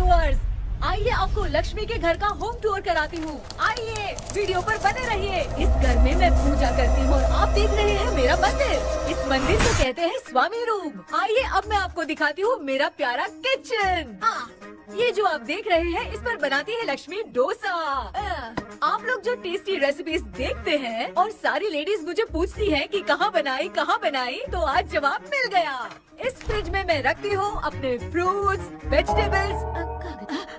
Viewers, आइए आपको लक्ष्मी के घर का होम टूर कराती हूँ। आइए वीडियो पर बने रहिए। इस घर में मैं पूजा करती हूँ और आप देख रहे हैं मेरा मंदिर। इस मंदिर को कहते हैं स्वामी रूम। आइए अब मैं आपको दिखाती हूँ मेरा प्यारा किचन। ये जो आप देख रहे हैं इस पर बनाती है लक्ष्मी डोसा। आप लोग जो टेस्टी रेसिपीज देखते हैं और सारी लेडीज मुझे पूछती हैं कि कहाँ बनाई, तो आज जवाब मिल गया। इस फ्रिज में मैं रखती हूँ अपने फ्रूट्स, वेजिटेबल्स।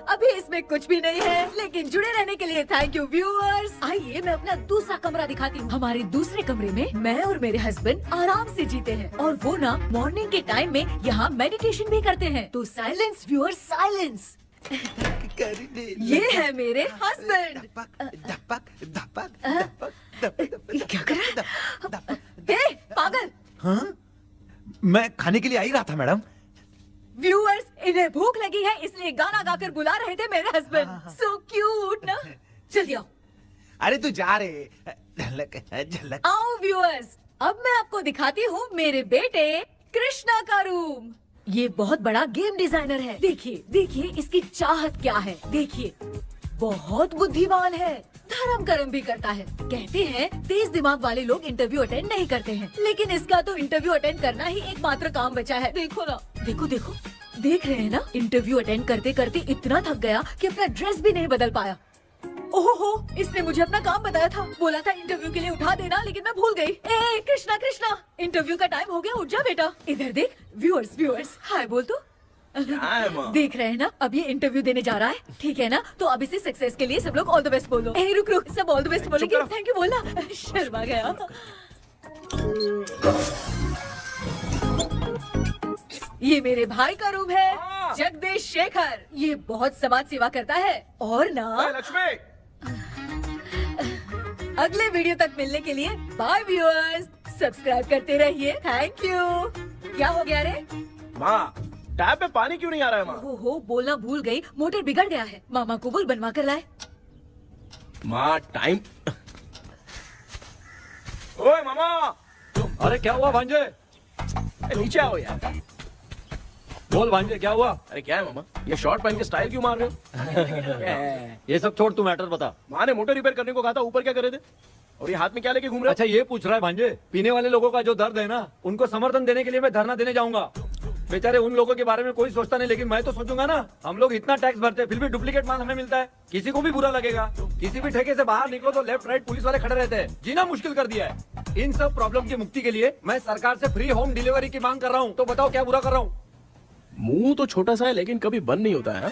अभी इसमें कुछ भी नहीं है, लेकिन जुड़े रहने के लिए थैंक यू व्यूअर्स। आइए मैं अपना दूसरा कमरा दिखाती हूँ। हमारे दूसरे कमरे में मैं और मेरे हस्बैंड आराम से जीते हैं और वो ना मॉर्निंग के टाइम में यहाँ मेडिटेशन भी करते हैं। तो साइलेंस व्यूअर्स, साइलेंस। ये है मेरे हस्बैंड। क्या कर रहा है? पागल। हाँ? मैं खाने के लिए आ ही रहा था मैडम। व्यूअर्स, इन्हें भूख लगी है इसलिए गाना गाकर बुला रहे थे मेरे हस्बैंड। सो क्यूट ना। जल्दी आओ। अरे तू जा रे। झलक। आओ व्यूअर्स, अब मैं आपको दिखाती हूँ मेरे बेटे कृष्णा का रूम। ये बहुत बड़ा गेम डिजाइनर है। देखिए देखिए इसकी चाहत क्या है। देखिए बहुत बुद्धिमान है, धर्म कर्म भी करता है। कहते हैं तेज दिमाग वाले लोग इंटरव्यू अटेंड नहीं करते हैं, लेकिन इसका तो इंटरव्यू अटेंड करना ही एकमात्र काम बचा है। देखो ना, देखो देखो, देख रहे हैं ना। इंटरव्यू अटेंड करते करते इतना थक गया कि अपना ड्रेस भी नहीं बदल पाया। ओहो, इसने मुझे अपना काम बताया था। बोला था इंटरव्यू के लिए उठा देना, लेकिन मैं भूल गई। ए कृष्णा कृष्णा, इंटरव्यू का टाइम हो गया, उठ जा बेटा। इधर देख। व्यूअर्स व्यूअर्स, हाय बोल तो। देख रहे हैं ना, अब ये इंटरव्यू देने जा रहा है, ठीक है ना। तो अब इसे सक्सेस के लिए सब लोग ऑल द बेस्ट बोलो। ए रुक रुक, सब ऑल द बेस्ट बोलेंगे। थैंक यू बोलना। शर्मा गया। ये मेरे भाई का रूम है, जगदीश शेखर। ये बहुत समाज सेवा करता है और ना लक्ष्मी। अगले वीडियो तक मिलने के लिए बाय व्यूअर्स। सब्सक्राइब करते रहिए। Thank you. क्या हो गया रे? माँ, टैप में पानी क्यों नहीं आ रहा है माँ? हो बोलना भूल गई, मोटर बिगड़ गया है। मामा को बोल बनवा कर लाए। माँ टाइम। ओए मामा। अरे क्या हुआ भांजे? नीचे आओ यार। बोल भांजे क्या हुआ? अरे क्या है मामा, ये शॉर्ट पहन के स्टाइल क्यों मार रहे हो? ये सब छोड़, तू मैटर बता। माँ ने मोटर रिपेयर करने को कहा था, ऊपर क्या कर रहे थे? और ये हाथ में क्या लेके घूम रहे हो? अच्छा ये पूछ रहा है भांजे, पीने वाले लोगों का जो दर्द है ना, उनको समर्थन देने के लिए मैं धरना देने जाऊंगा। बेचारे उन लोगों के बारे में कोई सोचता नहीं, लेकिन मैं तो सोचूंगा ना। हम लोग इतना टैक्स भरते हैं, फिर भी डुप्लीकेट माल हमें मिलता है। किसी को भी बुरा लगेगा। किसी भी ठेके से बाहर निकलो तो लेफ्ट राइट पुलिस वाले खड़े रहते हैं। जीना मुश्किल कर दिया है। इन सब प्रॉब्लम की मुक्ति के लिए मैं सरकार से फ्री होम डिलीवरी की मांग कर रहा हूँ। तो बताओ क्या बुरा कर रहा हूँ? मुंह तो छोटा सा है लेकिन कभी बंद नहीं होता है।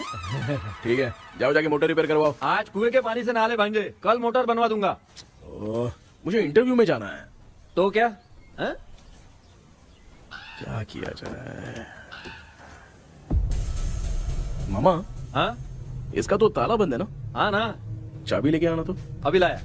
ठीक है, जाओ जाके मोटर रिपेयर करवाओ। आज कुएं के पानी से नहा ले भांजे, कल मोटर बनवा दूंगा। मुझे इंटरव्यू में जाना है। तो क्या है? क्या किया जाए? मामा, हाँ इसका तो ताला बंद है ना? हाँ ना। चाबी लेके आना तो। अभी लाया।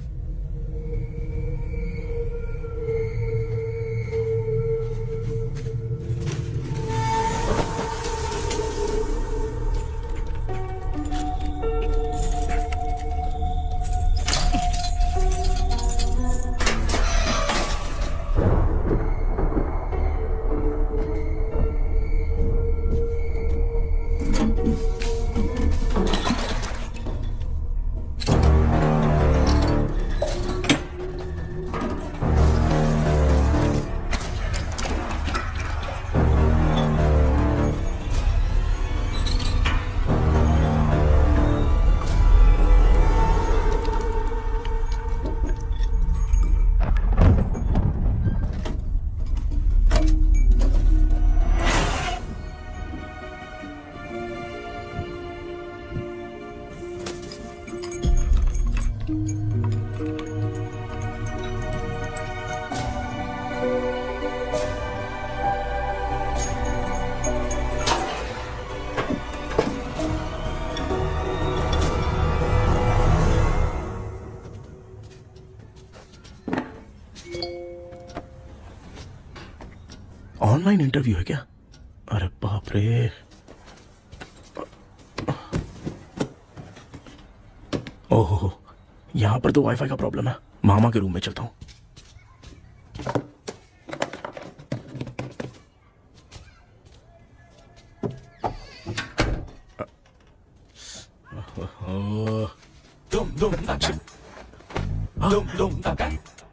ऑनलाइन इंटरव्यू है क्या? अरे बाप रे। ओहो, यहाँ पर तो वाईफाई का प्रॉब्लम है। मामा के रूम में चलता हूँ।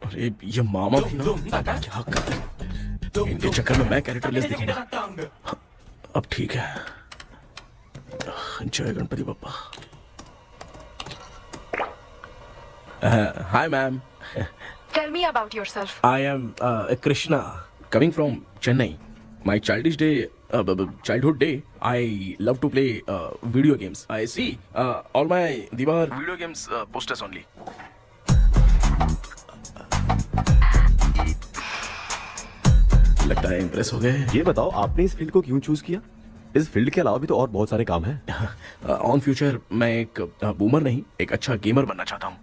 अरे ये मामा भी ना क्या कर, इनके चक्कर में मैं कैरेक्टरलेस दिखूंगा। अब ठीक है। जय Ganpati Bappa. Hi ma'am. Tell me about yourself. I am Krishna, coming from Chennai. My childhood day, I love to play video games. I see all my Diwar video games posters only. लगता है impress हो गए। ये बताओ आपने इस field को क्यों चूज किया? इस फील्ड के अलावा भी तो और बहुत सारे काम हैं। ऑन फ्यूचर मैं एक बूमर नहीं, एक अच्छा गेमर बनना चाहता हूँ।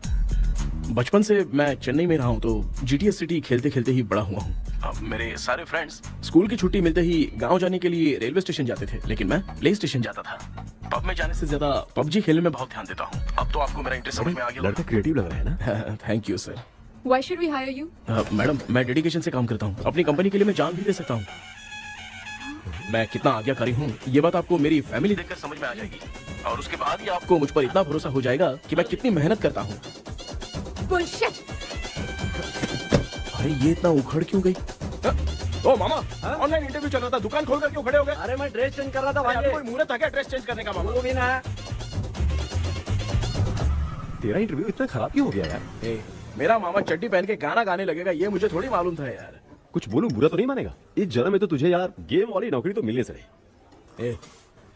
बचपन से मैं चेन्नई में रहा हूँ तो जीटीएस सिटी खेलते खेलते ही बड़ा हुआ हूँ। मेरे सारे फ्रेंड्स स्कूल की छुट्टी मिलते ही गांव जाने के लिए रेलवे स्टेशन जाते थे, लेकिन मैं प्ले स्टेशन जाता था। पब में जाने से ज्यादा पबजी खेलने में बहुत ध्यान देता हूँ। अब तो आपको मेरा इंटरेस्ट समझ में आ गया। लड़का क्रिएटिव लग रहा है ना। Thank you sir. Why should we hire you? Madam मैं डेडिकेशन से काम करता हूँ, अपनी कंपनी के लिए मैं जान भी दे सकता हूँ। मैं कितना आज्ञाकारी हूँ ये बात आपको मेरी फैमिली देखकर समझ में आ जाएगी, और उसके बाद ही आपको मुझ पर इतना भरोसा हो जाएगा कि मैं कितनी मेहनत करता हूँ। Bullshit! अरे ये इतना उखड़ क्यों गई? ओ मामा, ऑनलाइन इंटरव्यू चल रहा था, दुकान खोलकर क्यों खड़े हो गए? अरे मैं ड्रेस चेंज कर रहा था भाई भाई। कोई मुहूर्त था क्या ड्रेस चेंज करने का मामा? वो भी ना। तेरा इंटरव्यू इतना खराब क्यों हो गया यार? ए, मेरा मामा चड्डी पहन के गाना गाने लगेगा ये मुझे थोड़ी मालूम था यार। कुछ बोलूं बुरा तो नहीं मानेगा? इस जन्म में तो तुझे यार गेम वाली नौकरी तो मिलने से रही। ए,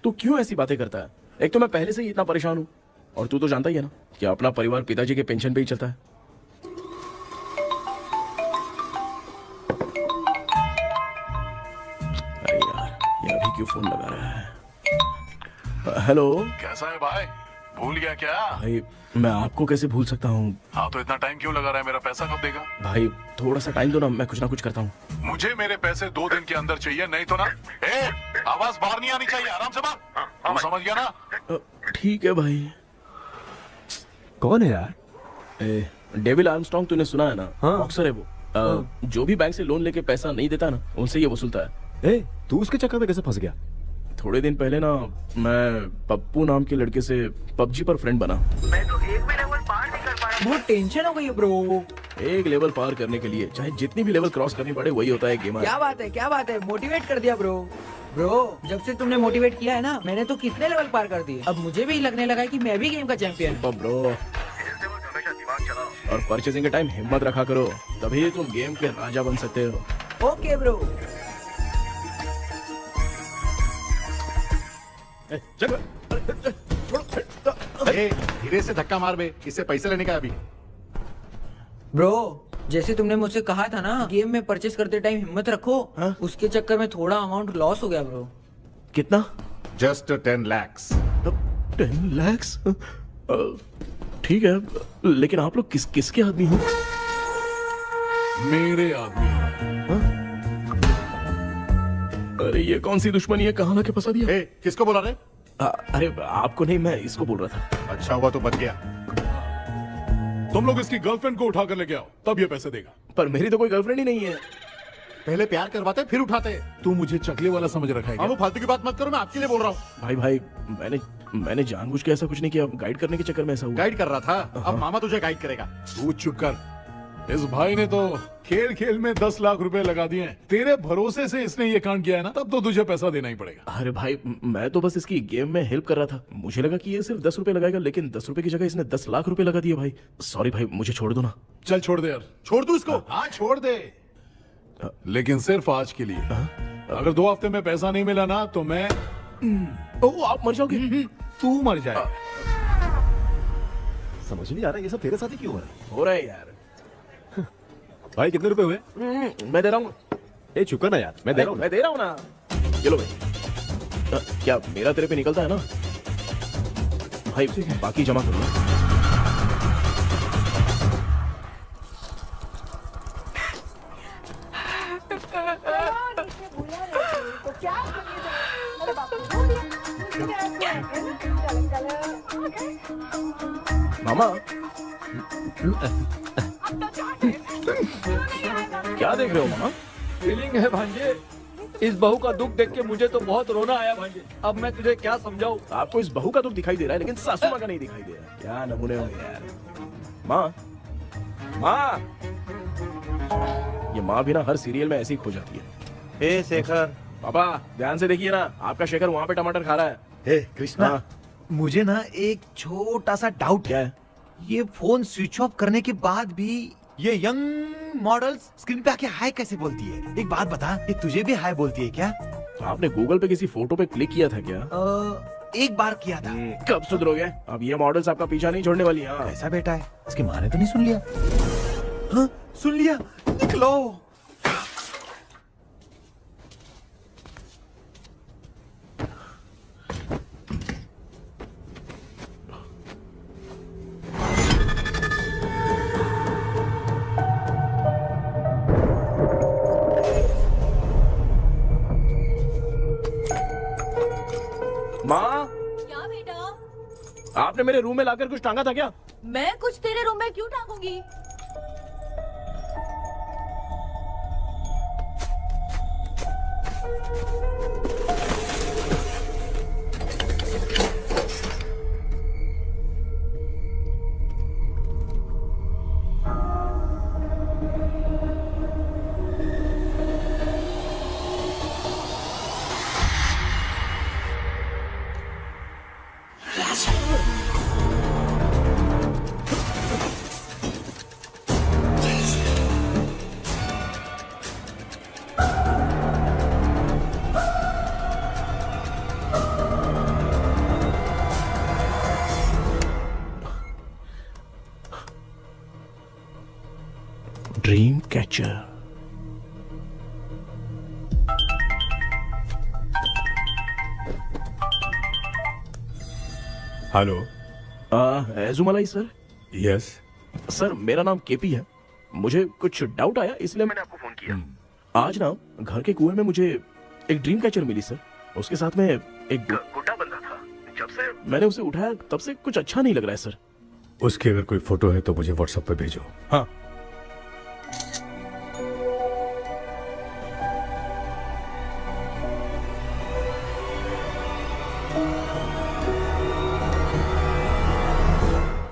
तू क्यों ऐसी बातें करता है? एक तो मैं पहले से ही इतना परेशान हूँ, और तू तो जानता ही है ना कि अपना परिवार पिताजी के पेंशन पे ही चलता है। अरे यार ये अभी क्यों फोन लगा रहा है? हेलो कैसा है भाई? भूल गया क्या? भाई, मैं आपको कैसे भूल सकता हूँ? हाँ तो इतना टाइम क्यों लगा रहा है? मेरा पैसा कब देगा? भाई थोड़ा सा टाइम दो ना, मैं कुछ ना कुछ करता हूँ। मुझे मेरे पैसे 2 दिन के अंदर चाहिए, नहीं तो ना आवाज बाहर नहीं आनी चाहिए। आराम से बात, तू समझ गया ना? ठीक है भाई। कौन है यार? डेविल आर्मस्ट्रॉन्ग तूने सुना है ना? हाँ। बॉक्सर है वो। जो भी बैंक से लोन लेके पैसा नहीं देता ना, उनसे ये वसूलता है। तू उसके चक्कर में कैसे फंस गया? थोड़े दिन पहले ना मैं पप्पू नाम के लड़के से पबजी पर फ्रेंड बना। मैं तो एक भी लेवल पार नहीं कर पा रहा। बहुत टेंशन हो गई है ब्रो। एक लेवल पार करने के लिए चाहे जितनी भी लेवल क्रॉस करनी पड़े, वही होता है गेमर। क्या बात है, मोटिवेट कर दिया ब्रो। ब्रो जब से तुमने मोटिवेट किया है ना, मैंने तो कितने लेवल पार कर दिए। अब मुझे भी लगने लगा है कि मैं भी गेम का चैंपियन हूँ। ब्रो, और परचेजिंग के टाइम हिम्मत रखा करो, तभी तुम गेम के राजा बन सकते हो। Okay bro. धीरे से धक्का मार बे, इससे पैसे लेने का अभी। ब्रो जैसे तुमने मुझसे कहा था ना, गेम में परचेस करते टाइम हिम्मत रखो। हाँ? उसके चक्कर में थोड़ा अमाउंट लॉस हो गया ब्रो। कितना? Just 10 lakhs। 10 lakhs? ठीक है, लेकिन आप लोग किसके आदमी हो? मेरे आदमी। अरे ये कौन सी दुश्मनी है, कहाँ लाके फंसा दिया? किसको बोला रे? अरे आपको नहीं, मैं इसको बोल रहा था। अच्छा हुआ तो बच गया। तुम लोग इसकी गर्लफ्रेंड को उठा कर लेके आओ, तब ये पैसे देगा। पर मेरी तो कोई गर्लफ्रेंड ही नहीं है। पहले प्यार करवाते फिर उठाते। तू मुझे चकले वाला समझ रखा है क्या? वो फालतू की बात मत करो, मैं आपके लिए बोल रहा हूँ। भाई मैंने जानबूझ के ऐसा कुछ नहीं किया, गाइड करने के चक्कर में ऐसा हुआ। गाइड कर रहा था, अब मामा तुझे गाइड करेगा। तू चुप कर। इस भाई ने तो खेल खेल में 10 लाख रुपए लगा दिए हैं। तेरे भरोसे से इसने ये कांड किया है ना, तब तो तुझे पैसा देना ही पड़ेगा। अरे भाई, मैं तो बस इसकी गेम में हेल्प कर रहा था। मुझे लगा कि ये सिर्फ 10 रुपए लगाएगा, लेकिन 10 रुपए की जगह इसने 10 लाख रुपए लगा दिए। भाई सॉरी भाई, मुझे छोड़ दो ना। चल छोड़ दे यार। छोड़ दू इसको? हाँ छोड़ दे, लेकिन सिर्फ आज के लिए। अगर 2 हफ्ते में पैसा नहीं मिला ना तो मैं ओ आप मर जाओगे। तू मर जाए। समझ नहीं आ रहा ये सब तेरे साथ ही क्यों हो रहा है? हो रहा है यार। भाई कितने रुपए हुए? मैं दे रहा हूँ। ए चुका ना यार, मैं दे रहा हूँ। मैं दे रहा हूँ ना। चलो भाई, क्या मेरा तेरे पे निकलता है ना भाई? बाकी जमा कर लो। मामा क्या देख रहे हो मामा? फीलिंग है भांजे। इस बहू का दुख देख के मुझे तो बहुत रोना आया भाई। अब मैं तुझे क्या समझाऊं। आपको इस बहू का दुख दिखाई दे रहा है लेकिन सासू माँ का नहीं दिखाई दे रहा है। क्या नमूने हो यार। माँ, माँ, ये माँ भी ना हर सीरियल में ऐसी खो जाती है। ए शेखर। पापा ध्यान से देखिए ना, आपका शेखर वहाँ पे टमाटर खा रहा है। हे कृष्णा, हाँ। मुझे ना एक छोटा सा डाउट क्या है। है? ये फोन स्विच ऑफ करने के बाद भी ये यंग मॉडल्स स्क्रीन पे आके हाय कैसे बोलती है? एक बात बता, ये तुझे भी हाय बोलती है क्या? आपने गूगल पे किसी फोटो पे क्लिक किया था क्या? एक बार किया था। कब सुधरोगे? अब ये मॉडल्स आपका पीछा नहीं छोड़ने वाली। हाँ। कैसा बेटा है? इसकी माँ ने तो नहीं सुन लिया? हाँ, सुन लिया। निकलो। माँ, क्या बेटा? आपने मेरे रूम में लाकर कुछ टांगा था क्या? मैं कुछ तेरे रूम में क्यों टांगूंगी? Dream catcher. Hello. Ezhumalai sir. Yes. Sir मेरा नाम केपी है। मुझे कुछ डाउट आया इसलिए मैंने आपको फोन किया। आज ना घर के कुएं में मुझे एक ड्रीम कैचर मिली सर। उसके साथ में एक गुड्डा बंधा था। जब से मैंने उसे उठाया तब से कुछ अच्छा नहीं लग रहा है सर। उसकी अगर कोई फोटो है तो मुझे व्हाट्सएप पे भेजो। हाँ।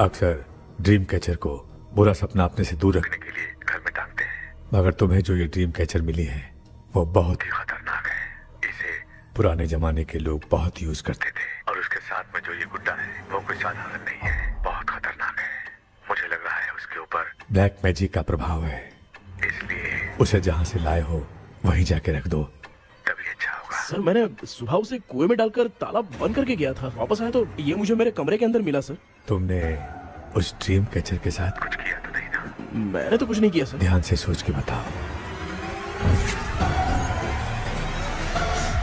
अक्सर ड्रीम कैचर को बुरा सपना अपने से दूर रखने के लिए घर में टांगते हैं, मगर तुम्हें जो ये ड्रीम कैचर मिली है वो बहुत ही खतरनाक है। इसे पुराने जमाने के लोग बहुत यूज करते थे और उसके साथ में जो ये गुड्डा है वो कोई साधारण नहीं है, बहुत खतरनाक है। मुझे लग रहा है उसके ऊपर ब्लैक मैजिक का प्रभाव है, इसलिए उसे जहाँ से लाए हो वहीं जाके रख दो, तभी अच्छा होगा। सर मैंने सुबह उसे कुएं में डालकर ताला बंद करके गया था। वापस आया तो ये मुझे मेरे कमरे के अंदर मिला सर। तुमने उस ड्रीम कैचर के साथ कुछ किया तो नहीं ना? मैंने तो कुछ नहीं किया सर। ध्यान से सोच के बताओ।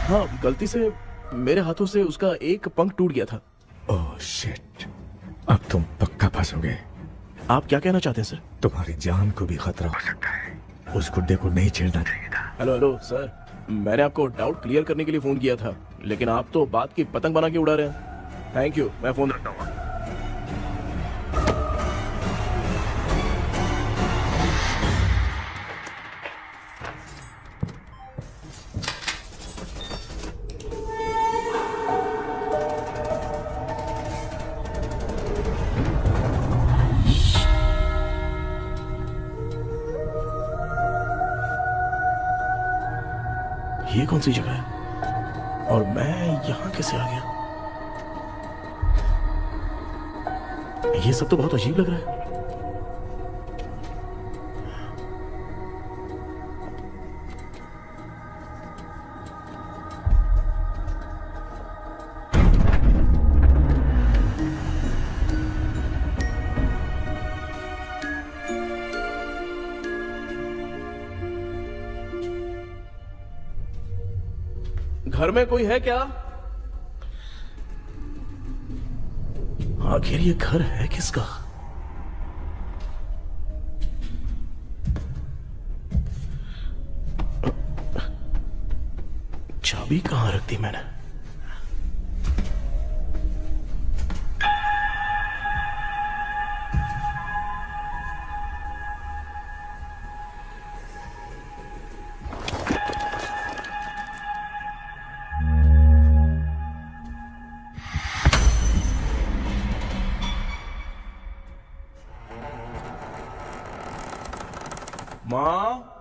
हाँ, गलती से मेरे हाथों से उसका एक पंख टूट गया था। ओह शिट, अब तुम पक्का फंसोगे। आप क्या कहना चाहते हैं सर? तुम्हारी जान को भी खतरा हो सकता है। उस गुड्डे को नहीं छेड़ना चाहिए था। हेलो हेलो सर, मैंने आपको डाउट क्लियर करने के लिए फोन किया था, लेकिन आप तो बात की पतंग बना के उड़ा रहे हैं। थैंक यू, मैं फोन रखता हूँ। ये कौन सी जगह है और मैं यहाँ कैसे आ गया? ये सब तो बहुत अजीब लग रहा है। घर में कोई है क्या? आखिर ये घर है किसका? चाबी कहां रख दी मैंने? माँ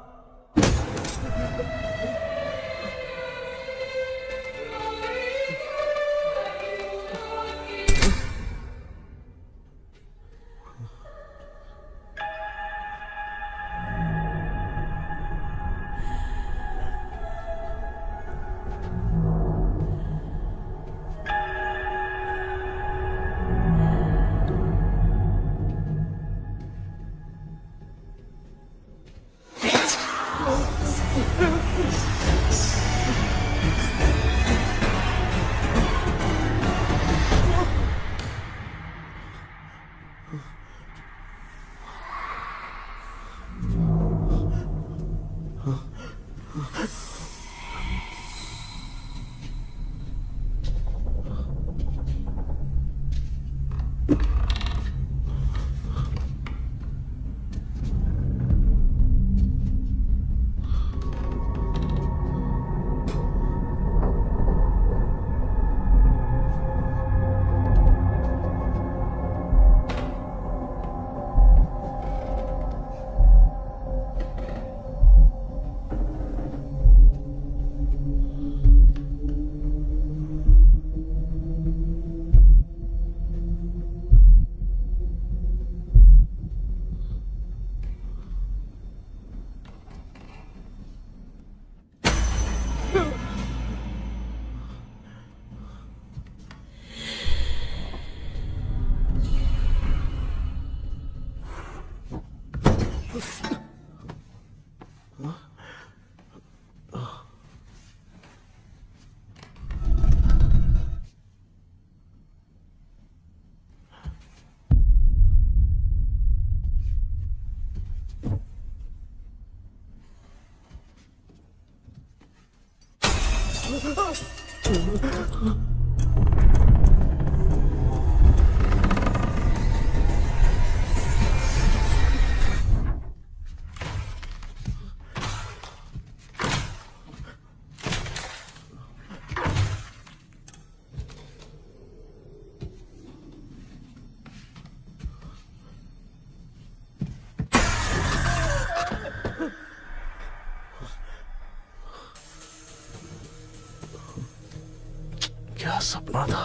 क्या सपना था।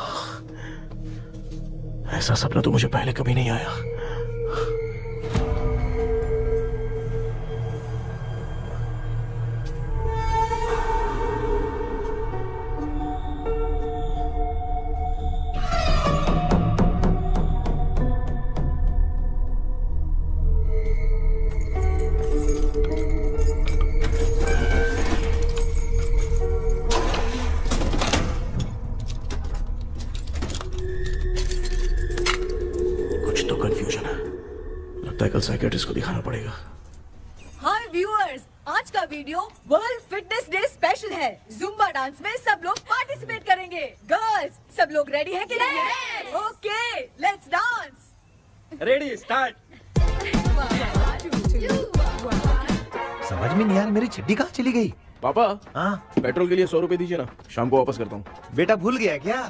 ऐसा सपना तो मुझे पहले कभी नहीं आया। कंफ्यूजन है, लगता है कल साइकियाट्रिस्ट को दिखाना पड़ेगा। हाय व्यूअर्स, आज का video world fitness day special है। जुम्बा डांस में सब लोग पार्टिसिपेट करेंगे। गर्ल्स, सब लोग रेडी हैं कि नहीं? Okay, let's dance. Ready, start. समझ में नहीं यार, मेरी चड्डी कहाँ चली गई? पापा, हाँ पेट्रोल के लिए 100 रुपए दीजिए ना, शाम को वापस करता हूँ। बेटा भूल गया क्या?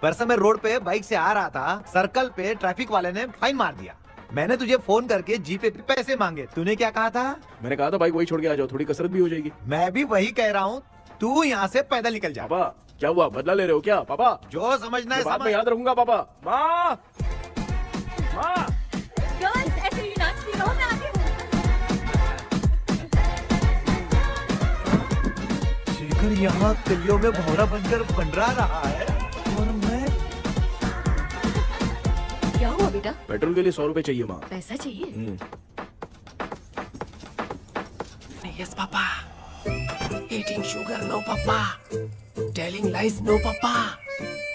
परसों मैं रोड पे बाइक से आ रहा था, सर्कल पे ट्रैफिक वाले ने फाइन मार दिया। मैंने तुझे फोन करके जीपे पे पैसे मांगे, तूने क्या कहा था? मैंने कहा था बाइक वही छोड़ के आ जाओ, थोड़ी कसरत भी हो जाएगी। मैं भी वही कह रहा हूँ, तू यहाँ से पैदल निकल जा। पापा क्या हुआ, बदला ले रहे हो क्या? पापा जो समझना है बाद में समझ। याद रखूंगा। पापा, माँ माँ गर्ल्स, ऐसे ही नाचती रहो, मैं आती हूँ। शेखर यहाँ कलियों में भौरा बनकर बंडरा रहा है और मैं। क्या हुआ बेटा? पेट्रोल के लिए 100 रुपए चाहिए माँ। पैसा चाहिए? Yes, Papa. Eating sugar, no, Papa. Telling lies, no, Papa.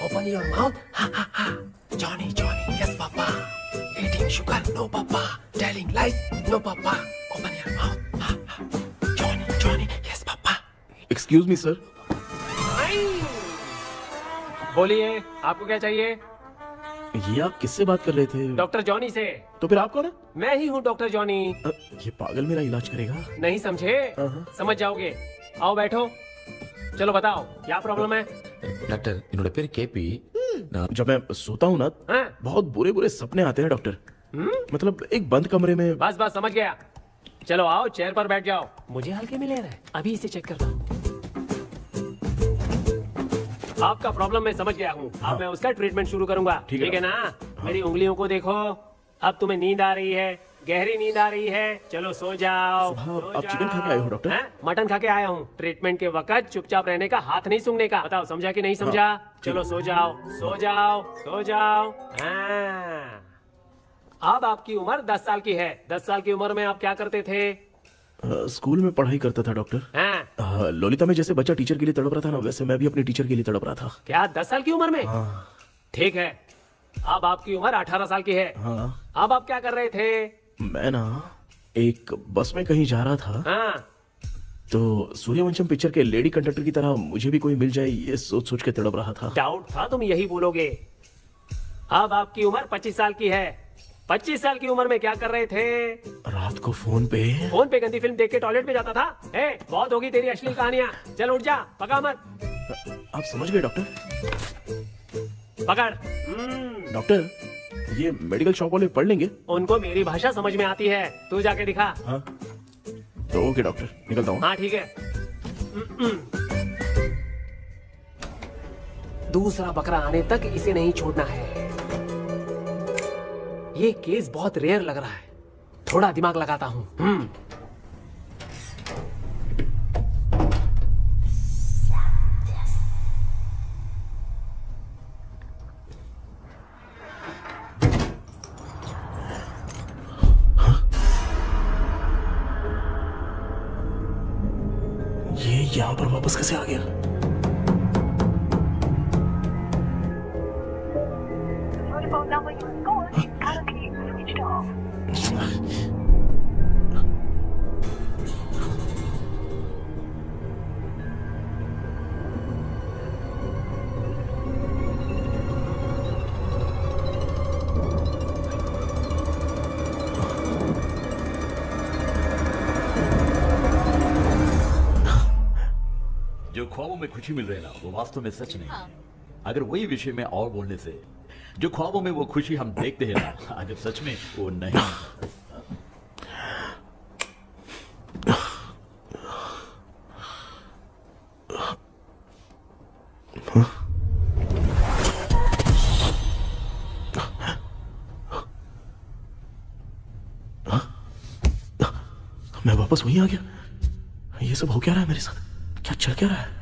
Open your mouth, ha ha ha. Johnny, Johnny, yes, Papa. Eating sugar, no, Papa. Telling lies, no, Papa. Open your mouth, ha ha. Johnny, Johnny, yes, Papa. Excuse me sir. बोलिए, आपको क्या चाहिए? ये आप किससे बात कर रहे थे? डॉक्टर जॉनी से। तो फिर आप कौन है? मैं ही हूँ डॉक्टर जॉनी। ये पागल मेरा इलाज करेगा? नहीं समझे? समझ जाओगे। आओ बैठो। चलो बताओ क्या प्रॉब्लम है? டாக்டர் என்னோட பேர் கேபி जब मैं सोता हूँ ना, हाँ? बहुत बुरे बुरे सपने आते हैं डॉक्टर। मतलब एक बंद कमरे में। बस बस समझ गया। चलो आओ, चेयर पर बैठ जाओ। मुझे हल्के में ले रहा है, अभी इसे चेक करता हूँ। आपका प्रॉब्लम मैं समझ गया हूँ। अब मैं उसका ट्रीटमेंट शुरू करूंगा, ठीक है ना? मेरी उंगलियों को देखो, अब तुम्हें नींद आ रही है, गहरी नींद आ रही है। चलो सो जाओ। आप चिकन खा के आए हो डॉक्टर? मटन खा के आया हूँ। ट्रीटमेंट के वक्त चुपचाप रहने का, हाथ नहीं सूंघने का। बताओ समझा कि नहीं समझा? चलो सो जाओ, सो जाओ, सो जाओ। हाँ। अब आपकी उम्र 10 साल की है। 10 साल की उम्र में आप क्या करते थे? स्कूल में पढ़ाई करता था डॉक्टर। ललिता में जैसे बच्चा टीचर के लिए तड़प रहा था ना, वैसे मैं भी अपने टीचर के लिए तड़प रहा था। क्या 10 साल की उम्र में? ठीक है, अब आपकी उम्र 18 साल की है। अब आप क्या कर रहे थे? मैं ना एक बस में कहीं जा रहा था, तो सूर्यवंशम पिक्चर के लेडी कंडक्टर की तरह मुझे भी कोई मिल जाए, ये सोच सोच के तड़प रहा था। डाउट था तुम यही बोलोगे। अब आपकी उम्र 25 साल की है। 25 साल की उम्र में क्या कर रहे थे? रात को फोन पे गंदी फिल्म देख के टॉयलेट में जाता था। बहुत होगी तेरी अश्लील कहानियां। चल उठ जा, पका मत। आप समझ गए डॉक्टर? पकड़। डॉक्टर, ये मेडिकल शॉप वाले पढ़ लेंगे? उनको मेरी भाषा समझ में आती है, तू जाके दिखा। तो ओके डॉक्टर, निकलता हूँ। हाँ ठीक है। दूसरा बकरा आने तक इसे नहीं छोड़ना है। ये केस बहुत रेयर लग रहा है, थोड़ा दिमाग लगाता हूँ। ये यहाँ पर वापस कैसे आ गया? जो ख्वाबों में खुशी मिल रही है ना, वो वास्तव में सच नहीं है। अगर वही विषय में और बोलने से, जो ख्वाबों में वो खुशी हम देखते हैं ना, अगर सच में वो नहीं। मैं वापस वहीं आ गया। ये सब हो क्या रहा है मेरे साथ? क्या चल क्या रहा है?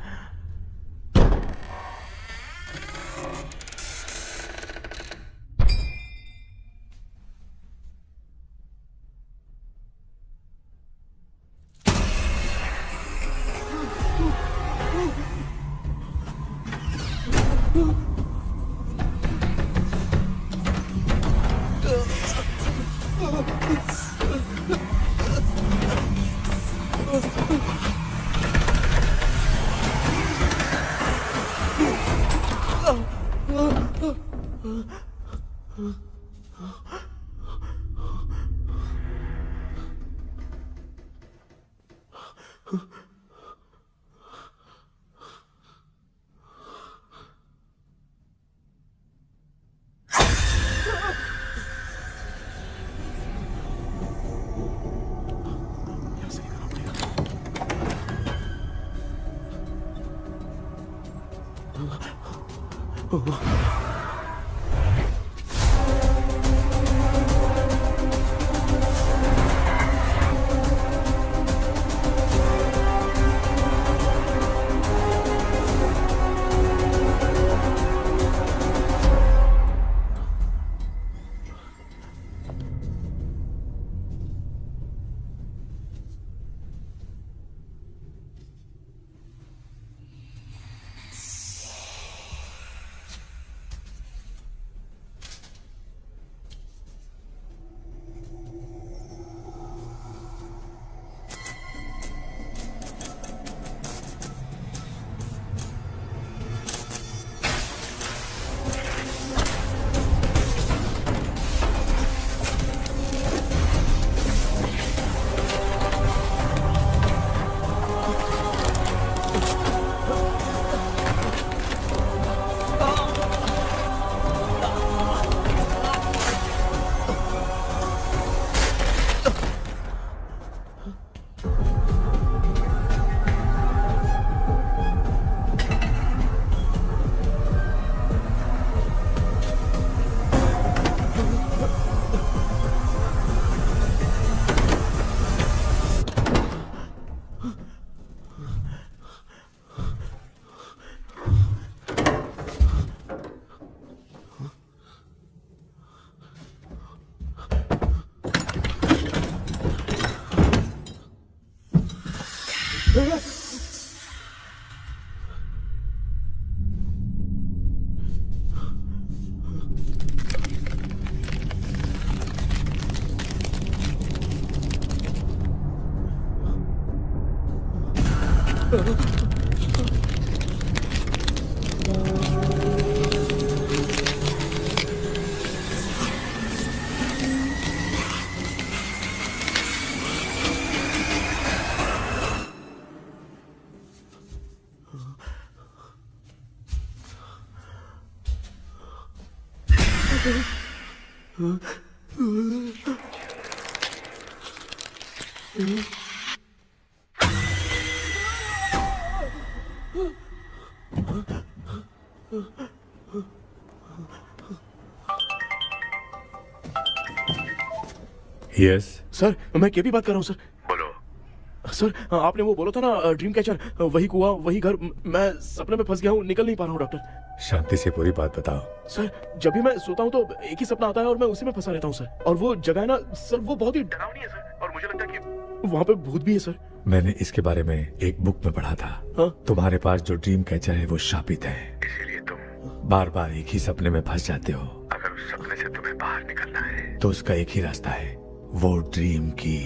यस सर मैं केपी बात कर रहा हूँ सर। बोलो सर, आपने वो बोला था ना ड्रीम कैचर, वही कुआं वही घर, मैं सपने में फंस गया हूँ, निकल नहीं पा रहा हूँ डॉक्टर। शांति से पूरी बात बताओ। सर जब भी मैं सोता हूँ तो एक ही सपना आता है और मैं उसी में फंसा रहता हूँ सर। और वो जगह है ना सर, वो बहुत ही डरावनी है सर, और मुझे लगता है कि वहाँ पे भूत भी है सर। मैंने इसके बारे में एक बुक में पढ़ा था। हाँ? तुम्हारे पास जो ड्रीम कैचर है वो शापित है, इसीलिए तुम बार बार एक ही सपने में फंस जाते हो। अगर उस सपने से तुम्हें बाहर निकलना है तो उसका एक ही रास्ता है, वो ड्रीम की,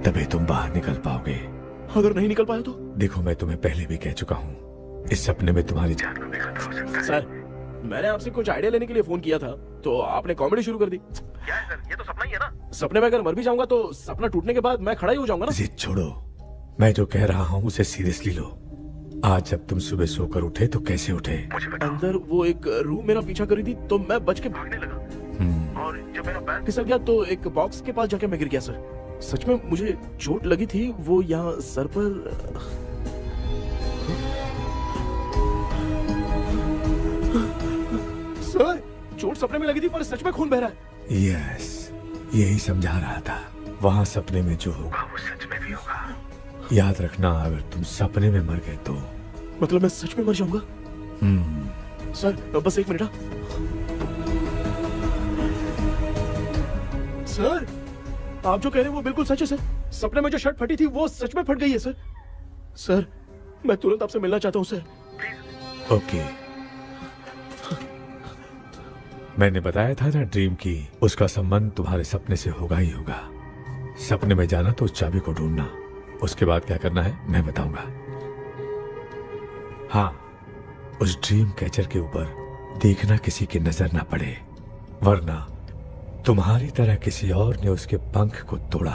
तभी तुम बाहर निकल पाओगे। अगर नहीं निकल पाया तो? देखो मैं तुम्हें पहले भी कह चुका हूँ, इस सपने में तुम्हारी जान को भी खतरा हो सकता है। सर मैंने आपसे कुछ आइडिया लेने के लिए फोन किया था तो आपने कॉमेडी शुरू कर दी। क्या है सर, ये तो सपना ही है ना। सपने में अगर मर भी जाऊंगा तो सपना टूटने के बाद मैं खड़ा ही हो जाऊंगा ना। जिद छोड़ो, मैं जो कह रहा हूँ उसे सीरियसली लो। आज जब तुम सुबह सोकर उठे तो कैसे उठे? अंदर वो एक रूह मेरा पीछा करी थी तो मैं बच के भागने लगा, और जब मेरा पैर फिसल गया तो एक बॉक्स के पास जाके मैं गिर गया सर। सच में मुझे चोट लगी थी, वो यहाँ सर पर। सर चोट सपने में लगी थी पर सच में खून बह रहा है। यस, यही समझा रहा था, वहाँ सपने में जो होगा वो सच में भी होगा। याद रखना, अगर तुम सपने में मर गए तो मतलब मैं सच में मर जाऊंगा? सर बस एक मिनट। सर आप जो कह रहे हैं वो बिल्कुल सच है सर। सपने में जो शर्ट फटी थी वो सच में फट गई है सर। सर मैं तुरंत आपसे मिलना चाहता हूँ सर। ओके, मैंने बताया था ना ड्रीम की, उसका संबंध तुम्हारे सपने से होगा ही होगा। सपने में जाना तो उस चाबी को ढूंढना, उसके बाद क्या करना है मैं बताऊंगा। हाँ, उस ड्रीम कैचर के ऊपर देखना किसी की नजर ना पड़े, वरना तुम्हारी तरह किसी और ने उसके पंख को तोड़ा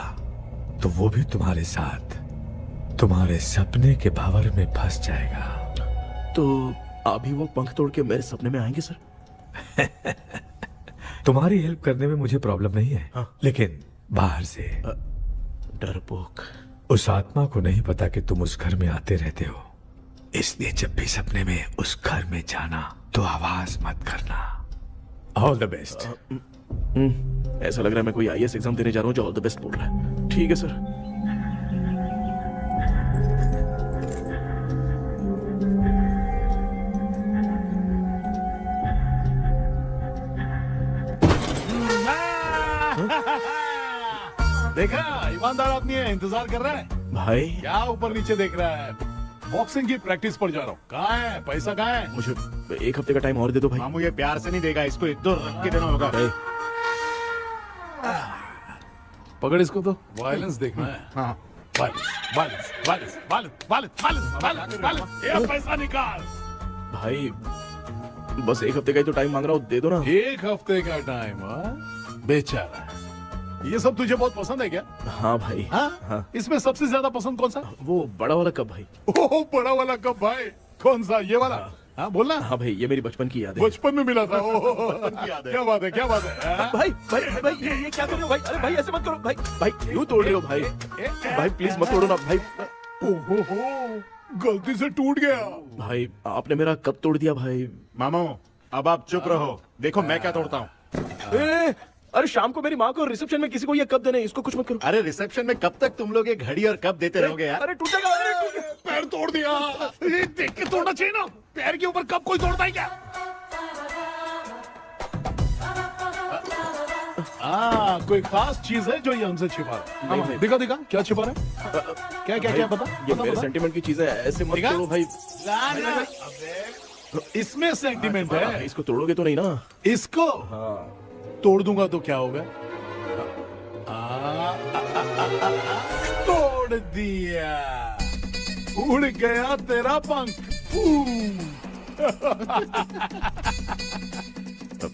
तो वो भी तुम्हारे साथ तुम्हारे सपने के भंवर में फंस जाएगा। तो अभी वो पंख तोड़ के मेरे सपने में आएंगे सर? तुम्हारी हेल्प करने में मुझे प्रॉब्लम नहीं है, हाँ। लेकिन बाहर से डरपोक। उस आत्मा को नहीं पता कि तुम उस घर में आते रहते हो, इसलिए जब भी सपने में उस घर में जाना तो आवाज मत करना। All the best. ऐसा लग रहा है मैं कोई आईएएस एग्जाम देने जा रहा हूँ जो ऑल द बेस्ट बोल रहा है। ठीक है सर। देखा, ईमानदार आदमी है, इंतजार कर रहा है। भाई क्या ऊपर नीचे देख रहा है? बॉक्सिंग की प्रैक्टिस पर जा रहा हूँ। कहाँ है पैसा? कहाँ है? मुझे एक हफ्ते का टाइम और दे दो भाई। मामू ये प्यार से नहीं देगा, इसको एक दो रख के देना होगा। पकड़ इसको तो। वायलेंस देखना है। हाँ, violence violence violence violence violence violence violence violence. ये पैसा निकाल। भाई बस एक हफ्ते का ही तो टाइम मांग रहा हूँ, दे दो ना। एक हफ्ते का टाइम? बेचारा, ये सब तुझे बहुत पसंद है क्या? हाँ भाई। हाँ? इसमें सबसे ज्यादा पसंद कौन सा? वो बड़ा वाला कप भाई। ओह, बड़ा वाला कप भाई। कौन सा? ये वाला? हाँ बोलना। हाँ भाई, ये मेरी बचपन की याद है। बचपन में मिला था। क्या बात है, क्या बात है। भाई भाई भाई ये क्या कर रहे हो भाई? अरे भाई ऐसे मत करो भाई। भाई क्यों तोड़ रहे हो भाई? भाई प्लीज मत तोड़ो ना भाई। ओहो, गलती से टूट गया। भाई आपने मेरा कप तोड़ दिया भाई। मामू अब आप चुप रहो, देखो मैं क्या तोड़ता हूँ। अरे शाम को मेरी माँ को रिसेप्शन में किसी को ये कप देने, इसको कुछ मत करो। अरे रिसेप्शन में कब तक तुम लोग ये घड़ी और कप देते रहोगे यार? अरे टूटेगा। अरे टूट गया। पैर तोड़ दिया। ये देख के तोड़ना चाहिए ना, पैर के ऊपर कब कोई तोड़ता है क्या? कोई खास चीज है जो ये हमसे छिपा रहा है? दिखा दिखा, क्या छिपा रहा है? क्या क्या क्या बता? ये मेरे सेंटिमेंट की चीजें ऐसे मत तोड़ो भाई। इसमें सेंटिमेंट है। इसको तोड़ोगे तो नहीं ना? इसको तोड़ दूंगा तो क्या होगा? तोड़ दिया। उड़ गया तेरा पंख।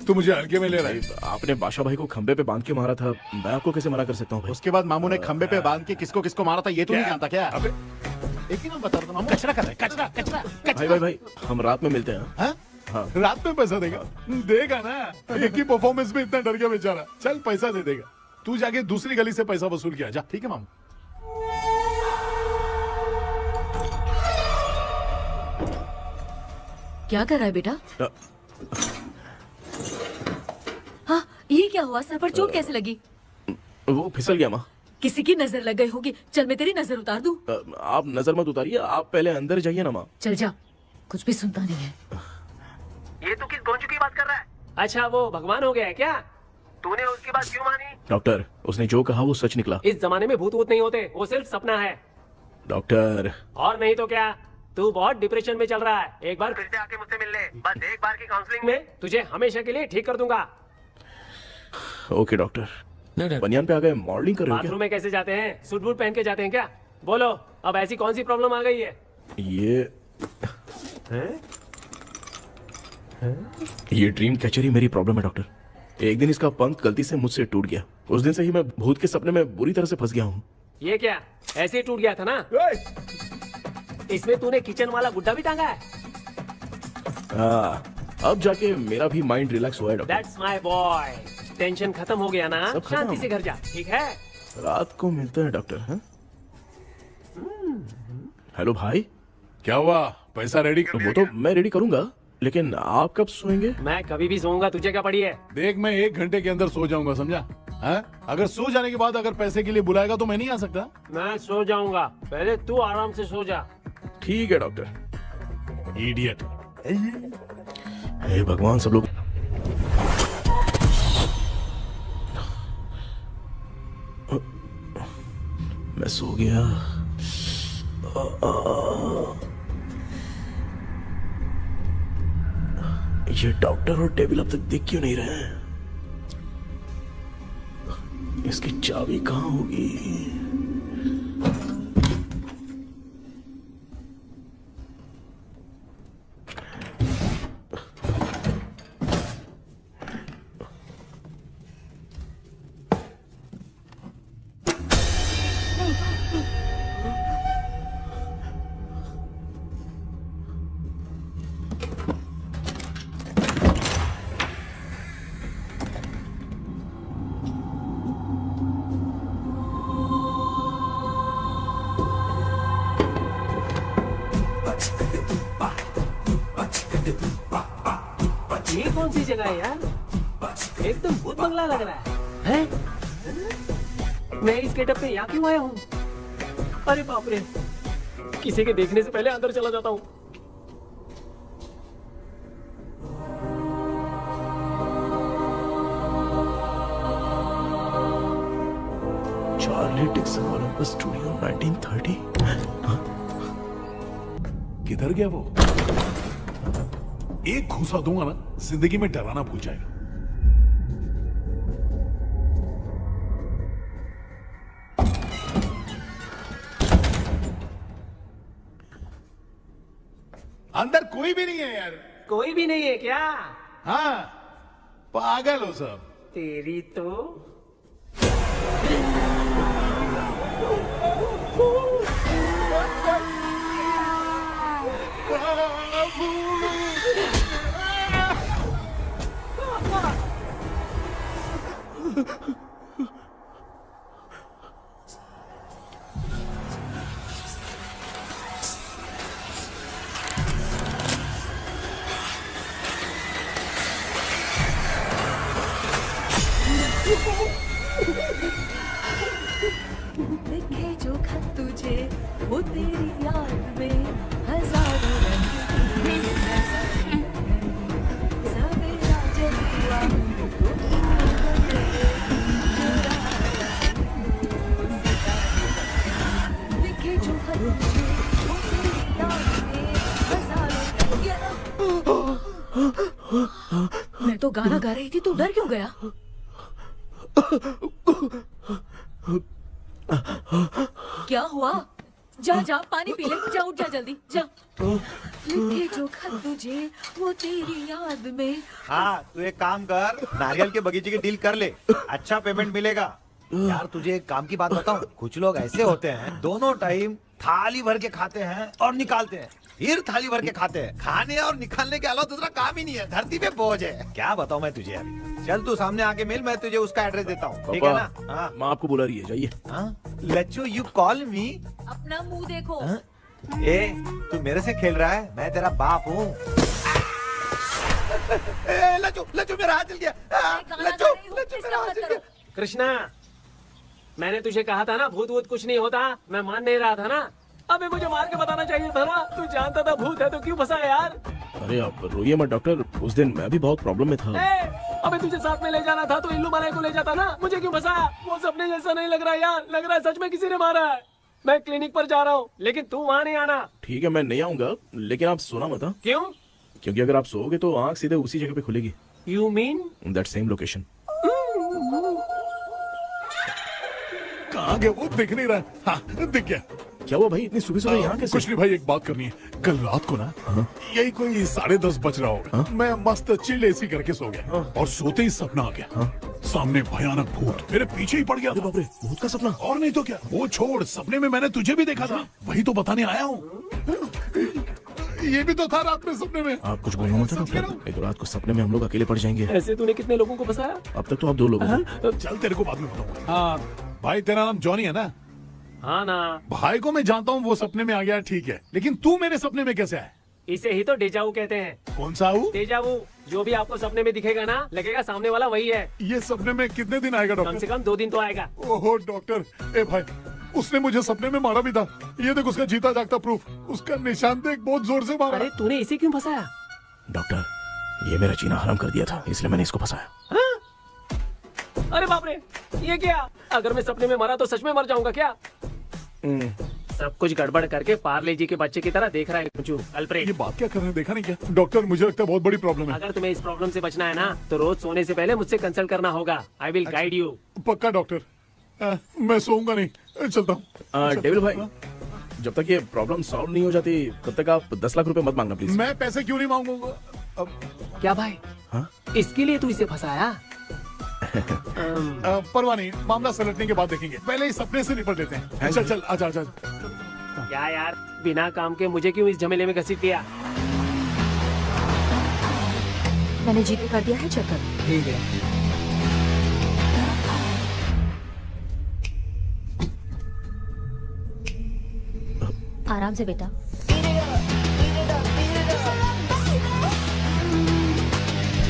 तू मुझे हल्के में ले रहा है। आपने बादशाह भाई को खंबे पे बांध के मारा था, मैं आपको कैसे मना कर सकता हूँ भाई? उसके बाद मामू ने खंबे पे बांध के किसको किसको मारा था ये तो नहीं जानता क्या? अबे एक ही नाम बता रहा था मामू। कचरा कर रहा है, कचरा कचरा भाई भाई भाई, हम रात में मिलते हैं। हाँ? रात में पैसा देगा? देगा ना, एक ही परफॉर्मेंस में इतना डर गया बेचारा। चल पैसा दे देगा, तू जाके दूसरी गली से पैसा वसूल किया जा। ठीक है मामू। क्या कर रहा है बेटा? हाँ, ये क्या हुआ? सर पर चोट कैसे लगी? वो फिसल गया माँ। किसी की नजर लग गई होगी। चल मैं तेरी नजर उतार दूं। आप नजर मत उतारिए, आप पहले अंदर जाइए ना माँ। चल जा, कुछ भी सुनता नहीं है। ये तू किस गोंचू की बात कर रहा है? अच्छा वो भगवान हो गया है क्या? तूने उसकी बात क्यों मानी? डॉक्टर, उसने जो कहा वो सच निकला। इस जमाने में भूत वूत नहीं होते, वो सिर्फ सपना है। डॉक्टर, और नहीं तो क्या, तू बहुत डिप्रेशन में चल रहा है। एक बार फिर से आके मुझसे मिल ले, बस एक बार की काउंसलिंग में तुझे हमेशा के लिए ठीक कर दूंगा। Okay doctor. बनियान पे आ गए, मॉडलिंग कर रहे हो बाथरूम में कैसे जाते हैं? सूट बूट पहन के जाते हैं क्या? बोलो, अब ऐसी कौन सी प्रॉब्लम आ गई है? ये ड्रीम कैचर ही मेरी प्रॉब्लम है डॉक्टर। एक दिन इसका पंख गलती से मुझसे टूट गया। उस दिन से ही मैं भूत के सपने में बुरी तरह से फंस गया हूँ। ये क्या ऐसे ही टूट गया था ना? इसमें तूने किचन वाला गुड्डा भी टांगा है? अब जाके मेरा भी माइंड रिलैक्स हुआ है doctor. That's my boy. Tension खत्म हो गया ना? सब खत्म। शांति से घर जा, ठीक है? रात को मिलते हैं डॉक्टर। हाँ? हेलो भाई, क्या हुआ? पैसा रेडी कर वो तो मैं रेडी करूंगा, लेकिन आप कब सोएंगे? मैं कभी भी सोऊंगा, तुझे क्या पड़ी है? देख, मैं 1 घंटे के अंदर सो जाऊंगा, समझा? अगर सो जाने के बाद अगर पैसे के लिए बुलाएगा तो मैं नहीं आ सकता। मैं सो जाऊंगा, पहले तू आराम से सो जा। ठीक है डॉक्टर। इडियट। हे भगवान, सब लोग मैं सो गया। ये डॉक्टर और टेबल अब तक दिख क्यों नहीं रहे हैं? इसकी चाबी कहाँ होगी? ये कौन सी जगह है यार? एकदम भूत बंगला लग रहा है। मैं इस गेटअप पे यहाँ क्यों आया हूँ? अरे बाप रे, किसी के देखने से पहले अंदर चला जाता हूँ। Charlie Dixon Olympus studio 1930। किधर गया वो? एक घूसा दूंगा ना, जिंदगी में डराना भूल जाएगा। अंदर कोई भी नहीं है यार। कोई भी नहीं है क्या? हाँ, पागल हो सब। तेरी तो लिखे जो खत तुझे वो तेरी याद में हजारों रंग की सवेरा जब हुआ लिखे जो खत तुझे वो तेरी याद में हजारों मैं तो गाना गा रही थी, तू डर क्यों गया? क्या हुआ? जा जा पानी पी ले, जा उठ जा जल्दी जा। लिखे जो खत तुझे वो तेरी याद में। हाँ तू एक काम कर, नारियल के बगीचे की डील कर ले, अच्छा पेमेंट मिलेगा। यार तुझे एक काम की बात बताऊं, कुछ लोग ऐसे होते हैं दोनों टाइम थाली भर के खाते हैं और निकालते हैं, फिर थाली भर के खाते हैं। खाने और निकालने के अलावा दूसरा काम ही नहीं है, धरती पे बोझ है। क्या बताऊं मैं तुझे अभी। चल तू सामने आके मिल, मैं तुझे उसका एड्रेस देता हूँ, ठीक है ना? हाँ माँ आपको बुला रही है, जाइए। लच्चू यू कॉल मी। अपना मुंह देखो। ए तू मेरे से खेल रहा है, मैं तेरा बाप हूँ। लच्चू लच्चू मेरा हाथ जल गया। लच्चू लच्चू मेरा हाथ जल गया। कृष्णा, मैंने तुझे कहा था ना भूत वूत कुछ नहीं होता, मैं मान नहीं रहा था ना। अबे मुझे मार के बताना चाहिए था ना, तू जानता था भूत है तो क्यों फंसा यार। अरे आप रोइए मत डॉक्टर, उस दिन मैं भी बहुत प्रॉब्लम में था। अबे तुझे साथ में ले जाना था तो इल्लू मलाई को ले जाता ना, मुझे क्यों फंसाया? वो सपने जैसा नहीं लग रहा यार, लग रहा है सच में किसी ने मारा है। मैं क्लिनिक पर जा रहा हूँ, लेकिन तू वहाँ नहीं आना। ठीक है मैं नहीं आऊंगा, लेकिन आप सोना मत। क्यों? क्योंकि अगर आप सोओगे तो आंख सीधे उसी जगह पे खुलेगी। You mean that same location. कहाँ गया वो, दिख नहीं रहा। हाँ दिख गया। क्या हुआ भाई, इतनी सुबह सुबह यहाँ कैसे? कुछ नहीं भाई, एक बात करनी है। कल रात को ना यही कोई 10:30 बज रहा होगा, मैं मस्त चिल एसी करके सो गया और सोते ही सपना आ गया। सामने भयानक भूत मेरे पीछे ही पड़ गया। बाप रे, भूत का सपना? और नहीं तो क्या, वो छोड़, सपने में मैंने तुझे भी देखा था, वही तो बताने आया हूँ। ये भी तो था रात में सपने में। आप कुछ बोलना मत डॉक्टर, एक रात को सपने में हम लोग अकेले पड़ जाएंगे। ऐसे तूने कितने लोगों को फंसाया? अब तक तो आप 2 लोग हो। चल तेरे को बाद में बताऊंगा। हाँ भाई, तेरा नाम जॉनी है ना? हाँ ना। भाई को मैं जानता हूँ, वो सपने में आ गया, ठीक है, लेकिन तू मेरे सपने में कैसे आया? इसे ही तो डेजावू कहते हैं। कौन सा हूँ? डेजावू, जो भी आपको सपने में दिखेगा ना, लगेगा सामने वाला वही है। ये सपने में कितने दिन आएगा डॉक्टर? कम से कम 2 दिन तो आएगा। ओहो डॉक्टर, ए भाई, उसने मुझे सपने में मारा भी था। ये देख उसका जीता जागता प्रूफ, उसका निशान देख, बहुत जोर से मारा। अरे तूने इसे क्यों फंसाया? डॉक्टर, ये मेरा जीना हराम कर दिया था, इसलिए मैंने इसको फंसाया। अरे बाप रे, ये क्या? अगर मैं सपने में मरा तो सच में मर जाऊंगा क्या? सब कुछ गड़बड़ करके पार्ले जी के बच्चे की तरह देख रहा है कुचू अल्फ्रेड। ये बात क्या कर रहे हैं, देखा नहीं क्या? डॉक्टर मुझे लगता है बहुत बड़ी प्रॉब्लम है। अगर तुम्हें इस प्रॉब्लम से बचना है ना, तो रोज सोने से पहले मुझसे कंसल्ट करना होगा। I will guide you. पक्का डॉक्टर, मैं सोऊंगा नहीं, चलता हूँ। डेविल भाई, जब तक ये प्रॉब्लम सॉल्व नहीं हो जाती तब तक आप 10 लाख रुपए मत मांगना प्लीज। मैं पैसे क्यों नहीं मांगूंगा? क्या भाई? हाँ? इसके लिए तू इसे फंसाया? परवाह नहीं, मामला सलटने के बाद देखेंगे, पहले इस सपने से निपट लेते हैं। चल चल, आजा आजा। क्या यार, बिना काम के मुझे क्यों इस झमेले में घसीट दिया? मैंने जीपे कर दिया है, चेक कर। ठीक है। आराम से बेटा।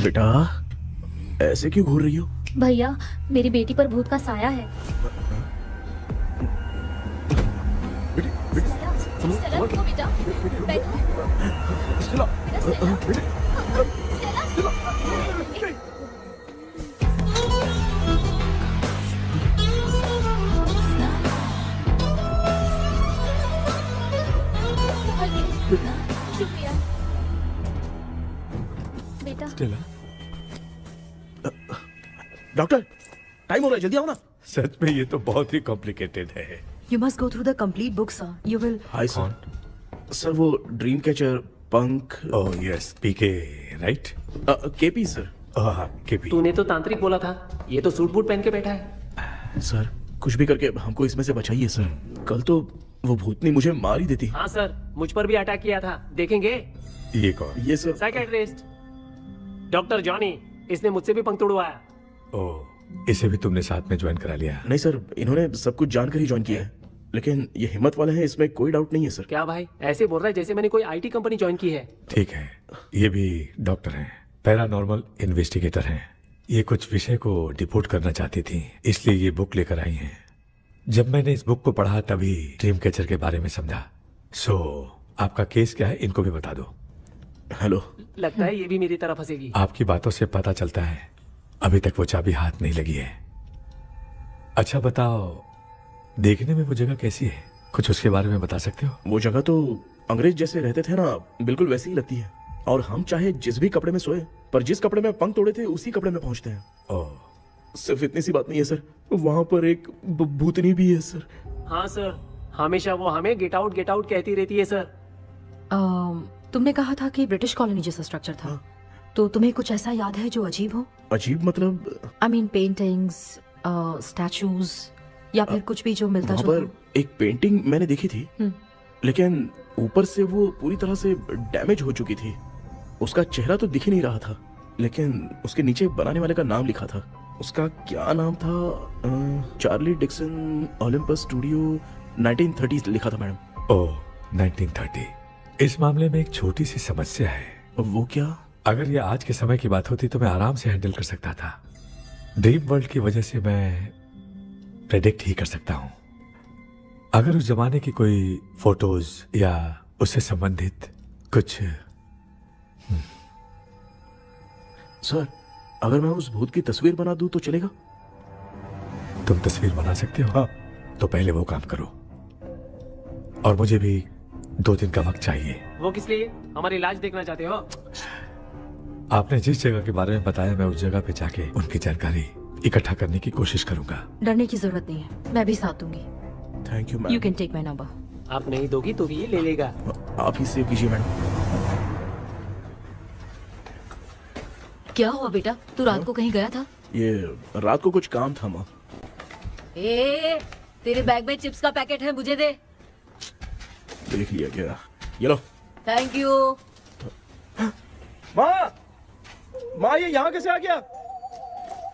बेटा ऐसे क्यों घूर रही हो? भैया, मेरी बेटी पर भूत का साया है। स्टेला, उठो बेटा, बैठो। स्टेला। शुक्रिया बेटा। डॉक्टर, टाइम हो रहा है, जल्दी आओ ना। सच में ये तो बहुत ही कॉम्प्लिकेटेड है। You must go through the complete book, sir. You will. Hi sir. Sir वो ड्रीम कैचर, पंख। ओह यस, पीके राइट? KP sir. केपी। तूने तो तांत्रिक बोला था, ये तो सूट बूट पहन के बैठा है। सर कुछ भी करके हमको इसमें से बचाइए सर, कल तो वो भूतनी मुझे मार ही देती। हाँ सर, मुझ पर भी अटैक किया था, देखेंगे? ये कौन? ये सर साइकियाट्रिस्ट डॉक्टर जॉनी, इसने मुझसे भी पंख तोड़वाया। ओह, इसे भी तुमने साथ में ज्वाइन करा लिया? नहीं सर, इन्होंने सब कुछ जानकर ही ज्वाइन किया है, लेकिन ये हिम्मत वाले हैं, इसमें कोई डाउट नहीं है सर। क्या भाई, ऐसे बोल रहा है जैसे मैंने कोई आईटी कंपनी ज्वाइन की है। ठीक है, ये भी डॉक्टर हैं, पैरानॉर्मल इन्वेस्टिगेटर हैं। ये कुछ विषय को डिपोर्ट करना चाहती थी, इसलिए ये बुक लेकर आई हैं। जब मैंने इस बुक को पढ़ा तभी ड्रीम कैचर के बारे में समझा। सो आपका केस क्या है, इनको भी बता दो। हेलो। लगता है ये भी मेरी तरह फंसेगी। आपकी बातों से पता चलता है अभी तक वो चाबी हाथ नहीं लगी है। अच्छा बताओ, देखने में वो जगह कैसी है, कुछ उसके बारे में बता सकते हो? वो जगह तो अंग्रेज जैसे रहते थे ना, बिल्कुल वैसी ही लगती है। और हम चाहे जिस भी कपड़े में सोए, पर जिस कपड़े में पंख तोड़े थे उसी कपड़े में पहुंचते हैं। ओह, सिर्फ इतनी सी बात नहीं है सर, वहां पर एक भूतनी भी है सर। हाँ सर, हमेशा वो हमें गेट आउट कहती रहती है सर। तुमने कहा था कि ब्रिटिश कॉलोनी जैसा स्ट्रक्चर था, तो तुम्हें कुछ ऐसा याद है जो अजीब हो? अजीब मतलब? आई मीन पेंटिंग्स, स्टैचूज या फिर कुछ भी जो मिलता वहाँ जुलता पर एक पेंटिंग मैंने देखी थी, लेकिन ऊपर से वो पूरी तरह से डैमेज हो चुकी थी। उसका चेहरा तो दिख ही नहीं रहा था, लेकिन उसके नीचे बनाने वाले का नाम लिखा था। उसका क्या नाम था? चार्ली डिक्सन ओलंपस स्टूडियो 1930 लिखा था मैडम। ओह 1930। इस मामले में एक छोटी सी समस्या है। वो क्या? अगर ये आज के समय की बात होती तो मैं आराम से हैंडल कर सकता था। ड्रीम वर्ल्ड की वजह से मैं प्रेडिक्ट ही कर सकता हूँ। अगर उस जमाने की कोई फोटोज या उससे संबंधित कुछ। सर, अगर मैं उस भूत की तस्वीर बना दूं तो चलेगा? तुम तस्वीर बना सकते हो? हाँ। तो पहले वो काम करो, और मुझे भी 2 दिन का वक्त चाहिए। वो किस लिए? हमारी इलाज देखना चाहते हो? आपने जिस जगह के बारे में बताया, मैं उस जगह पे जाके उनकी जानकारी इकट्ठा करने की कोशिश करूंगा। डरने की जरूरत नहीं है, मैं भी साथ दूंगी। Thank you ma'am. You can take my number. आप नहीं दोगी तो भी ये ले लेगा। आप ही सेव कीजिए मैडम। क्या हुआ बेटा, तू रात को कहीं गया था? ये रात को कुछ काम था माँ। ए, तेरे बैग में चिप्स का पैकेट है, मुझे दे। देख लिया क्या? ये लो। Thank you. माँ, माँ ये यहाँ कैसे आ गया?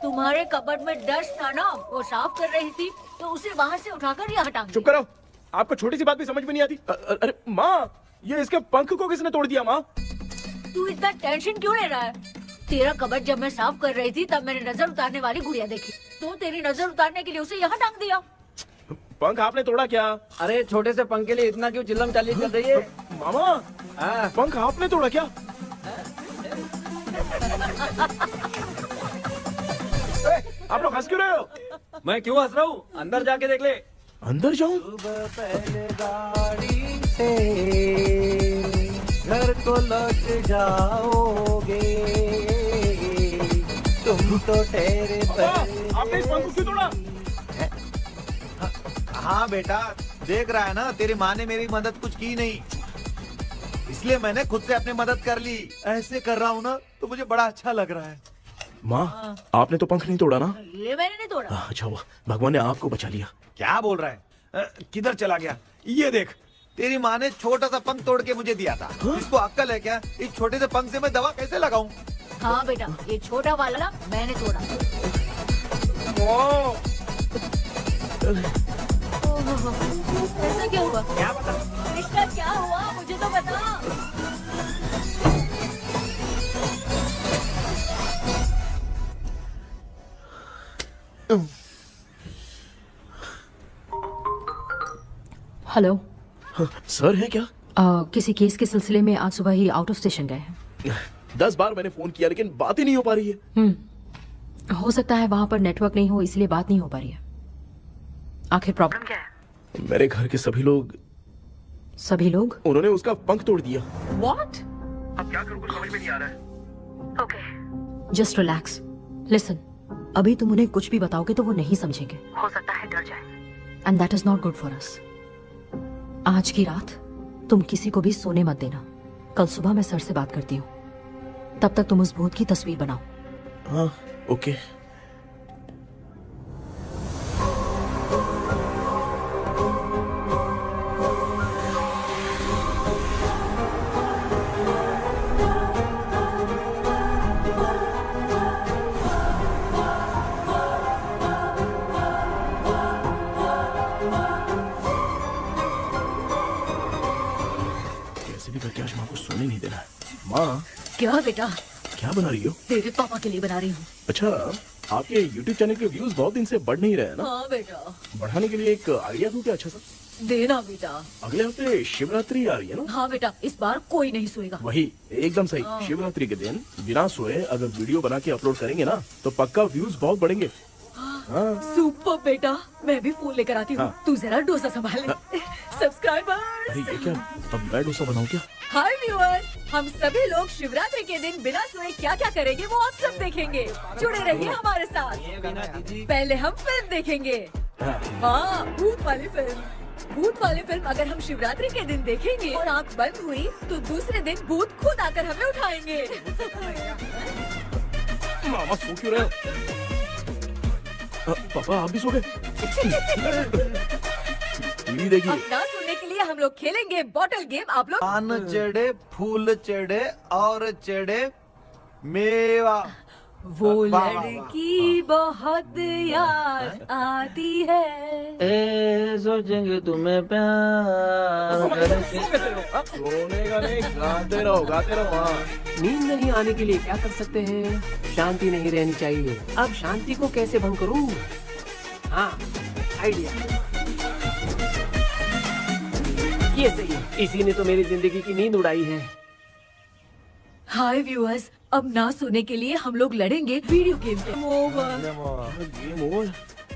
तुम्हारे कबर्ड में डस्ट था ना, वो साफ कर रही थी तो उसे वहाँ से उठाकर यहाँ टांग चुप करो, आपको छोटी सी बात भी समझ में नहीं आती। अरे माँ, ये इसके पंख को किसने तोड़ दिया? माँ तू इतना टेंशन क्यों ले रहा है? तेरा कबर्ड जब मैं साफ कर रही थी तब मैंने नजर उतारने वाली गुड़िया देखी, तो तेरी नजर उतारने के लिए उसे यहाँ टांग दिया। पंख आपने तोड़ा क्या? अरे छोटे से पंख के लिए इतना क्यों चिल्लम चाली कर रही है? मामा, पंख आपने तोड़ा क्या? आप लोग हंस क्यों रहे हो? मैं क्यों हंस रहा हूँ? अंदर जाके देख ले। अंदर जाऊं? घर को लौट जाओगे तुम तो ठहरे। आपने इस पंख को क्यों तोड़ा? हाँ बेटा, देख रहा है ना, तेरी माँ ने मेरी मदद कुछ की नहीं, इसलिए मैंने खुद से अपनी मदद कर ली। ऐसे कर रहा हूँ ना तो मुझे बड़ा अच्छा लग रहा है। माँ, आपने तो पंख नहीं तोड़ा ना? ये मैंने नहीं तोड़ा। अच्छा हुआ, भगवान ने आपको बचा लिया। क्या बोल रहा है? किधर चला गया? ये देख, तेरी माँ ने छोटा सा पंख तोड़ के मुझे दिया था। इसको अक्ल है क्या? इस छोटे से पंख से मैं दवा कैसे लगाऊं? हाँ बेटा, ये छोटा वाला मैंने तोड़ा। ऐसा क्या हुआ? क्या बता? रिश्ता क्या हुआ, मुझे तो बता। हेलो सर है क्या? किसी केस के सिलसिले में आज सुबह ही आउट ऑफ स्टेशन गए हैं। 10 बार मैंने फोन किया लेकिन बात ही नहीं हो पा रही है। हो सकता है वहाँ पर नेटवर्क नहीं हो, इसलिए बात नहीं हो पा रही है। आखिर प्रॉब्लम क्या है? मेरे घर के सभी लोग उन्होंने उसका पंख तोड़ दिया। What? अब क्या करूं, कुछ समझ में नहीं आ रहा है। Okay. Just relax. Listen. अभी तुम उन्हें कुछ भी बताओगे तो वो नहीं समझेंगे। हो सकता है डर जाए। And that is not good for us. आज की रात तुम किसी को भी सोने मत देना। कल सुबह मैं सर से बात करती हूँ। तब तक तुम उस भूत की तस्वीर बनाओ। हाँ, ओके। करके आज माँ को सोने नहीं देना है। माँ, क्या बेटा? क्या बना रही हो? तेरे पापा के लिए बना रही हूँ। अच्छा, आपके YouTube चैनल के व्यूज बहुत दिन से बढ़ नहीं रहे हैं ना? हाँ बेटा। बढ़ाने के लिए एक आइडिया दूं क्या अच्छा सा? देना बेटा। अगले हफ्ते शिवरात्रि आ रही है ना? हाँ बेटा, इस बार कोई नहीं सोएगा। वही, एकदम सही। शिवरात्रि के दिन बिना सोए अगर वीडियो बना के अपलोड करेंगे ना तो पक्का व्यूज बहुत बढ़ेंगे। सुपर बेटा, मैं भी फोन लेकर आती हूँ। तू जरा डोसा संभाल ले। सब्सक्राइबर्स। अरे ये क्या, अब मैं डोसा बनाऊं क्या? हाय व्यूअर्स, हम सभी लोग शिवरात्रि के दिन बिना सोए क्या क्या करेंगे वो आप सब देखेंगे। जुड़े रहिए हमारे साथ। पहले हम फिल्म देखेंगे। हाँ, भूत वाली फिल्म। भूत वाली फिल्म अगर हम शिवरात्रि के दिन देखेंगे और आँख बंद हुई तो दूसरे दिन भूत खुद आकर हमें उठाएंगे। मामा सो क्यों रहे हो? पापा आप भी सो गए? टीवी देखिए। अब ना सुनने के लिए हम लोग खेलेंगे बॉटल गेम। आप लोग पान चढ़े, फूल चढ़े और चढ़े मेवा। वो वाह, वाह, वाह। लड़की बहुत याद आती है। ए सोचेंगे तुम्हें प्यार सोने का नहीं, गाते रहो हाँ। नींद नहीं आने के लिए क्या कर सकते हैं? शांति नहीं रहनी चाहिए। अब शांति को कैसे भंग करूं? हाँ, आइडिया ये सही है। इसी ने तो मेरी जिंदगी की नींद उड़ाई है। हाय व्यूअर्स, अब ना सोने के लिए हम लोग लड़ेंगे वीडियो गेम पे। Game over.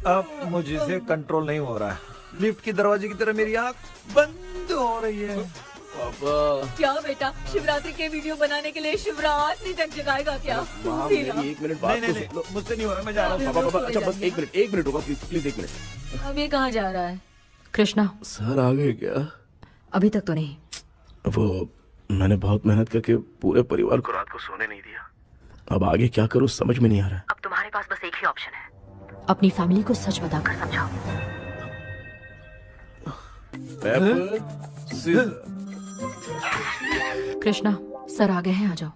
अब मुझसे कंट्रोल नहीं हो रहा है। लिफ्ट की दरवाजे की तरह मेरी आँख बंद हो रही है। पापा क्या बेटा, शिवरात्रि के वीडियो बनाने के लिए शिवरात्रि तक जगाएगा क्या? माँ, फिर मेरी एक मिनट बात नहीं तो नहीं सुन लो। मुझसे नहीं हो रहा, मैं जा रहा हूँ। पापा अच्छा बस एक मिनट होगा प्लीज एक मिनट। अब ये कहाँ जा रहा है? कृष्णा, सर आ गए क्या? अभी तक तो नहीं। वो मैंने बहुत मेहनत करके पूरे परिवार को रात को सोने नहीं दिया। अब आगे क्या करूँ समझ में नहीं आ रहा है। अब तुम्हारे पास बस एक ही ऑप्शन है, अपनी फैमिली को सच बताकर समझाओ। कृष्णा, सर आ गए हैं, आ जाओ।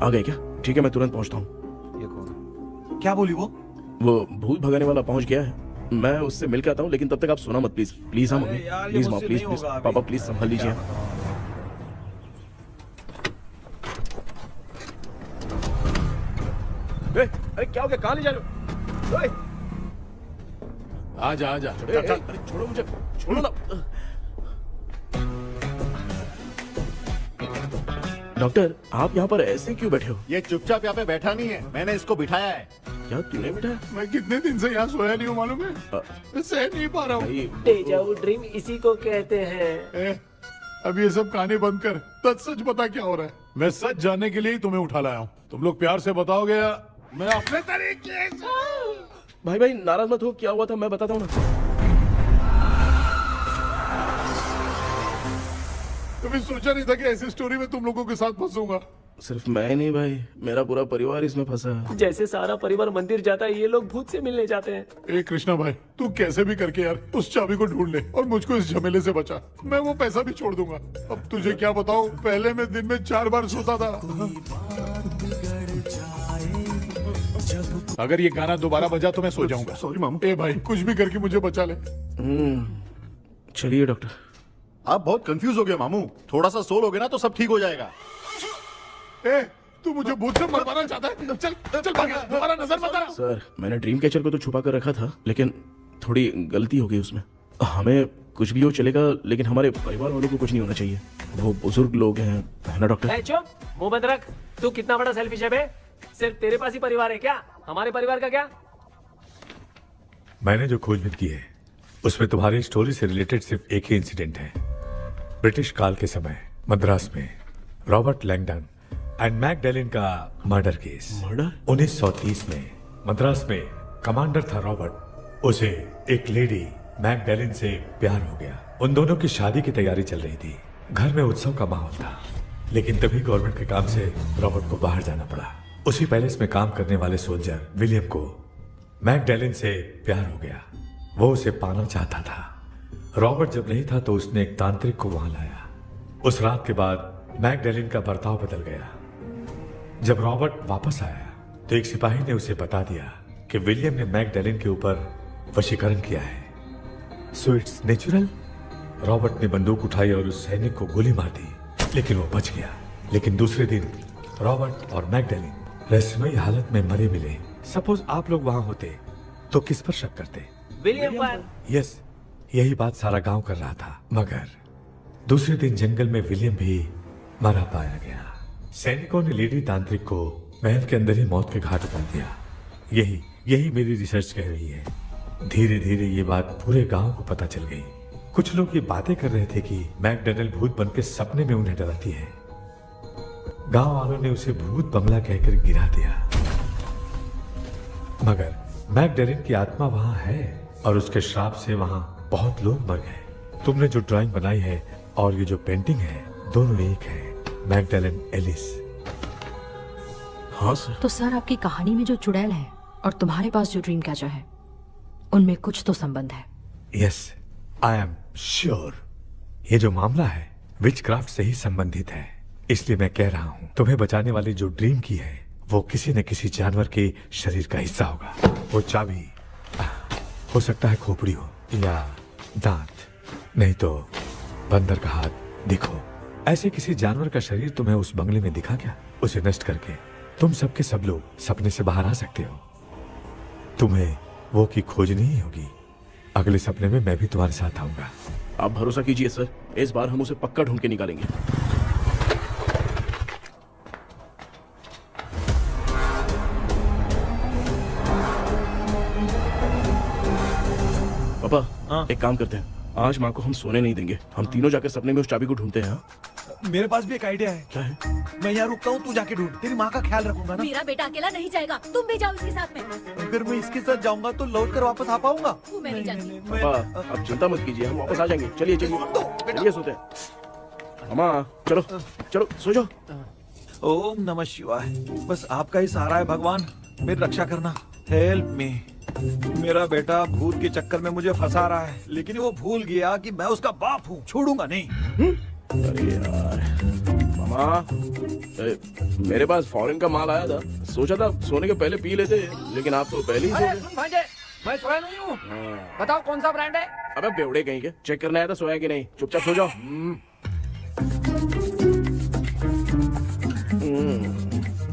आ गए क्या? ठीक है मैं तुरंत पहुंचता हूँ। ये कौन? क्या बोली वो? वो भूत भगाने वाला पहुंच गया है, मैं उससे मिल के आता हूँ, लेकिन तब तक आप सोना मत प्लीज। प्लीज हाँ मम्मी, यार, ये प्लीज माँ, मुझसे प्लीज नहीं प्लीज होगा अभी। पापा प्लीज संभाल लीजिए। अरे क्या हो गया, कहाँ ले जा रहे हो? ओए, आजा आजा ए, ए, अरे छोड़ो मुझे, छोड़ो ना। डॉक्टर आप यहाँ पर ऐसे क्यों बैठे हो? ये चुपचाप यहाँ पे बैठा नहीं है, मैंने इसको बिठाया है। क्या तूने बैठा? मैं कितने दिन से यहाँ सोया नहीं हूँ मालूम है। मैं सह नहीं पा रहा हूँ। डेजाऊ ड्रीम इसी को कहते हैं। अब ये सब कहानी बंद कर, सच बता क्या हो रहा है। मैं सच जानने के लिए ही तुम्हें उठा लाया हूँ। तुम लोग प्यार से बताओगे या मैं अपने तरीके से। भाई नाराज मत हो, क्या हुआ था मैं बताता हूँ ना। कभी सोचा नहीं था कि ऐसी स्टोरी में तुम लोगों के साथ फंसूंगा। सिर्फ मैं नहीं भाई, मेरा पूरा परिवार इसमें फंसा है। जैसे सारा परिवार मंदिर जाता है, ये लोग भूत से मिलने जाते हैं। ए कृष्णा भाई, तू कैसे भी करके यार उस चाबी को ढूंढ ले और मुझको इस झमेले से बचा। मैं वो पैसा भी छोड़ दूंगा। अब तुझे क्या बताऊं, पहले मैं दिन में 4 बार सोता था। अगर ये गाना दोबारा बजा तो मैं सो जाऊंगा। सॉरी मामू। ए भाई कुछ भी करके मुझे बचा ले। चलिए डॉक्टर। आप बहुत कंफ्यूज हो गए मामू, थोड़ा सा सो लोगे ना तो सब ठीक हो जाएगा। ए तू मुझे भूत से मरवाना चाहता है? चल चल भाग, दोबारा नजर मत आना। सर मैंने ड्रीम कैचर को तो छुपा कर रखा था, लेकिन थोड़ी गलती हो गई उसमें। हमें कुछ भी हो चलेगा, लेकिन हमारे परिवार वालों को कुछ नहीं होना चाहिए। वो बुजुर्ग लोग हैं, है ना डॉक्टर? चुप, मुंह बंद रख। तू कितना बड़ा सेल्फिश है बे? सिर्फ तेरे पास ही परिवार है क्या? हमारे परिवार का क्या? मैंने जो खोजबीन की है उसमें तुम्हारी स्टोरी से रिलेटेड सिर्फ एक ही इंसिडेंट है। ब्रिटिश काल के समय मद्रास में रॉबर्ट लैंगडन एंड मैकडैलिन का मर्डर केस। मर्डर? 1930 में मद्रास में कमांडर था रॉबर्ट, उसे एक लेडी मैकडैलिन से प्यार हो गया। उन दोनों की शादी की तैयारी चल रही थी, घर में उत्सव का माहौल था, लेकिन तभी गवर्नमेंट के काम से रॉबर्ट को बाहर जाना पड़ा। उसी पैलेस में काम करने वाले सोल्जर विलियम को मैकडैलिन से प्यार हो गया, वो उसे पाना चाहता था। रॉबर्ट जब नहीं था तो उसने एक तांत्रिक को वहां लाया। उस रात के बाद मैकडैलिन का बर्ताव बदल गया। जब रॉबर्ट वापस आया तो एक सिपाही ने उसे बता दिया कि विलियम ने मैकडैलिन के ऊपर वशीकरण किया है। So it's natural. रॉबर्ट ने बंदूक उठाई और उस सैनिक को गोली मार दी, लेकिन वो बच गया। लेकिन दूसरे दिन रॉबर्ट और मैकडैलिन रहस्यमयी हालत में मरे मिले। सपोज आप लोग वहां होते तो किस पर शक करते? विलियम पर। यस, यही बात सारा गांव कर रहा था। मगर दूसरे दिन जंगल में विलियम भी मरा पाया गया। सैनिकों ने लेडी तांत्रिक को महल के अंदर ही मौत के घाट उतार दिया। यही मेरी रिसर्च कह रही है। धीरे धीरे ये बात पूरे गांव को पता चल गई। कुछ लोग ये बातें कर रहे थे कि मैकडैलिन भूत बनकर सपने में उन्हें डराती है। गांव वालों ने उसे भूत बंगला कहकर गिरा दिया। मगर मैकडैलिन की आत्मा वहां है और उसके श्राप से वहां बहुत लोग मर गए। तुमने जो ड्राइंग बनाई है और ये जो पेंटिंग है दोनों एक है, मैगडेलन एलिस। हाँ सर। तो सर आपकी कहानी में जो चुड़ैल है और तुम्हारे पास जो ड्रीम कैचर है उनमें कुछ तो संबंध है। यस, आई एम श्योर ये जो मामला है विचक्राफ्ट से ही संबंधित है। इसलिए मैं कह रहा हूँ तुम्हें बचाने वाली जो ड्रीम की है वो किसी न किसी जानवर के शरीर का हिस्सा होगा। वो चाबी हो सकता है खोपड़ी हो या दांत, नहीं तो बंदर का हाथ। देखो, ऐसे किसी जानवर का शरीर तुम्हें उस बंगले में दिखा क्या? उसे नष्ट करके तुम सबके सब लोग सपने से बाहर आ सकते हो। तुम्हें वो की खोजनी ही होगी। अगले सपने में मैं भी तुम्हारे साथ आऊंगा। आप भरोसा कीजिए सर, इस बार हम उसे पक्का ढूंढ के निकालेंगे। पापा, एक काम करते हैं, आज माँ को हम सोने नहीं देंगे। हम तीनों जाकर सपने में उस चाबी को ढूंढते हैं। मेरे पास भी एक आइडिया है। क्या है? मैं यहाँ रुकता हूँ, तू जाके ढूंढ। तेरी माँ का ख्याल रखूंगा ना। मेरा बेटा अकेला नहीं जाएगा, तुम भी जाओ इसके साथ में। अगर मैं इसके साथ जाऊंगा तो लौट कर वापस आ पाऊंगा? वो मैं नहीं जानती। पापा, आप चिंता मत कीजिए, हम वापस आ जाएंगे। चलिए चलिए चलिए, सोते हैं। मामा चलो चलो सो जाओ। ओम नमः शिवाय। बस आपका ही सहारा है भगवान, मेरी रक्षा करना। Help me. मेरा बेटा भूत के चक्कर में मुझे फंसा रहा है, लेकिन वो भूल गया कि मैं उसका बाप हूँ। छोड़ूंगा नहीं। अरे यार मामा, मेरे पास फॉरेन का माल आया था, सोचा था सोने के पहले पी लेते, लेकिन आप तो पहले ही सो अरे गए। सुन भांजे, मैं सोया नहीं हूँ। बताओ कौन सा ब्रांड है? अबे बेवड़े कहीं के, चेक करना है तो सोया कि नहीं। चुपचाप सो जाओ।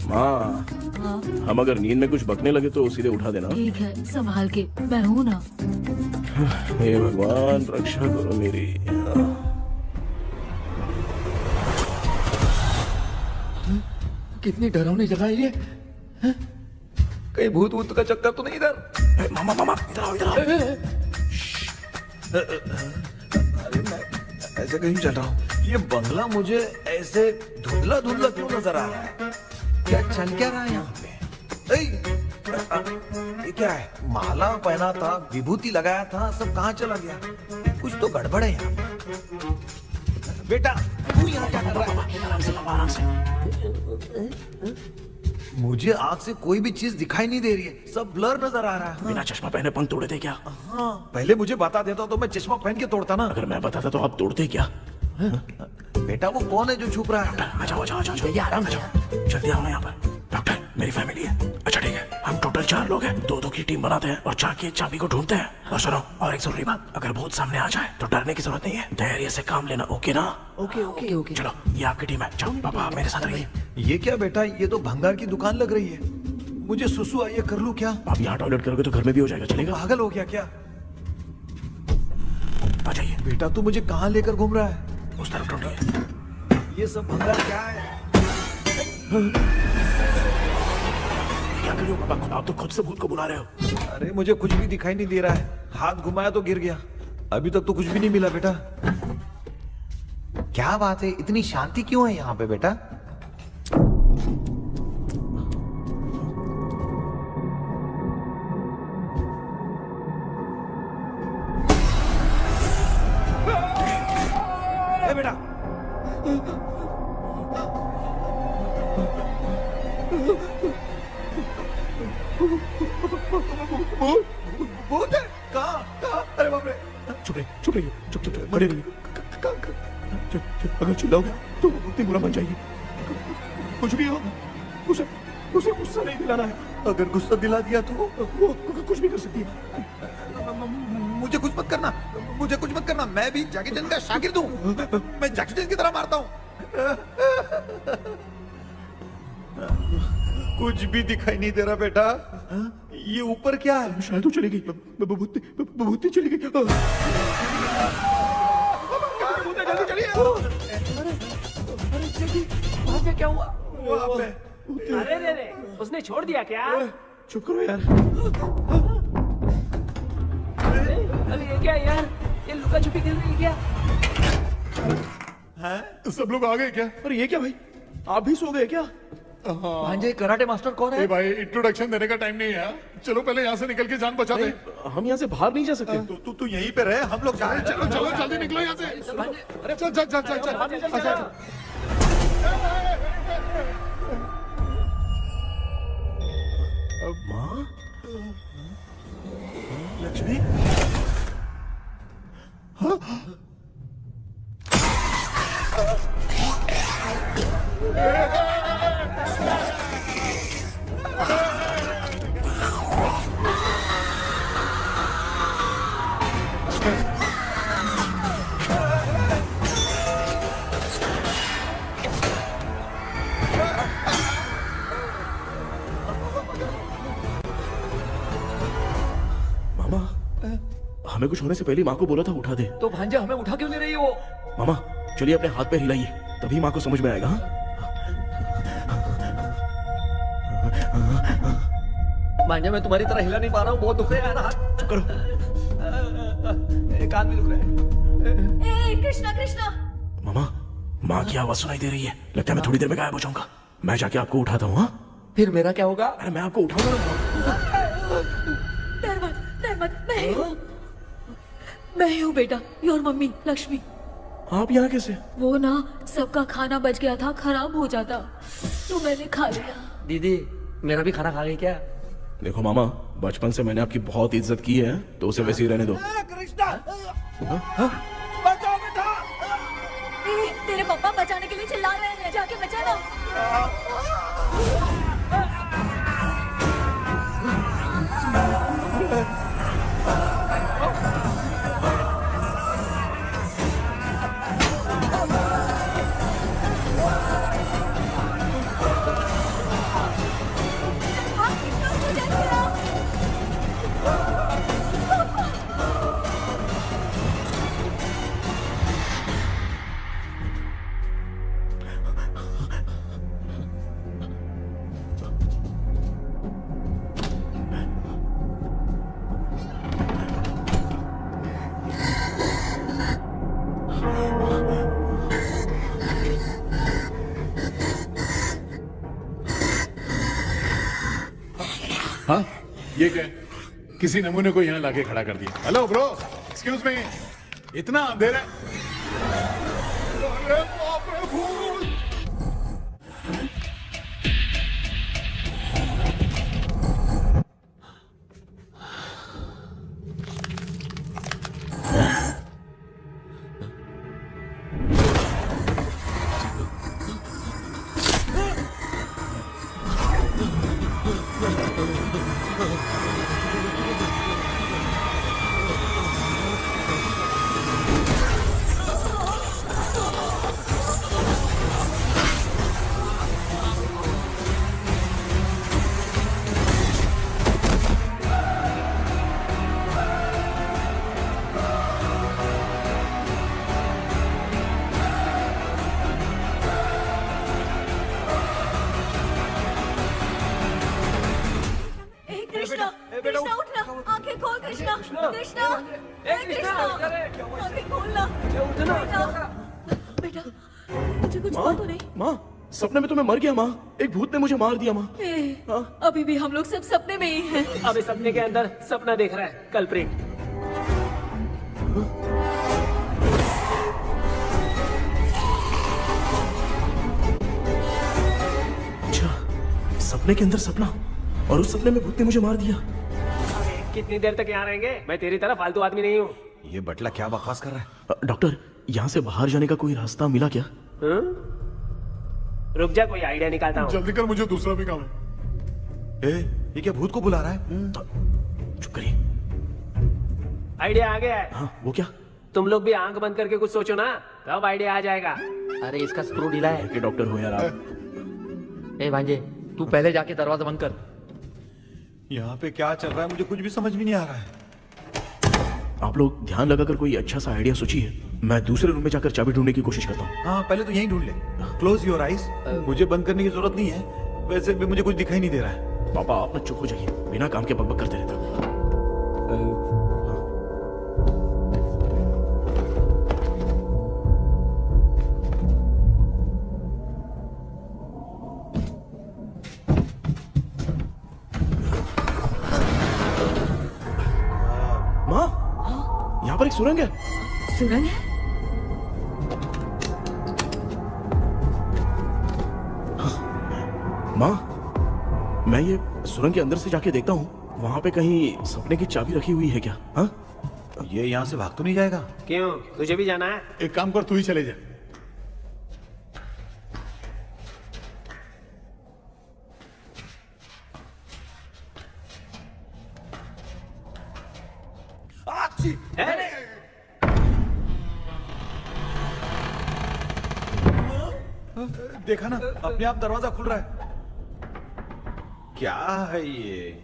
माँ, हम अगर नींद में कुछ बकने लगे तो सीधे उठा देना। ठीक है, संभाल के, मैं हूँ ना। हे भगवान रक्षा करो मेरी। कितनी डरावनी जगह है ये। हैं? कहीं भूत भूत का चक्कर तो नहीं इधर? मामा मामा इधर आओ, इधर आओ। अरे मैं ऐसे कहीं चल रहा हूँ। ये बंगला मुझे ऐसे धुंधला धुंधला क्यों नजर आ रहा है? क्या चल क्या रहा है यहाँ पे? ये क्या है? माला पहना था, विभूति लगाया था, सब कहाँ चला गया? कुछ तो गड़बड़ है यहाँ पे। बेटा तू यहाँ क्या कर रहा है? आराम से। मुझे आँख से कोई भी चीज दिखाई नहीं दे रही है, सब ब्लर नजर आ रहा है। बिना चश्मा पहने पंख तोड़े थे क्या? हाँ, पहले मुझे बता देता तो मैं चश्मा पहन के तोड़ता ना। अगर मैं बताता तो आप तोड़ते क्या? बेटा वो कौन है जो छुप रहा है? आ जाओ आ जाओ आ जाओ, ये आराम से जल्दी आओ ना यहाँ पर। डॉक्टर, मेरी फैमिली है। अच्छा ठीक है, हम टोटल 4 लोग हैं, 2-2 की टीम बनाते हैं और जाके चाबी को ढूंढते हैं। और सुनो, और एक जरूरी बात, अगर भूत सामने आ जाए तो डरने की जरूरत नहीं है, धैर्य से काम लेना। ओके ना? Okay okay okay. चलो, ये आपकी टीम है। जाओ पापा, मेरे साथ रहिए। ये क्या बेटा, ये तो भंगार की दुकान लग रही है। मुझे सुसु आई है, कर लूं क्या? आप यहाँ टॉयलेट करोगे तो घर में भी हो जाएगा, चलेगा? पागल हो गया क्या? आ जाइए। बेटा तू मुझे कहाँ लेकर घूम रहा है? उस तरफ ढूंढिए। ये सब भंगार क्या है? क्या कर रहे हो पापा? आप तो खुद से भूत को बुला रहे हो। अरे मुझे कुछ भी दिखाई नहीं दे रहा है, हाथ घुमाया तो गिर गया। अभी तक तो कुछ भी नहीं मिला बेटा। क्या बात है, इतनी शांति क्यों है यहाँ पे बेटा? ए बेटा, भूत है? कहाँ? अरे बाप रे! चुप रहिए, चुप रहिए, चुप चुप चुप खड़े रहिए। अगर चिल्लाओगे तो वो इतनी बुरा बन जाएगी। कुछ भी हो, उसे उसे गुस्सा नहीं दिलाना है। अगर गुस्सा दिला दिया तो वो कुछ भी कर सकती है। मुझे कुछ मत करना, मुझे कुछ मत करना। मैं भी जैकी चैन का शागिर्द हूँ। मैं जैकी चैन की तरह मारता हूँ। कुछ भी दिखाई नहीं दे रहा बेटा। ये ऊपर क्या है? शायद वो चली गई, भूती चली गई। जल्दी चलिए। भांजे क्या हुआ? वहाँ पे। अरे रे रे, उसने छोड़ दिया क्या? चुप करो यार। अरे ये क्या यार, ये लुका छुपी खेल रही है क्या? हैं? सब लोग आ गए क्या? अरे ये क्या भाई, आप भी सो गए क्या? भांजे कराटे मास्टर कौन ए है? भाई इंट्रोडक्शन देने का टाइम नहीं है। चलो पहले यहाँ से निकल के जान बचा दे। हम यहाँ से बाहर नहीं जा सकते। तू यहीं पे रहे, हम लोग जा रहे हैं। चलो चलो जल्दी निकलो यहाँ से। चल चल चल चल चल। अच्छा। माँ, लक्ष्मी, मामा, हमें कुछ होने से पहले माँ को बोला था उठा दे। तो भांजे हमें उठा क्यों ले रही हो? मामा चलिए अपने हाथ पैर हिलाइए, तभी माँ को समझ में आएगा। हाँ? भांजे मैं तुम्हारी तरह हिला नहीं पा रहा हूँ, बहुत दुख रहा है ना हाथ। चुप करो। कान भी दुख रहा है। ए कृष्णा कृष्णा, मामा, माँ की आवाज सुनाई दे रही है, लगता है मैं थोड़ी देर में गायब हो जाऊंगा। मैं जाके आपको उठाता हूँ। हाँ? फिर मेरा क्या होगा? अरे मैं आपको उठाऊंगा। डर मत, मैं ही हूँ बेटा, योर मम्मी लक्ष्मी। आप यहाँ कैसे? वो ना सबका खाना बच गया था, खराब हो जाता तो मैंने खा लिया। दीदी मेरा भी खाना खा गई क्या? देखो मामा, बचपन से मैंने आपकी बहुत इज्जत की है, तो उसे वैसे ही रहने दो। तेरे पापा बचाने के लिए चिल्ला रहे हैं, जाके बचा ना। हाँ ये क्या? किसी नमूने को यहाँ लाके खड़ा कर दिया। हेलो ब्रो, एक्सक्यूज मी, इतना अंधेरा है। अरे बाप रे, भूत! कृष्णा उठना, आंखें खोल कृष्णा, कृष्णा, आंखें खोलना। बेटा मुझे कुछ हुआ तो नहीं? माँ, सपने में तो मैं मर गया माँ, एक भूत ने मुझे मार दिया माँ। अभी भी हम लोग सब सपने में ही हैं। अबे सपने के अंदर सपना देख रहा है कल्प्रिट। अच्छा, सपने के अंदर सपना, और उस सपने में भूत ने मुझे मार दिया। कितनी देर तक यहाँ रहेंगे? मैं तेरी तरह फालतू आदमी नहीं हूँ। ये बटला क्या बकवास कर रहा है? डॉक्टर, यहाँ से बाहर जाने का कोई रास्ता मिला क्या? रुक जा, कोई आइडिया निकालता हूँ। जल्दी कर, मुझे दूसरा भी काम है। ये क्या भूत को बुला रहा है? चुप करिए। आइडिया आ गया है। हाँ, वो क्या? तुम लोग भी आंख बंद करके कुछ सोचो ना, तब आइडिया आ जाएगा। अरे इसका स्क्रू ढीला है। के डॉक्टर हो यार आप। ए भांजे, तू पहले जाके दरवाजा बंद कर। यहाँ पे क्या चल रहा है मुझे कुछ भी समझ में नहीं आ रहा है। आप लोग ध्यान लगाकर कोई अच्छा सा आइडिया सोचिए, मैं दूसरे रूम में जाकर चाबी ढूंढने की कोशिश करता हूँ। हाँ, पहले तो यहीं ढूंढ ले। Close your eyes. मुझे बंद करने की जरूरत नहीं है, वैसे भी मुझे कुछ दिखाई नहीं दे रहा है। पापा आप ना चुप हो जाइए, बिना काम के बकबक करते रहते हो। पर एक सुरंग है। सुरंग है? माँ, मैं ये सुरंग के अंदर से जाके देखता हूँ, वहाँ पे कहीं सपने की चाबी रखी हुई है क्या? हाँ? ये यहाँ से भाग तो नहीं जाएगा? क्यों, तुझे भी जाना है? एक काम कर, तू ही चले जा। देखा ना, अपने आप दरवाजा खुल रहा है। क्या है ये?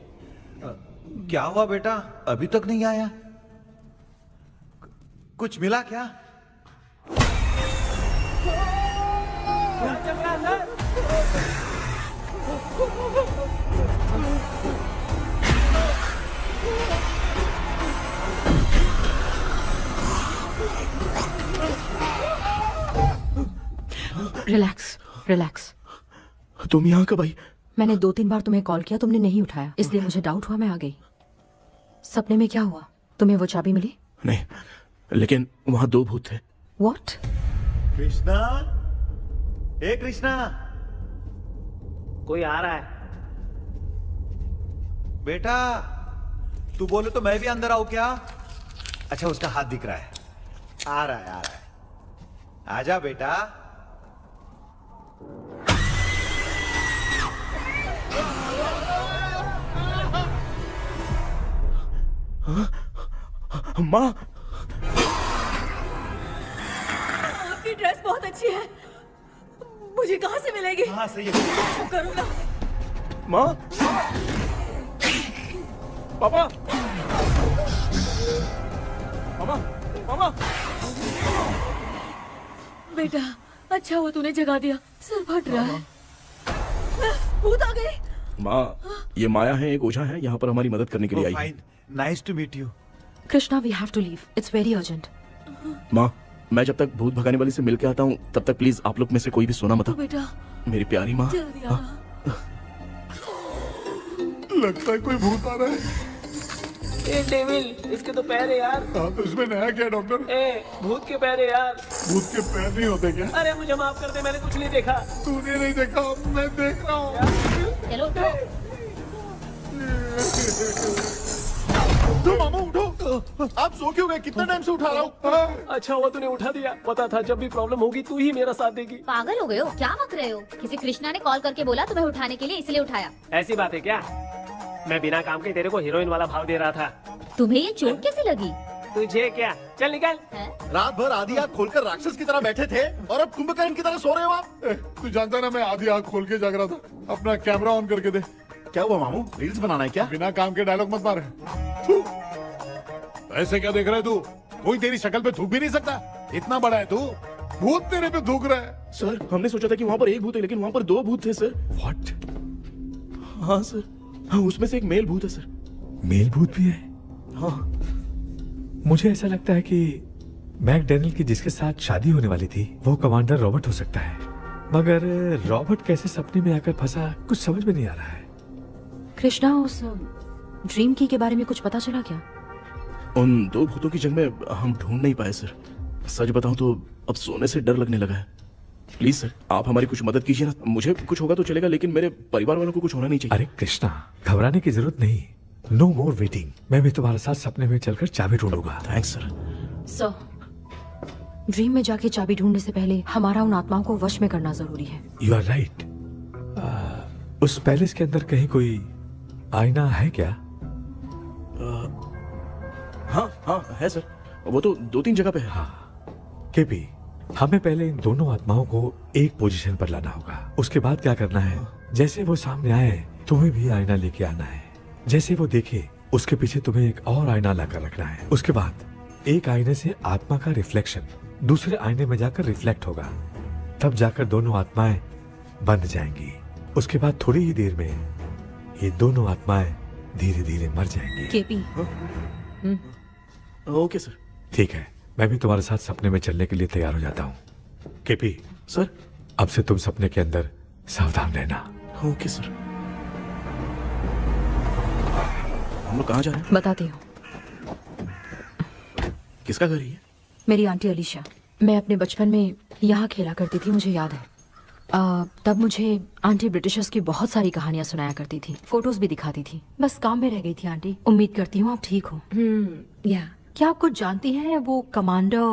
क्या हुआ बेटा, अभी तक नहीं आया? कुछ मिला क्या? Relax relax. तुम यहाँ कब आई? मैंने 2-3 बार तुम्हें कॉल किया, तुमने नहीं उठाया, इसलिए मुझे डाउट हुआ, मैं आ गई। सपने में क्या हुआ? तुम्हें वो चाबी मिली? नहीं, लेकिन वहाँ 2 भूत थे। व्हाट? कृष्णा, हे कृष्णा, कोई आ रहा है। बेटा तू बोले तो मैं भी अंदर आऊं क्या? अच्छा, उसका हाथ दिख रहा है, आ रहा है, आ रहा है। आजा बेटा। माँ, आपकी ड्रेस बहुत अच्छी है, मुझे कहाँ से मिलेगी? हाँ सही है। करूँगा। माँ, पापा, मामा, मामा। बेटा अच्छा हुआ तूने जगा दिया, सर फट रहा है। भूत आ गई। माँ, ये माया है, एक ओझा है, यहाँ पर हमारी मदद करने के लिए आई है। Fine, nice to meet you. Krishna, we have to leave, it's very urgent. माँ, मैं जब तक भूत भगाने वाली से मिल के आता हूँ तब तक प्लीज आप लोग में से कोई भी सोना मत। तो बेटा मेरी प्यारी माँ। जल्दी आना। लगता है कोई भूत आ रहा है। ए डेविल, इसके तो पैर है यार। हाँ, तो इसमें नया क्या डॉक्टर? ए, भूत के पैर है यार। भूत के पैर नहीं होते क्या? अरे मुझे माफ कर दे, मैंने कुछ नहीं देखा। तूने नहीं देखा, मैं देख रहा हूँ। चलो उठो। तो मामा उठो, आप सो क्यों गए? कितना टाइम से उठा रहा हूँ। अच्छा हुआ तूने उठा दिया, पता था जब भी प्रॉब्लम होगी तू ही मेरा साथ देगी। पागल हो गए हो क्या? बक रहे हो? किसी कृष्णा ने कॉल करके बोला तुम्हें उठाने के लिए, इसलिए उठाया। ऐसी बात है क्या? मैं बिना काम के तेरे को हीरोइन वाला भाव दे रहा था। तुम्हें ये चोट कैसे लगी? तुझे क्या, चल निकल। रात भर आधी आंख खोलकर राक्षस की तरह बैठे थे और अब कुंभकर्ण की तरह सो रहे हो आप। तू जानता है ना, मैं आधी आंख खोल के जाग रहा था। अपना कैमरा ऑन करके दे। क्या हुआ मामू, रील्स बनाना है क्या? बिना काम के डायलॉग मत मार। थू। ऐसे क्या देख रहा है तू? कोई तेरी शक्ल पे थूक भी नहीं सकता, इतना बड़ा है तू। भूत तेरे पे थूक रहा है। सर, हमने सोचा था कि वहाँ पर एक भूत है, लेकिन वहाँ पर 2 भूत थे सर। व्हाट? हाँ सर, हाँ, उसमें से एक मेल भूत है सर। मेल भूत भी है? हाँ। मुझे ऐसा लगता है कि मैकडैनियल की जिसके साथ शादी होने वाली थी वो कमांडर रॉबर्ट हो सकता है, मगर रॉबर्ट कैसे सपने में आकर फंसा कुछ समझ में नहीं आ रहा है। कृष्णा, उस ड्रीम की के बारे में कुछ पता चला क्या? उन 2 भूतों की जंग में हम ढूंढ नहीं पाए सर। सच बताऊं तो अब सोने से डर लगने लगा है। प्लीज सर, आप हमारी कुछ मदद कीजिए ना। मुझे कुछ होगा तो चलेगा, लेकिन मेरे परिवार वालों को कुछ होना नहीं चाहिए। अरे कृष्णा, घबराने की जरूरत नहीं, नो मोर वेटिंग। मैं भी तुम्हारे साथ सपने में चलकर चाबी ढूंढूंगा। Thanks sir. सर, ड्रीम में जाके चाबी ढूंढने से पहले हमारा उन आत्माओं को वश में करना जरूरी है। You are right. उस पैलेस के अंदर कहीं कोई आईना है क्या? हाँ हाँ है सर, वो तो 2-3 जगह पे है। हाँ केपी, हमें पहले इन दोनों आत्माओं को एक पोजीशन पर लाना होगा। उसके बाद क्या करना है, जैसे वो सामने आए तुम्हें भी आईना लेके आना है। जैसे वो देखे उसके पीछे तुम्हें एक और आईना लाकर रखना है। उसके बाद एक आईने से आत्मा का रिफ्लेक्शन दूसरे आईने में जाकर रिफ्लेक्ट होगा, तब जाकर दोनों आत्माएं बंध जाएंगी। उसके बाद थोड़ी ही देर में ये दोनों आत्माएं धीरे धीरे मर जाएंगी। KP, okay sir. ठीक है, मैं भी तुम्हारे साथ सपने में चलने के लिए तैयार हो जाता हूँ। केपी सर, अब से तुम सपने के अंदर सावधान रहना। Okay sir. हम लोग कहाँ जा रहे हैं? बताती हूँ। किसका घर है ये? मेरी आंटी अलीशा। मैं अपने बचपन में यहाँ खेला करती थी, मुझे याद है। तब मुझे आंटी ब्रिटिशर्स की बहुत सारी कहानियां सुनाया करती थी, फोटोज भी दिखाती थी। बस काम में रह गई थी आंटी। उम्मीद करती हूँ आप ठीक हो। या क्या आप कुछ जानती हैं वो कमांडर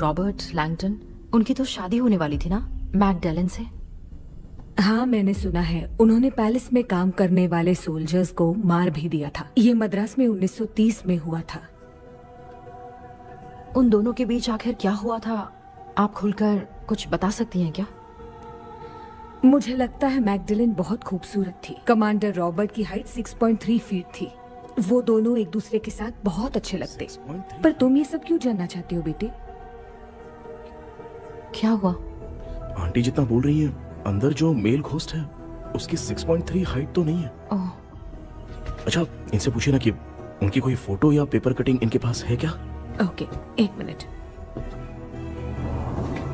रॉबर्ट लैंगटन? उनकी तो शादी होने वाली थी ना मैकडेलन से। हाँ, मैंने सुना है उन्होंने पैलेस में काम करने वाले सोल्जर्स को मार भी दिया था। ये मद्रास में 1930 में हुआ था। उन दोनों के बीच आखिर क्या हुआ था, आप खुलकर कुछ बता सकती हैं क्या? मुझे लगता है मैकडेलन बहुत खूबसूरत थी। कमांडर रॉबर्ट की हाइट 6.3 फीट थी। वो दोनों एक दूसरे के साथ बहुत अच्छे लगते। पर तुम ये सब क्यों जानना चाहते हो बेटे? क्या हुआ? आंटी जितना बोल रही है, अंदर जो मेल घोस्ट है उसकी 6.3 हाइट तो नहीं है। ओह, अच्छा, इनसे पूछिए ना कि उनकी कोई फोटो या पेपर कटिंग इनके पास है क्या? ओके, एक मिनट।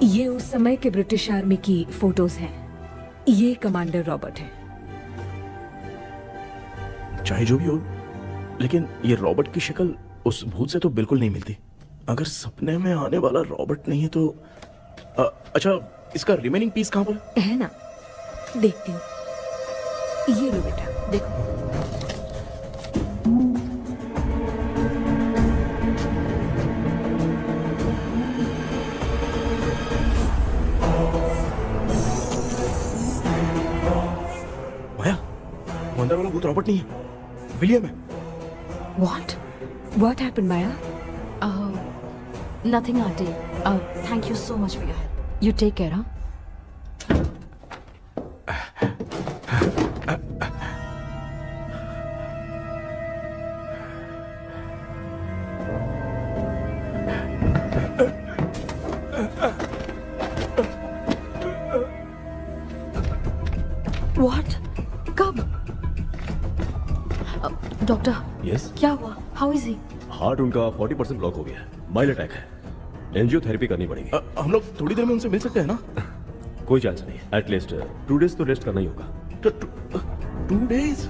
ये उस समय के ब्रिटिश आर्मी की फोटोज हैं। ये कमांडर रॉबर्ट है। चाहे जो भी हो, लेकिन ये रॉबर्ट की शक्ल उस भूत से तो बिल्कुल नहीं मिलती। अगर सपने में आने वाला रॉबर्ट नहीं है तो अच्छा, इसका रिमेनिंग पीस कहाँ पर है ना? देखती हूँ। ये लो बेटा, देखो। माया, वो अंदर वाला भूत रॉबर्ट नहीं है, विलियम है। What happened, Maya? Nothing, auntie. Thank you so much for your help. You take care, huh? What? कब? डॉक्टर, यस, क्या हुआ? How is he? हार्ट उनका 40% ब्लॉक हो गया है। माइल्ड अटैक है। एंजियोथेरेपी करनी पड़ेगी। हम लोग थोड़ी देर में उनसे मिल सकते हैं ना? कोई चांस नहीं। एटलीस्ट 2 डेज तो रेस्ट करना ही होगा। 2 days?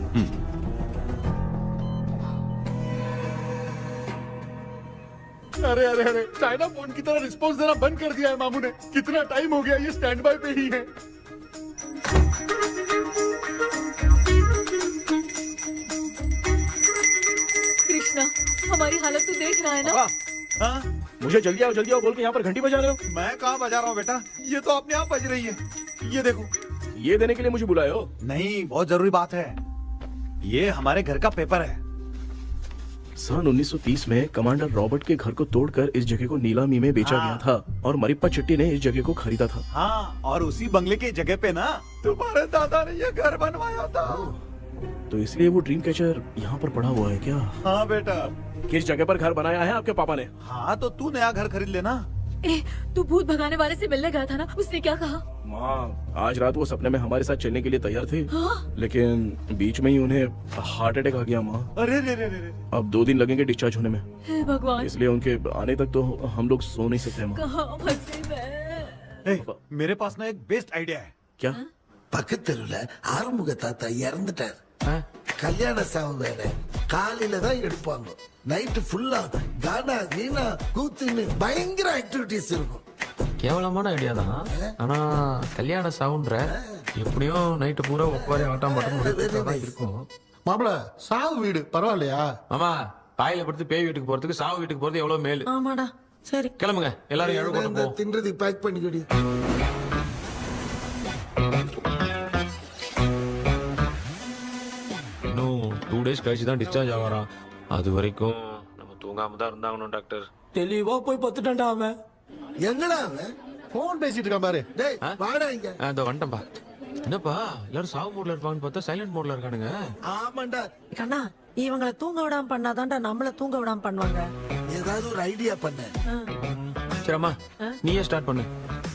अरे अरे अरे, चाइना फोन की तरह रिस्पॉन्स देना बंद कर दिया है मामू ने। कितना टाइम हो गया ये स्टैंड बाय पे ही है। कृष्णा, हमारी हालत तो देख रहा है ना। हाँ? मुझे जल्दी आओ बोल के यहाँ पर घंटी बजा रहे हो। मैं कहाँ बजा रहा हूँ बेटा, ये तो अपने आप बज रही है। ये देखो। ये देने के लिए मुझे बुलाए हो? नहीं, बहुत जरूरी बात है। ये हमारे घर का पेपर है। सन 1930 में कमांडर रॉबर्ट के घर को तोड़कर इस जगह को नीलामी में बेचा गया था और मरिप्पा चिट्टी ने इस जगह को खरीदा था। हाँ, और उसी बंगले की जगह पे ना तुम्हारे दादा ने ये घर बनवाया था। तो इसलिए वो ड्रीम कैचर यहाँ पर पड़ा हुआ है क्या? हाँ बेटा। किस जगह पर घर बनाया है आपके पापा ने? हाँ, तो तू नया घर खरीद लेना। तू भूत भगाने वाले से मिलने गया था ना, उसने क्या कहा? माँ, आज रात वो सपने में हमारे साथ चलने के लिए तैयार थे। हाँ? लेकिन बीच में ही उन्हें हार्ट अटैक आ गया माँ। अरे रे रे रे रे। अब 2 दिन लगेंगे डिस्चार्ज होने में। हे भगवान, इसलिए उनके आने तक तो हम लोग सो नहीं सकते माँ। कहाँ फंसे मैं? मेरे पास ना एक बेस्ट आइडिया है। क्या? பக்கத்தெருவுல ஆறுமுக தாத்தா இறந்துட்டார். கல்யாண சாவு வேற. காலையில தான் எடுப்பாங்க. நைட் ஃபுல்லா கானா கீனா கூத்துன்னு பயங்கர ஆக்டிவிட்டிஸ் இருக்கும். கேவலமான ஐடியா தான். ஆனா கல்யாண சவுண்ட்ற எப்படியும் நைட்டு பூரா உட்காரி ஆட்டம் பாட்டம் இருக்கும். மாப்பிள, சாவு வீடு பரவாயில்லையா? மாமா, பாயில படுத்து பேய் வீட்டுக்கு போறதுக்கு சாவு வீட்டுக்கு போறது எவ்வளவு மேல். ஆமாடா, சரி கிளம்புங்க, எல்லாரும் எழு கொண்டு போ. தின்றதுக்கு பேக் பண்ணிக்கடி. இன்னும் 2 டேஸ் கழிச்சு தான் டிஸ்சார்ஜ் ஆவாராம். அது வரைக்கும் நம்ம தூங்காம தான் இருந்தாகணும் டாக்டர். தெளிவா போய் பத்துட்டான்டா அவன். எங்கடா அவன்? फोन பேசிட்டு இருக்கான் பாரு. டேய், வாடா இங்க. இதோ வந்துட்டேன்பா. என்னப்பா எல்லாரும் சாவு மோட்ல இருப்பாங்கன்னு பார்த்தா சைலண்ட் மோட்ல இருக்கானுங்க. ஆமாண்டா. கண்ணா, இவங்களை தூங்க விடாம பண்ணாதான்டா நம்மள தூங்க விடாம பண்ணுவாங்க. ஏதாவது ஒரு ஐடியா பண்ணு. சரிம்மா, நீயே ஸ்டார்ட் பண்ணு.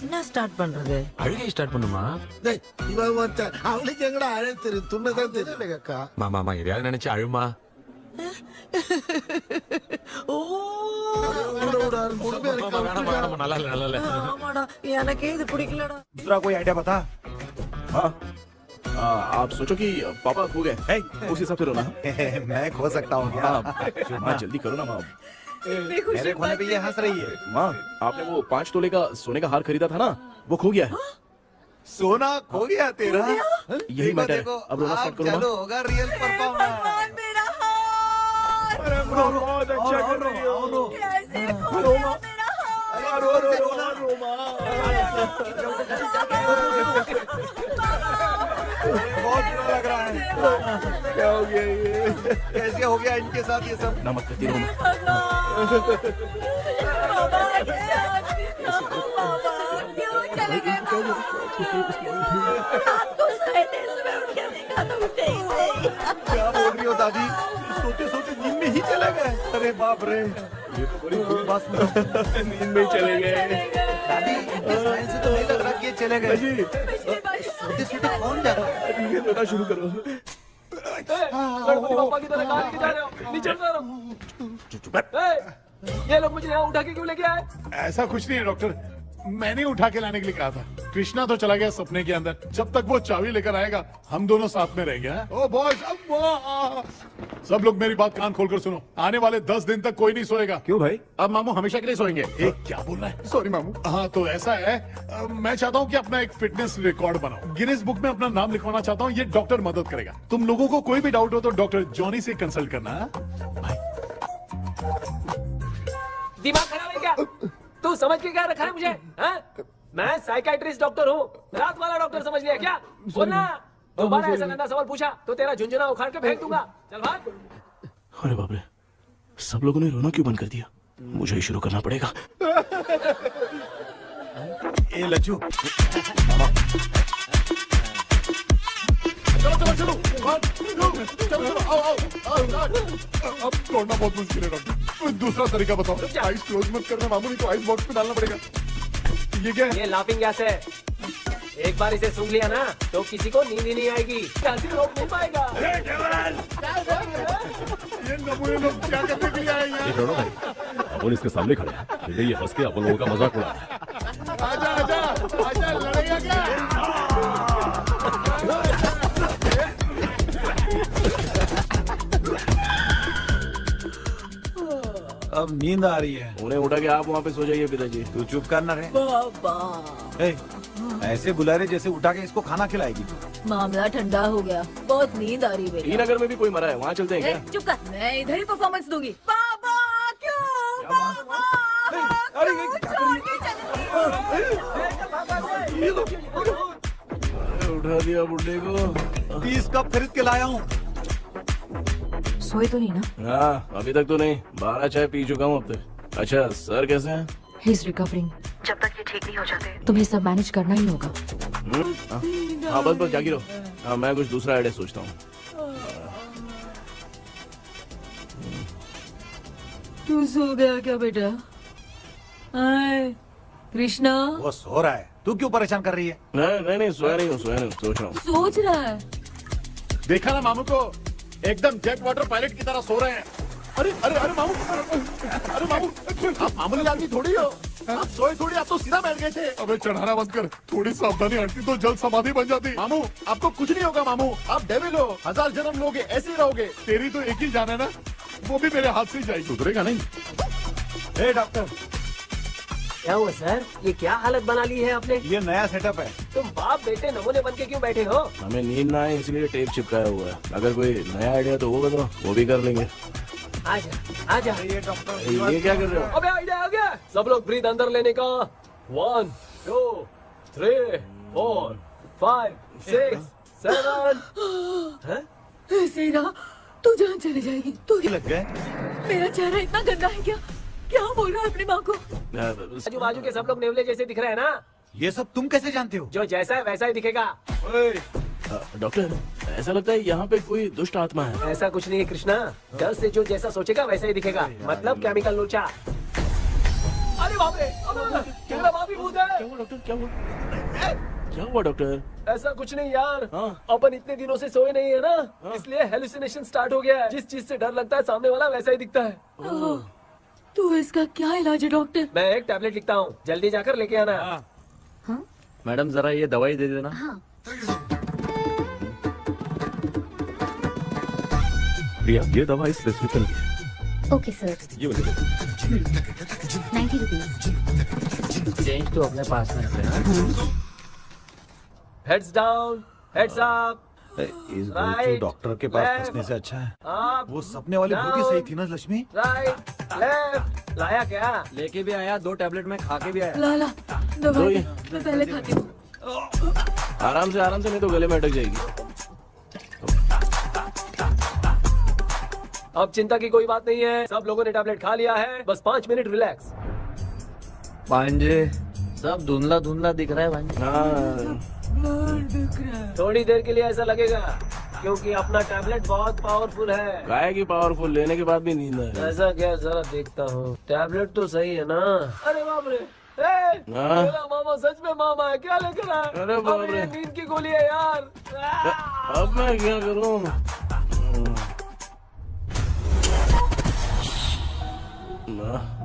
என்ன ஸ்டார்ட் பண்றது? அழுகை ஸ்டார்ட் பண்ணுமா? டேய், இவன் ஒருத்தன். அவளுக்கு எங்கடா அழ தெரியும்? துண்ணதான் தெரியல அக்கா. மாமா எதையாவது நினைச்சு அழுமா. ஓ, வேணாம், நல்லா இல்ல. ஆமாடா, எனக்கே இது பிடிக்கலடா. दूसरा कोई आइडिया बता। हाँ, आप सोचो कि पापा खो गए, उस हिसाब से रोना। मैं खो सकता हूँ क्या? हाँ, जल्दी करो ना माँ। इतनी खुशी मेरे खोने पे ये हंस रही है। माँ, आपने वो 5 तोले का सोने का हार खरीदा था ना, वो खो गया है। सोना खो गया तेरा? यही मैटर है। अब रोना स्टार्ट करो चलो माँ। होगा रियल परफॉर्मेंस। मेरा हाथ बहुत अच्छा कर रही हो। कैसे खो गया मेरा हाथ? बहुत बुरा लग रहा है। क्या हो गया ये? कैसे हो गया इनके साथ ये सब? ना मत करती रो। क्यों चले गए रात को सोए थे, सुबह उठ के देखा तो उठे ही नहीं। क्या बोल रही हो दादी? सोते सोते नींद में ही चले गए? अरे बाप रे, ये तो बड़ी बुरी बात सुना। नींद में ही चले गए। दादी इस लाइन से तो नहीं लग रहा कि ये चले गए। सोते सोते कौन जाता है? ठीक है, रोना शुरू करो। गणपति बापा की तरह कहाँ लेके जा रहे हो? नीचे उतारो। ये लोग मुझे यहाँ उठा के क्यों लेके आए? ऐसा कुछ नहीं है डॉक्टर, मैंने उठा के लाने के लिए कहा था। कृष्णा तो चला गया सपने के अंदर, जब तक वो चाबी लेकर आएगा हम दोनों साथ में रहेंगे। ओ बॉयज, सब लोग मेरी बात कान खोलकर सुनो, आने वाले 10 दिन तक कोई नहीं सोएगा। क्यों भाई? अब मामू हमेशा के लिए सोएंगे। एक क्या बोल रहा है? सॉरी मामू। हाँ तो ऐसा है, मैं चाहता हूँ कि अपना एक फिटनेस रिकॉर्ड बनाओ, गिनीज बुक में अपना नाम लिखवाना चाहता हूँ। ये डॉक्टर मदद करेगा। तुम लोगों को कोई भी डाउट हो तो डॉक्टर जॉनी से कंसल्ट करना। दिमाग खराब है क्या? तू समझ के क्या रखा है मुझे? हाँ? मैं साइकाइट्रिस्ट डॉक्टर हूँ, रात वाला डॉक्टर समझ लिया क्या? बोलना, दोबारा ऐसा गंदा सवाल पूछा तो तेरा झुंझुना उखाड़ के फेंक दूंगा। चल भाग। अरे बाप रे, सब लोगों ने रोना क्यों बंद कर दिया? मुझे ही शुरू करना पड़ेगा। ए लज्जू, चलो चलो चलो, आओ। अब तोड़ना बहुत मुश्किल है डॉक्टर, दूसरा तरीका बताओ। आइस क्लोज मत करना मामू, नहीं तो आइस बॉक्स में डालना पड़ेगा। ये क्या है? ये लाफिंग गैस है। एक बार इसे सूंघ लिया ना तो किसी को नींद ही नहीं आएगी, हंसी रोक नहीं पाएगा। ये नमूने लोग क्या करने के लिए आए हैं? ये छोड़ो भाई, अपन इसके सामने खड़े हैं, फिर ये हंस के अपन लोगों का मजाक उड़ा रहा है। आजा, लड़ेगा क्या? अब नींद आ रही है। उन्हें उठा के आप वहाँ पे सो जाइए पिताजी। तू चुप करना रे। ए, ऐसे बुला रहे जैसे उठा के इसको खाना खिलाएगी। मामला ठंडा हो गया, बहुत नींद आ रही है। नगर में भी कोई मरा है, वहाँ चलते हैं क्या? चुप कर, मैं इधर ही परफॉर्मेंस दूंगी। बाबा क्यों? बाबा अरे ये क्या उठा दिया बुड्ढे को। 20 कप खरीद के लाया हूँ। सोए तो नहीं ना? हाँ, अभी तक तो नहीं, 12 चाय पी चुका हूँ अब तक। अच्छा, सर कैसे हैं? He is recovering. जब तक ये ठीक नहीं हो जाते तुम्हें सब मैनेज करना ही होगा। हाँ बस जागी रहो। हाँ, मैं कुछ दूसरा आइडिया सोचता हूँ। तू सो गया क्या बेटा? आए, कृष्णा वो सो रहा है, तू क्यों परेशान कर रही है? नहीं, सोया नहीं हूँ, सोच रहा हूँ। सोच रहा है। देखा ना मामू को, एकदम जेट वाटर पायलट की तरह सो रहे हैं। अरे मामू, अरे मामू, आप मामूली आदमी थोड़ी हो, आप सोए थोड़ी, आप तो सीधा बैठ गए थे। अबे चढ़ाना बंद कर, थोड़ी सावधानी हटती तो जल्द समाधि बन जाती। मामू आपको कुछ नहीं होगा मामू, आप डेविल हो, 1000 जन्म लोगे ऐसे ही रहोगे। तेरी तो एक ही जान है ना, वो भी मेरे हाथ से ही जाएगी। सुधरेगा नहीं। ए डॉक्टर, क्या हुआ सर? ये क्या हालत बना ली है आपने? ये नया सेटअप है। तुम बाप बेटे नमूने बन के क्यों बैठे हो? हमें नींद ना आए इसलिए टेप चिपकाया हुआ है। अगर कोई नया आइडिया तो वो बताओ, वो भी कर लेंगे। आजा। ये डॉक्टर ये क्या कर रहे हो? अबे आइडिया आ गया। सब लोग ब्रीथ अंदर लेने का। 1 2 3 4 5 6 7। ऐसे ना तू जान चली जाएगी। तू लग गए। मेरा चेहरा इतना गंदा है क्या? क्या बोल रहा है अपनी माँ को? आजू बाजू के सब लोग नेवले जैसे दिख रहे हैं ना? ये सब तुम कैसे जानते हो? जो जैसा है वैसा ही दिखेगा। डॉक्टर, ऐसा लगता है यहाँ पे कोई दुष्ट आत्मा है। ऐसा कुछ नहीं है कृष्णा, डर से जो जैसा सोचेगा वैसा ही दिखेगा, मतलब केमिकल लोचा। अरे बाप रे, मेरा बाप ही भूत है। क्या हुआ डॉक्टर? क्या हुआ डॉक्टर? ऐसा कुछ नहीं यार, हाँ। अपन इतने दिनों से सोए नहीं है ना, इसलिए हेलुसिनेशन स्टार्ट हो गया है। जिस चीज से डर लगता है सामने वाला वैसा ही दिखता है। तो इसका क्या इलाज है डॉक्टर? मैं एक टैबलेट लिखता हूँ, जल्दी जाकर लेके आना। मैडम जरा ये दवाई दे देना। प्रिया, ये दवा इस प्रिस्क्रिप्शन की है। ओके सर, ये वाली 90 रुपीज। चेंज तो अपने पास में रखना। Heads down, heads up. इस Right, डॉक्टर के पास left, फंसने से अच्छा है up, वो सपने वाली बूटी down, सही थी ना लक्ष्मी। Right, left. लाया क्या? लेके भी आया, 2 टैबलेट में खा के भी आया। लाला दवाई मैं पहले खाती हूँ। आराम से नहीं तो गले में अटक जाएगी। अब चिंता की कोई बात नहीं है, सब लोगों ने टैबलेट खा लिया है, बस 5 मिनट रिलैक्स। भांजे सब धुंधला धुंधला दिख रहा है भांजे। हाँ थोड़ी देर के लिए ऐसा लगेगा क्योंकि अपना टैबलेट बहुत पावरफुल है। गाय की पावरफुल लेने के बाद भी नींद है। ऐसा क्या, जरा देखता हूँ। टैबलेट तो सही है ना? अरे बाप रे, ए, हाँ। मेरा मामा सच में मामा है, क्या लेकर आया? अरे बाप अब रे। ये नींद की गोली है यार। अब मैं क्या करूँ?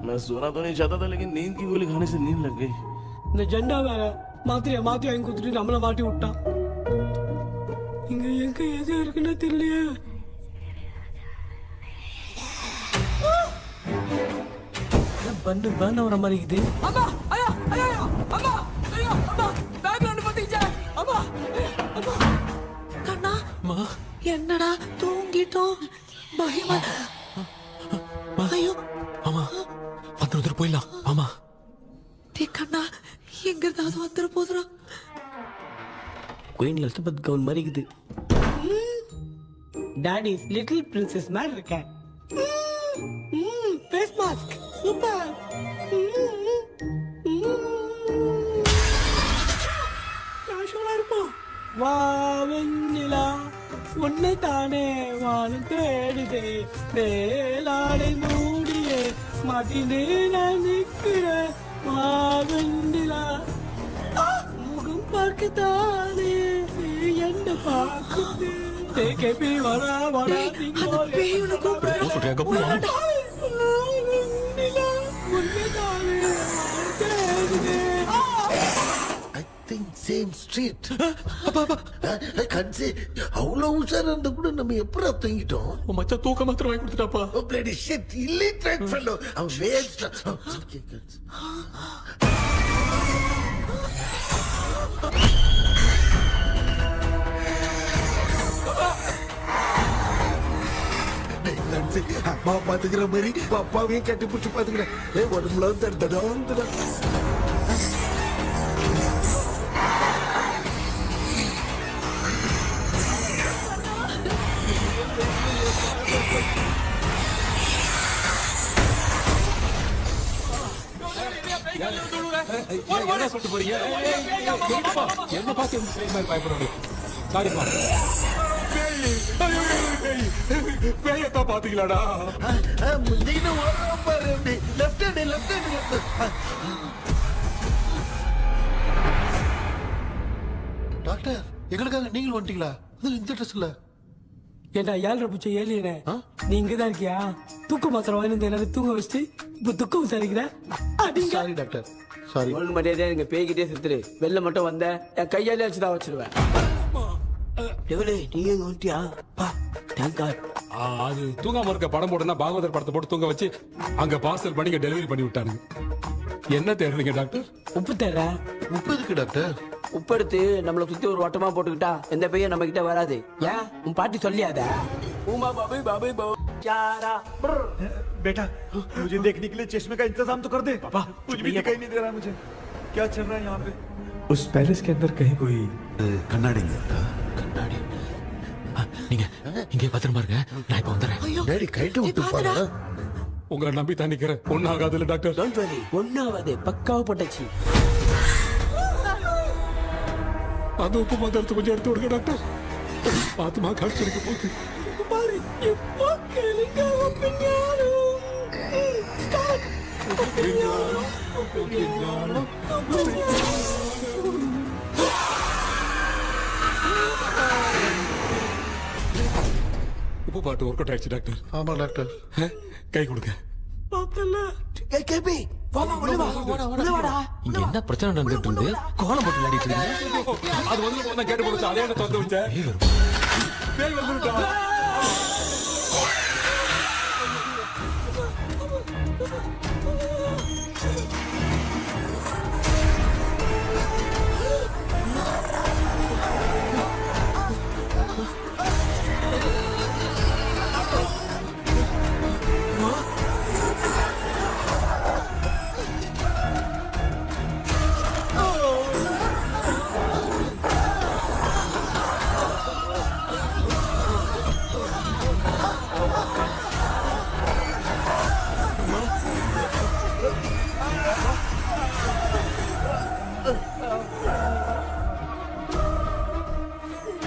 मैं सोना तो नहीं चाहता था, लेकिन नींद की गोली खाने से नींद लग गई। நிஜண்டா வேற மாத்திரையா மாத்தி வாங்கி கொடுத்துட்டு நம்மள மாட்டி விட்டான். இங்க எங்க எது இருக்குன்னு தெரியலையே. பண்ண வர மாதிரி இருக்குது. அம்மா ஐயா ஐயா அம்மா ஐயா அம்மா பேக்ரவுண்ட் பத்திச்சே அம்மா அம்மா கண்ணா அம்மா என்னடா தூங்கிட்டோம் பயமா ஐயோ அம்மா வந்துட்டு போயிடலாம் அம்மா. கண்ணா எங்க இருந்தாவது வந்துட போதுரா. குயின் எலிசபெத் கவுன் மாதிரி இருக்குது. டாடி லிட்டில் பிரின்சஸ் மாதிரி இருக்கேன். Face mask super. கேஷுவலா இருப்போம். வா வெண்ணிலா உன்னை தானே வானம் தேடுதே மேலாடை மூடியே மாட்டினே நான் நிற்கிறேன். மாவெண்டிலா முகம் பார்க்கத்தானே என்ன பார்க்குது தேக்கி வரா வரா I think same street. கன்சி அவ்வளவு உஷாரா இருந்தா கூட நம்ம எப்படா தூங்கிட்டோம்? மச்சா தூக்க மாத்திரம் வாங்கி கொடுத்துட்டாப்பா. Oh bloody shit, illiterate fellow. அவன் வேஸ்ட். அம்மா பாத்துக்கிற மாதிரி அப்பாவையும் கட்டி பிடிச்சி பாத்துக்கிறேன். உடம்புல தடா என்ன சொல்லிட்டு போறீங்க? என்ன பார்த்து பயப்படுறீங்க? சாரிப்பா. பேயத்தான் பாத்தீங்களாடா? முந்தின ஓடுறோம் பாரு. Left hand left hand. Doctor எங்களுக்காக நீங்கள் வந்துட்டீங்களா? அது இந்த ட்ரெஸ் இல்ல. ஏண்டா 7:30 பூச்ச ஏலியனே, நீ இங்கதான் இருக்கியா? தூக்க மாத்திரம் வாங்கி எல்லாரும் தூங்க வச்சுட்டு இப்ப துக்கம் விசாரிக்கிற. Sorry doctor, sorry. ஒழுங்கு மரியாதையா எங்க பேய்கிட்டே செத்துரு. வெளில மட்டும் வந்த என் கையாலே வச்சுதான் வச்சிருவேன். எவ்வளவு நீங்க எங்க வந்துட்டியா? Thank God. அது தூங்காம இருக்க படம் போடுனா பாகவதர் படத்தை போட்டு தூங்க வச்சு அங்க பார்சல் பண்ணி டெலிவரி பண்ணி விட்டானுங்க. என்ன தேடுறீங்க டாக்டர்? உப்பு தேடுற. உப்பு இருக்கு டாக்டர். உப்பு எடுத்து நம்மள சுத்தி ஒரு வட்டமா போட்டுக்கிட்டா எந்த பையன் நம்ம கிட்ட வராது. ஏன் உன் பாட்டி சொல்லியாத? உமா பாபு பாபு பாபு चारा बेटा मुझे देखने के लिए चश्मे का इंतजाम तो कर दे। पापा कुछ भी दिखाई नहीं दे रहा मुझे, क्या चल रहा है यहाँ पे? उस पैलेस के अंदर कहीं कोई கண்ணாடி கண்ணாடி நீங்க இங்கே பத்திரமா இருங்க, நான் இப்ப வந்துடுறேன். டேடி கைட்டு விட்டு போறா. உங்களை நம்பி தான் நிக்கிறேன். ஒன்னாகாதுல டாக்டர். டோன்ட் வரி, ஒன்னாவது பக்காவா போட்டாச்சு. அந்த உப்பு மாத்திரத்தை கொஞ்சம் எடுத்து விடுங்க டாக்டர். பாத்துமா கடிச்சிருக்க போகுது. பாரு இப்போ கேளுங்க. உப்பு பாட்டு ஒர்க் அவுட் ஆயிடுச்சு டாக்டர். ஆமா டாக்டர். கை கொடுங்க. கேபி வாமா உள்ள வா. உள்ள வாடா. இங்க என்ன பிரச்சனை நடந்துட்டு இருந்து கோலம் போட்டு விளையாடிட்டு இருக்கீங்க? அது வந்து போனா கேட்டு போச்சு. அதே என்ன தந்து வச்சேன். பேய் வந்துட்டா.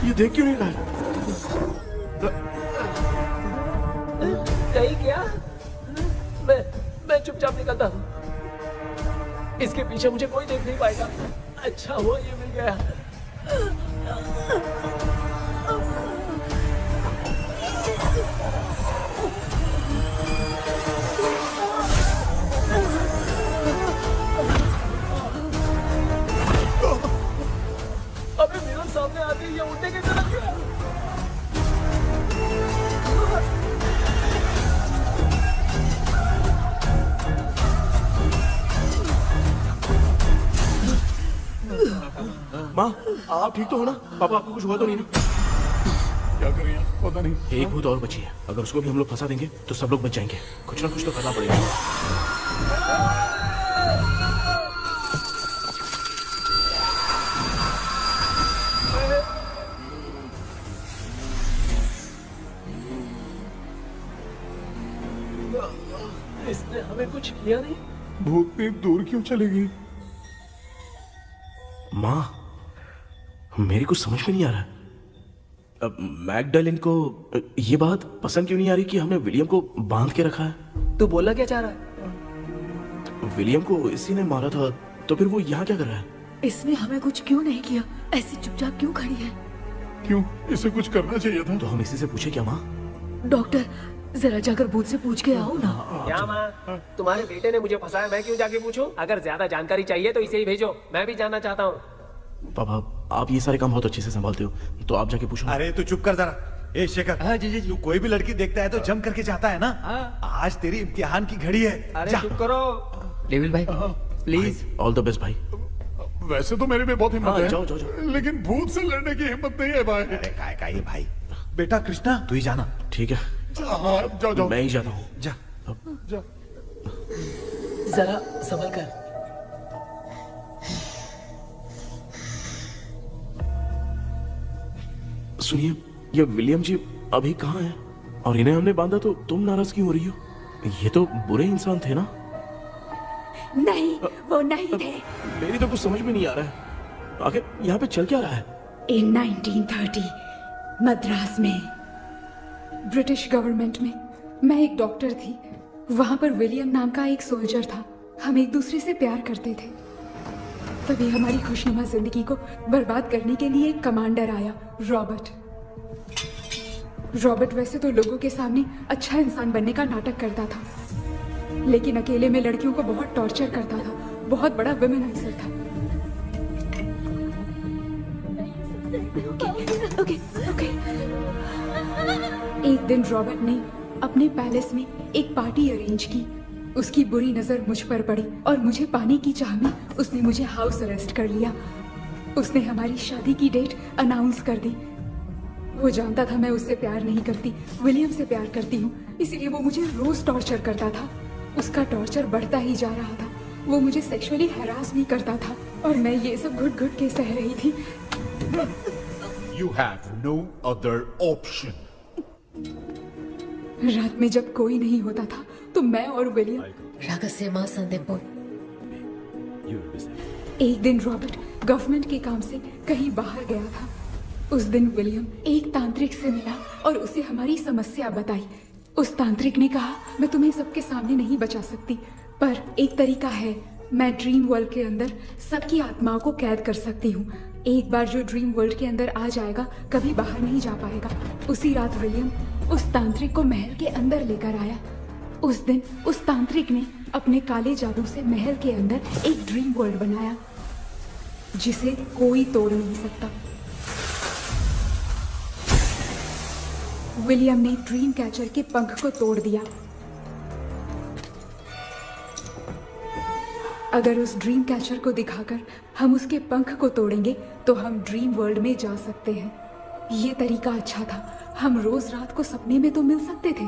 ये देख क्यों नहीं रहा है? कहीं क्या? मैं चुपचाप निकलता हूँ। इसके पीछे मुझे कोई देख नहीं पाएगा। अच्छा हुआ ये मिल गया। अबे मिरर सामने आते ही ये उड़ने की तरफ गया। माँ, आप ठीक तो हो ना? पापा आपको कुछ हुआ तो नहीं ना? क्या करें पता नहीं। एक भूत और बची है, अगर उसको भी हम लोग फंसा देंगे तो सब लोग बच जाएंगे। कुछ ना कुछ तो करना पड़ेगा। इसने हमें कुछ किया नहीं। भूतनी दूर क्यों चली गई? माँ, मेरी कुछ समझ में नहीं आ रहा। अब मैगडालिन को ये बात पसंद क्यों नहीं आ रही कि हमने विलियम को बांध के रखा है? तू बोलना क्या चाह रहा है? विलियम को इसी ने मारा था, तो फिर वो यहाँ क्या कर रहा है? इसने हमें कुछ क्यों नहीं किया? ऐसी चुपचाप क्यों खड़ी है? क्यों? इसे कुछ करना चाहिए था। तो हम इसी से पूछे क्या माँ? डॉक्टर, जरा जाकर भूत से पूछ के आओ ना। क्या माँ? तुम्हारे बेटे ने मुझे फंसाया, मैं क्यों जाके पूछूं? अगर ज्यादा जानकारी चाहिए तो इसे ही भेजो, मैं भी जानना चाहता हूँ। पापा, आप ये सारे काम बहुत अच्छे से संभालते हो, तो आप जाके पूछो। अरे तू चुप कर जरा। ए शेखर, हाँ जी जी जी। तू कोई भी लड़की देखता है तो जम करके जाता है ना? आज तेरी इम्तिहान की घड़ी है। अरे जा। चुप करो। डेविल भाई प्लीज। ऑल द बेस्ट भाई। वैसे तो मेरे में बहुत हिम्मत हाँ, है, जाओ, जाओ, जाओ। लेकिन भूत से लड़ने की हिम्मत नहीं है भाई। अरे काय का ये भाई। बेटा कृष्णा, तू ही जाना। ठीक है, हाँ, जाओ जाओ। मैं ही जाता हूँ। जा। जा। जरा संभल कर। सुनिए, ये विलियम जी अभी कहाँ है? और इन्हें हमने बांधा तो तुम नाराज क्यों हो रही हो? ये तो बुरे इंसान थे ना? नहीं, वो नहीं थे। मेरी तो कुछ समझ में नहीं आ रहा है। आखिर यहाँ पे चल क्या रहा है? इन 1930 मद्रास में ब्रिटिश गवर्नमेंट में मैं एक डॉक्टर थी। वहां पर विलियम नाम का एक सोल्जर था। हम एक दूसरे से प्यार करते थे। तभी हमारी खुशनुमा जिंदगी को बर्बाद करने के लिए एक कमांडर आया, रॉबर्ट। रॉबर्ट वैसे तो लोगों के सामने अच्छा इंसान बनने का नाटक करता था, लेकिन अकेले में लड़कियों को बहुत टॉर्चर करता था। बहुत बड़ा वुमेनाइजर था। Okay, okay. एक दिन रॉबर्ट ने अपने पैलेस में एक पार्टी अरेंज की। उसकी बुरी नजर मुझ पर पड़ी और मुझे पाने की चाह में उसने मुझे हाउस अरेस्ट कर लिया। उसने हमारी शादी की डेट अनाउंस कर दी। वो जानता था मैं उससे प्यार नहीं करती, विलियम से प्यार करती हूँ, इसीलिए वो मुझे रोज टॉर्चर करता था। उसका टॉर्चर बढ़ता ही जा रहा था। वो मुझे सेक्सुअली हैरास भी करता था और मैं ये सब घुट घुट के सह रही थी। You have no other option. रात में जब कोई नहीं होता था तो मैं और विलियम रहस्यमा संदेपुर। एक दिन रॉबर्ट गवर्नमेंट के काम से कहीं बाहर गया था। उस दिन विलियम एक तांत्रिक से मिला और उसे हमारी समस्या बताई। उस तांत्रिक ने कहा, मैं तुम्हें सबके सामने नहीं बचा सकती, पर एक तरीका है। मैं ड्रीम वर्ल्ड के अंदर सबकी आत्माओं को कैद कर सकती हूँ। एक बार जो ड्रीम वर्ल्ड के अंदर आ जाएगा कभी बाहर नहीं जा पाएगा। उसी रात विलियम उस तांत्रिक को महल के अंदर लेकर आया। उस दिन उस तांत्रिक ने अपने काले जादू से महल के अंदर एक ड्रीम वर्ल्ड बनाया जिसे कोई तोड़ नहीं सकता। विलियम ने ड्रीम कैचर के पंख को तोड़ दिया। अगर उस ड्रीम कैचर को दिखाकर हम उसके पंख को तोड़ेंगे तो हम ड्रीम वर्ल्ड में जा सकते हैं। ये तरीका अच्छा था, हम रोज रात को सपने में तो मिल सकते थे,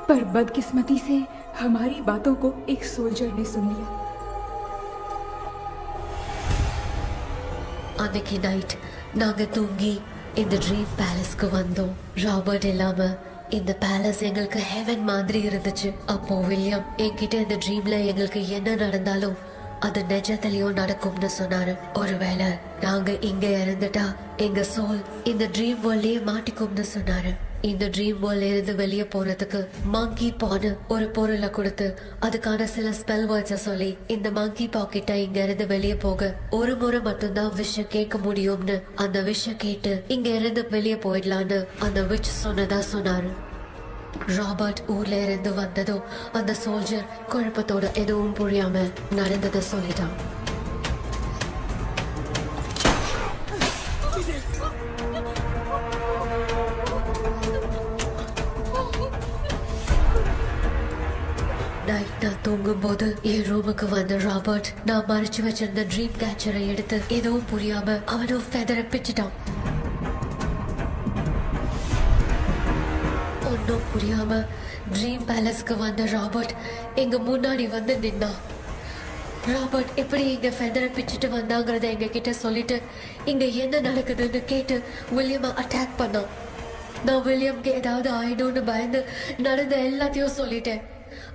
पर बदकिस्मती से हमारी बातों को एक सोल्जर ने सुन लिया। அன்னைக்கு நைட் நாங்க தூங்கி இந்த ட்ரீம் பேலஸ்க்கு வந்தோம். ராபர்ட் இல்லாம இந்த பேலஸ் எங்களுக்கு ஹெவன் மாதிரி இருந்துச்சு. அப்போ வில்லியம் என்கிட்ட இந்த ட்ரீம்ல எங்களுக்கு என்ன நடந்தாலும் அது நிஜத்திலயும் நடக்கும்னு சொன்னாரு. ஒருவேளை நாங்க இங்க இறந்துட்டா எங்க சோல் இந்த ட்ரீம் வேர்ல்ட்லயே மாட்டிக்கும்னு சொன்னாரு. இந்த ட்ரீம் வேர்ல்ட்ல இருந்து வெளியே போறதுக்கு மங்கி பான்னு ஒரு பொருளை கொடுத்து அதுக்கான சில ஸ்பெல் வேர்ட்ஸை சொல்லி இந்த மங்கி பாக்கெட்டை இங்க இருந்து வெளியே போக ஒரு முறை மட்டும்தான் விஷயம் கேட்க முடியும்னு அந்த விஷயம் கேட்டு இங்க இருந்து வெளியே போயிடலான்னு அந்த விச் சொன்னதா சொன்னாரு. ராபர்ட் ஊர்ல இருந்து வந்ததும் அந்த சோல்ஜர் குழப்பத்தோட எதுவும் புரியாம நடந்ததை சொல்லிட்டான். நைட் நான் தூங்கும் போது என் ரூமுக்கு வந்த ராபர்ட் நான் மறைச்சு வச்சிருந்த ட்ரீம் கேச்சரை எடுத்து எதுவும் புரியாம அவனும் ஃபெதரை பிச்சுட்டான். ஒன்னும் புரியாம ட்ரீம் பேலஸ்க்கு வந்த ராபர்ட் எங்க முன்னாடி வந்து நின்னான். ராபர்ட் எப்படி இங்க ஃபெதரை பிச்சுட்டு வந்தாங்கிறத எங்க கிட்ட சொல்லிட்டு இங்க என்ன நடக்குதுன்னு கேட்டு வில்லியமை அட்டாக் பண்ணான். நான் வில்லியம்க்கு ஏதாவது ஆயிடும்னு பயந்து நடந்த எல்லாத்தையும் சொல்லிட்டேன்.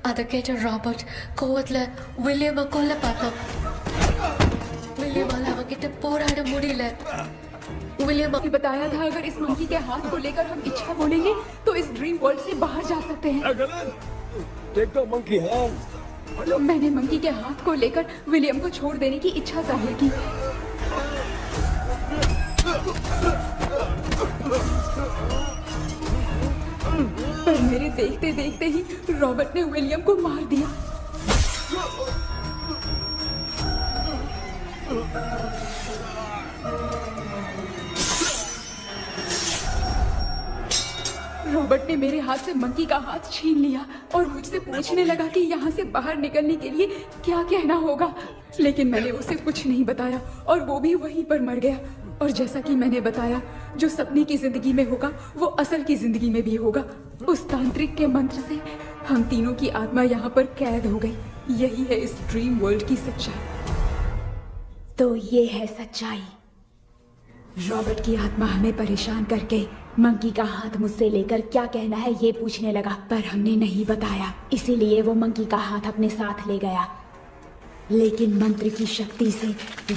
அதை கேட்ட ராபர்ட் கோவத்துல வில்லியமை கொல்ல பார்த்தான். विलियम किटे पोराड़ मुड़ीले विलियम ने बताया था अगर इस मंकी के हाथ को लेकर हम इच्छा बोलेंगे तो इस ड्रीम वर्ल्ड से बाहर जा सकते हैं। मैंने मंकी के हाथ को लेकर विलियम को छोड़ देने की इच्छा जाहिर की। पर मेरे देखते देखते ही रॉबर्ट ने विलियम को मार दिया। रॉबर्ट ने मेरे हाथ से मंकी का हाथ छीन लिया और मुझसे पूछने लगा कि यहाँ से बाहर निकलने के लिए क्या कहना होगा, लेकिन मैंने उसे कुछ नहीं बताया और वो भी वहीं पर मर गया। और जैसा कि मैंने बताया, जो सपने की जिंदगी में होगा वो असल की जिंदगी में भी होगा। उस तांत्रिक के मंत्र से हम तीनों की आत्मा यहाँ पर कैद हो गई। यही है इस ड्रीम वर्ल्ड की सच्चाई। तो ये है सच्चाई। रॉबर्ट की आत्मा हमें परेशान करके मंकी का हाथ मुझसे लेकर क्या कहना है ये पूछने लगा, पर हमने नहीं बताया, इसीलिए वो मंकी का हाथ अपने साथ ले गया। लेकिन मंत्र की शक्ति से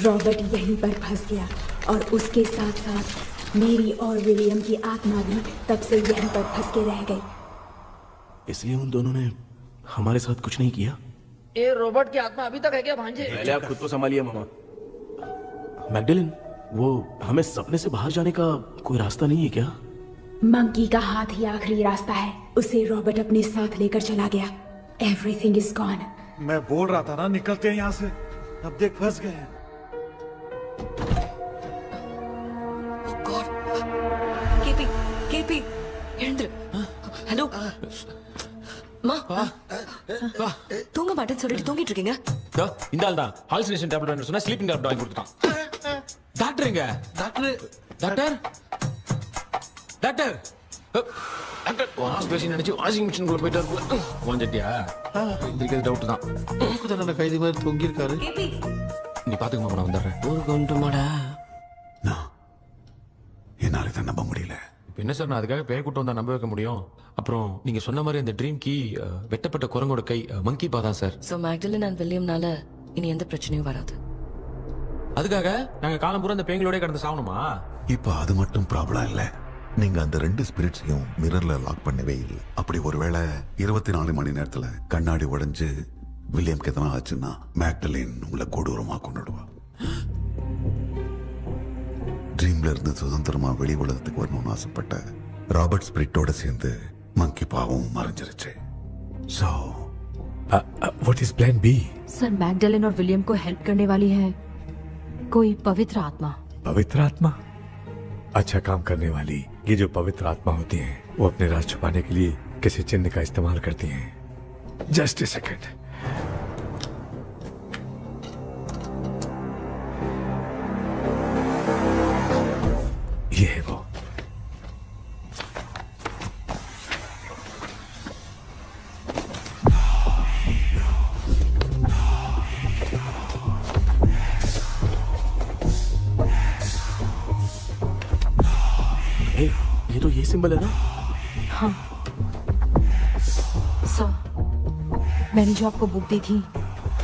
रॉबर्ट यहीं पर फंस गया और उसके साथ साथ मेरी और विलियम की आत्मा भी तब से यहीं पर फंस के रह गई। इसलिए उन दोनों ने हमारे साथ कुछ नहीं किया। ये रॉबर्ट की आत्मा अभी तक है क्या भांजे? पहले आप खुद को संभालिए मामा। मैगडेलिन, वो हमें सपने से बाहर जाने का कोई रास्ता नहीं है क्या? मंकी का हाथ ही आखिरी रास्ता है। उसे रॉबर्ट अपने साथ लेकर चला गया। Everything is gone. मैं बोल रहा था ना, निकलते हैं यहाँ से। अब देख फंस गए हैं। केपी हेलो மா தூங்க மாட்டேன்னு சொல்லிட்டு தூங்கிட்டு இருக்கீங்க? இந்த ஆள் தான் ஹாலுசினேஷன் டேப்லெட் வேணும் சொன்னா ஸ்லீப்பிங் டேப்லெட் வாங்கி கொடுத்துட்டான். டாக்டர் எங்க? Doctor doctor doctor doctor wash basin நினைச்சு வாஷிங் மிஷின் குள்ள போயிட்டாரு. வாஞ்சிட்டியா? இந்த டவுட் தான். தான் கைதி மாதிரி தொங்கி இருக்காரு. நீ பாத்துக்க மாமா, நான் வந்துடுறேன். ஊருக்கு வந்துட்டுமாடா? என்னால இதை நம்ப முடியல. இப்போ என்ன சார், நான் அதுக்காக பேய் கூட்டம் வந்தா நம்ப வைக்க முடியும்? அப்புறம் நீங்க சொன்ன மாதிரி அந்த ட்ரீம் கீ வெட்டப்பட்ட குரங்கோட கை மங்கி பா தான் சார். சோ மேக்டலின் அண்ட் வில்லியம்னால இனி எந்த பிரச்சனையும் வராது. அதுக்காக நாங்க காலம் பூரா அந்த பேய்களோட கடந்து சாவணுமா? இப்ப அது மட்டும் ப்ராப்ளம் இல்ல, நீங்க அந்த ரெண்டு ஸ்பிரிட்ஸையும் மிரர்ல லாக் பண்ணவே இல்லை. அப்படி ஒருவேளை 24 மணி நேரத்துல கண்ணாடி உடைஞ்சு வில்லியம்க்கு எதனா ஆச்சுன்னா மேக்டலின் உங்களை கொடூரமா கொண்டுடுவா. ட்ரீம்ல இருந்து சுதந்திரமா வெளி உலகத்துக்கு வரணும்னு ஆசைப்பட்ட ராபர்ட் ஸ்பிரிட்டோட சேர்ந்து மங்கி பாவும் மறைஞ்சிருச்சு. So what is plan B? Sir Magdalene और विलियम को हेल्प करने वाली है कोई पवित्र आत्मा। पवित्र आत्मा? अच्छा काम करने वाली ये जो पवित्र आत्मा होती हैं वो अपने राज छुपाने के लिए किसी चिन्ह का इस्तेमाल करती हैं। Just a second. सिंबल है ना? हाँ सर, मैंने जो आपको बुक दी थी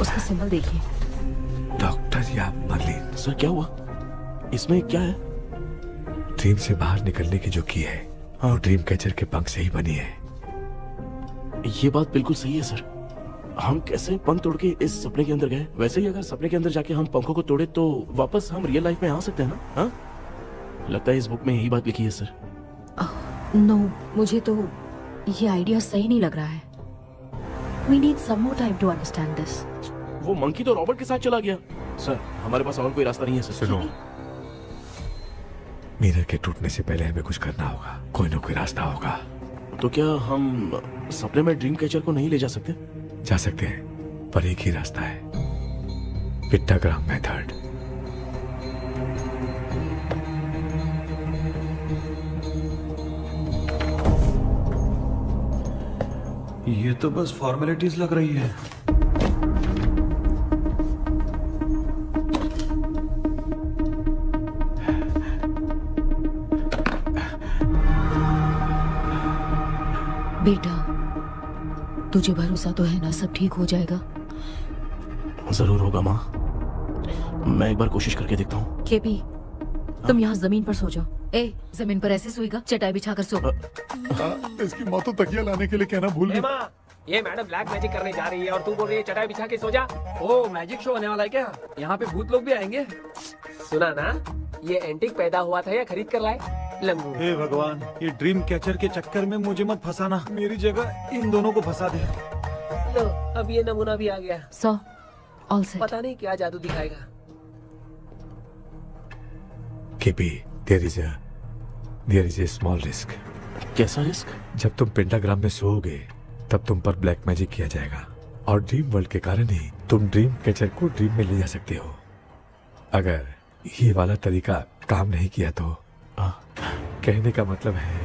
उसका सिंबल देखिए। डॉक्टर या मर्लिन, सर क्या हुआ? इसमें क्या है? ड्रीम से बाहर निकलने की जो की है वो ड्रीम कैचर के पंख से ही बनी है। ये बात बिल्कुल सही है सर। हम कैसे पंख तोड़ के इस सपने के अंदर गए, वैसे ही अगर सपने के अंदर जाके हम पंखों को तोड़े तो वापस हम रियल लाइफ में आ सकते हैं ना? हाँ, लगता है इस बुक में यही बात लिखी है सर। नो, मुझे तो ये आइडिया सही नहीं लग रहा है। We need some more time to understand this. वो मंकी तो रॉबर्ट के साथ चला गया। सर हमारे पास और कोई रास्ता नहीं है सर। सुनो, मिरर के टूटने से पहले हमें कुछ करना होगा। कोई ना कोई रास्ता होगा। तो क्या हम सपने में ड्रीम कैचर को नहीं ले जा सकते? जा सकते हैं, पर एक ही रास्ता है, पिट्टाग्राम मेथड। ये तो बस फॉर्मेलिटीज लग रही है। बेटा, तुझे भरोसा तो है ना सब ठीक हो जाएगा? जरूर होगा माँ, मैं एक बार कोशिश करके देखता हूँ। केपी, तुम यहाँ जमीन पर सो जाओ। ए, जमीन पर ऐसे सोएगा? चटाई बिछाकर सो। इसकी माँ तो तकिया लाने के लिए कहना भूल गई। माँ, ये मैडम ब्लैक मैजिक करने जा रही है और तू बोल रही है चटाई बिछा के सो जा। ओ, मैजिक शो होने वाला है क्या? यहाँ पे भूत लोग भी आएंगे? सुना ना, ये एंटीक पैदा हुआ था या खरीद कर लाए? लंगू। हे भगवान, ये ड्रीम कैचर के चक्कर में मुझे मत फंसाना। मेरी जगह इन दोनों को फंसा दे। लो, अब ये नमूना भी आ गया। So, all set. पता नहीं क्या जादू दिखाएगा। KP, there is a small risk. कैसा रिस्क? जब तुम पेंटाग्राम में सोओगे तब तुम पर ब्लैक मैजिक किया जाएगा और ड्रीम वर्ल्ड के कारण ही तुम ड्रीम कैचर को ड्रीम में ले जा सकते हो। अगर ये वाला तरीका काम नहीं किया तो कहने का मतलब है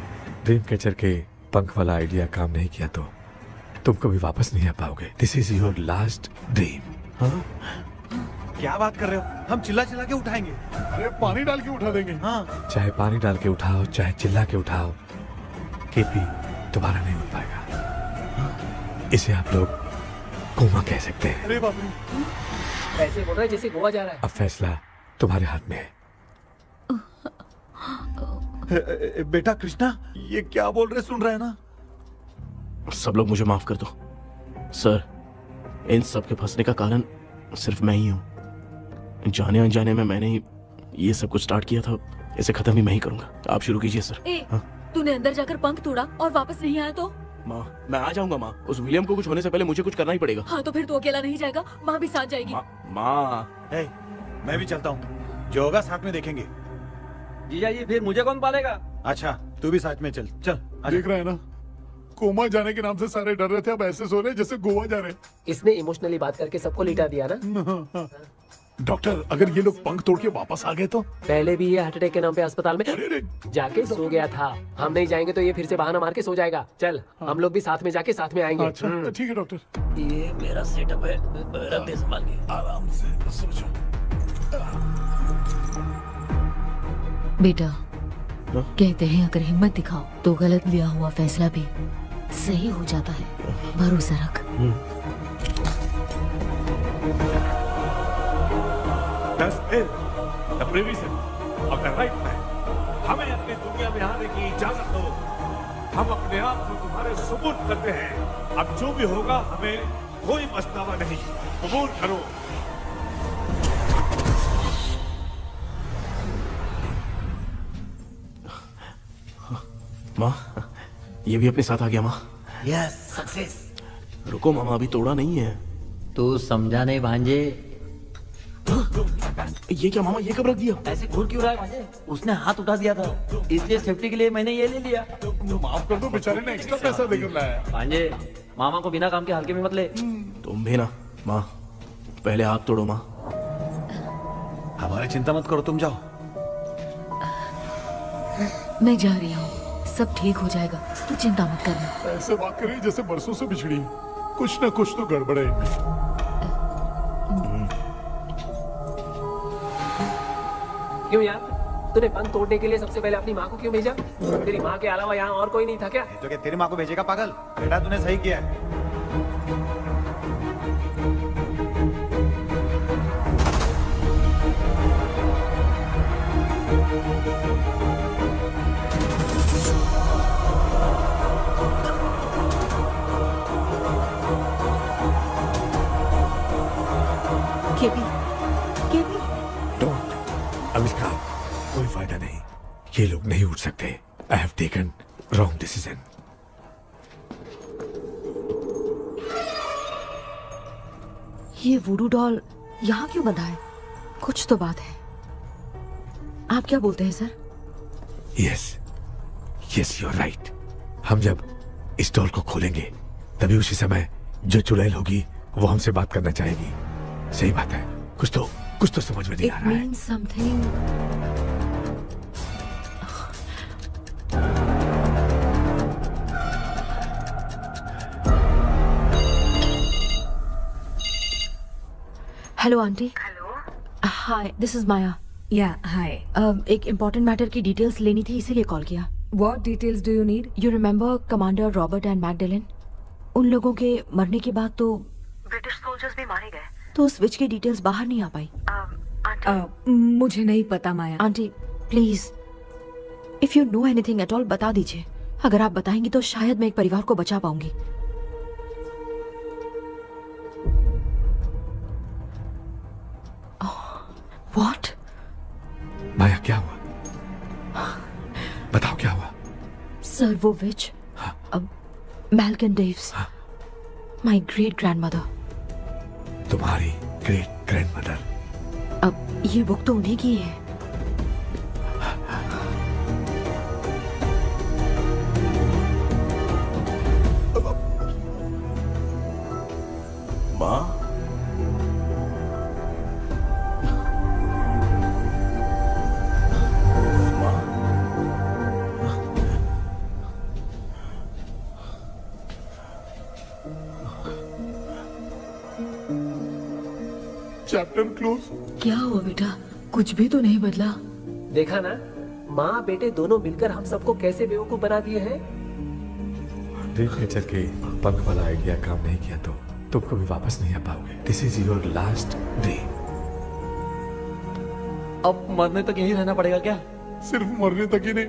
ड्रीम कैचर के पंख वाला आइडिया काम नहीं किया तो तुम कभी वापस नहीं आ पाओगे। This is your last dream. क्या बात कर रहे हो? हम चिल्ला चिल्ला के उठाएंगे। अरे पानी डाल के उठा देंगे। हाँ, चाहे पानी डाल के उठाओ, चाहे चिल्ला के उठाओ, केपी दोबारा नहीं उठ पाएगा। इसे आप लोग कोमा कह सकते हैं। अरे बाप रे, ऐसे बोल रहा है जैसे गोवा जा रहा है। अब फैसला तुम्हारे हाथ में है। बेटा कृष्णा, ये क्या बोल रहे, सुन रहे हैं ना? सब लोग मुझे माफ कर दो सर। इन सब के फंसने का कारण सिर्फ मैं ही हूँ। जाने अनजाने में मैंने ही ये सब कुछ स्टार्ट किया था, इसे खत्म भी मैं ही करूंगा। आप शुरू कीजिए सर। तूने अंदर जाकर पंख तोड़ा और वापस नहीं आया तो? माँ, मैं आ जाऊंगा माँ। उस विलियम को कुछ होने से पहले मुझे कुछ करना ही पड़ेगा। हाँ, तो फिर तू अकेला नहीं जाएगा, माँ भी साथ जाएगी। माँ, मैं भी चलता हूँ, जो होगा साथ में देखेंगे। जीजा जी, फिर मुझे कौन पालेगा? अच्छा, तू भी साथ में चल। देख रहा है ना, कोमा जाने के नाम से सारे डर रहे थे, अब ऐसे सो रहे जैसे गोवा जा रहे। इसने इमोशनली बात करके सबको लिटा दिया ना। डॉक्टर, अगर ये लोग पंख तोड़ के वापस आ गए तो? पहले भी ये हार्ट अटैक के नाम पे अस्पताल में जाके सो गया था। हम नहीं जाएंगे तो ये फिर से बहाना मार के सो जाएगा। चल, हम लोग भी साथ में जाके साथ में आएंगे। अच्छा, ठीक है डॉक्टर। ये मेरा सेटअप है, रख दे संभाल के। आराम से सो जाओ। बेटा, कहते हैं अगर हिम्मत दिखाओ तो गलत लिया हुआ फैसला भी सही हो जाता है। भरोसा रख। हमें अपनी दुनिया में आने की इजाजत दो। हम अपने आप को तुम्हारे सुपुर्द करते हैं। अब जो भी होगा हमें कोई पछतावा नहीं। कबूल करो। माँ, ये भी अपने साथ आ गया। माँ, यस, सक्सेस। रुको मामा, अभी तोड़ा नहीं है। तू समझा नहीं भांजे। ये क्या मामा, ये कब रख दिया? ऐसे घूर क्यों रहा है भांजे? उसने हाथ उठा दिया था, इसलिए सेफ्टी के लिए मैंने ये ले लिया। माफ कर दो, बेचारे ने एक्स्ट्रा पैसा देकर लाया। भांजे, मामा को बिना काम के हल्के में मत ले। तुम भी ना। माँ, पहले हाथ तोड़ो। माँ, हमारी चिंता मत करो, तुम जाओ। मैं जा रही हूँ, सब ठीक हो जाएगा, तू चिंता मत करना। ऐसे बात कर रही जैसे बरसों से बिछड़ी। कुछ न कुछ तो गड़बड़ है। क्यों यार, तूने बंद तोड़ने के लिए सबसे पहले अपनी माँ को क्यों भेजा? तेरी माँ के अलावा यहाँ और कोई नहीं था क्या? तो क्या तेरी माँ को भेजेगा पागल? बेटा तूने सही किया है। केपी, केपी, डोंट अविष्का, कोई फायदा नहीं। ये लोग नहीं उठ सकते। I have taken wrong decision. ये वुडू डॉल यहाँ क्यों बंधा है? कुछ तो बात है। आप क्या बोलते हैं sir? Yes yes, you are right. हम जब इस डॉल को खोलेंगे तभी उसी समय जो चुड़ैल होगी वो हमसे बात करना चाहेगी। सही बात है। कुछ तो समझ में नहीं आ It रहा है। means something. Hello aunty. Hello. Hi, this is Maya. Yeah hi. एक इम्पोर्टेंट मैटर की डिटेल्स लेनी थी, इसीलिए कॉल किया। What details do you need? You remember commander Robert and Magdalene? उन लोगों के मरने के बाद तो ब्रिटिश सोल्जर्स भी मारे गए, तो स्विच की डिटेल्स बाहर नहीं आ पाई। मुझे नहीं पता Maya. Aunty please, if you know anything at all बता दीजिए। अगर आप बताएंगी तो शायद मैं एक परिवार को बचा पाऊंगी। व्हाट? माया क्या हुआ? बताओ क्या हुआ? सर वो विच, मैल्कन डेव्स, माय ग्रेट ग्रैंडमदर। तुम्हारी ग्रेट ग्रैंडमदर? अब ये बुक तो उन्हीं की है। माँ, चैप्टर क्लोज। क्या हुआ बेटा? कुछ भी तो नहीं बदला। देखा ना, माँ बेटे दोनों मिलकर हम सबको कैसे बेवकूफ बना दिए हैं। ड्रीम कैचर के पंख वाला आइडिया काम नहीं किया तो तुम कभी वापस नहीं आ पाओगे। This is your last dream. अब मरने तक यहीं रहना पड़ेगा क्या? सिर्फ मरने तक ही नहीं,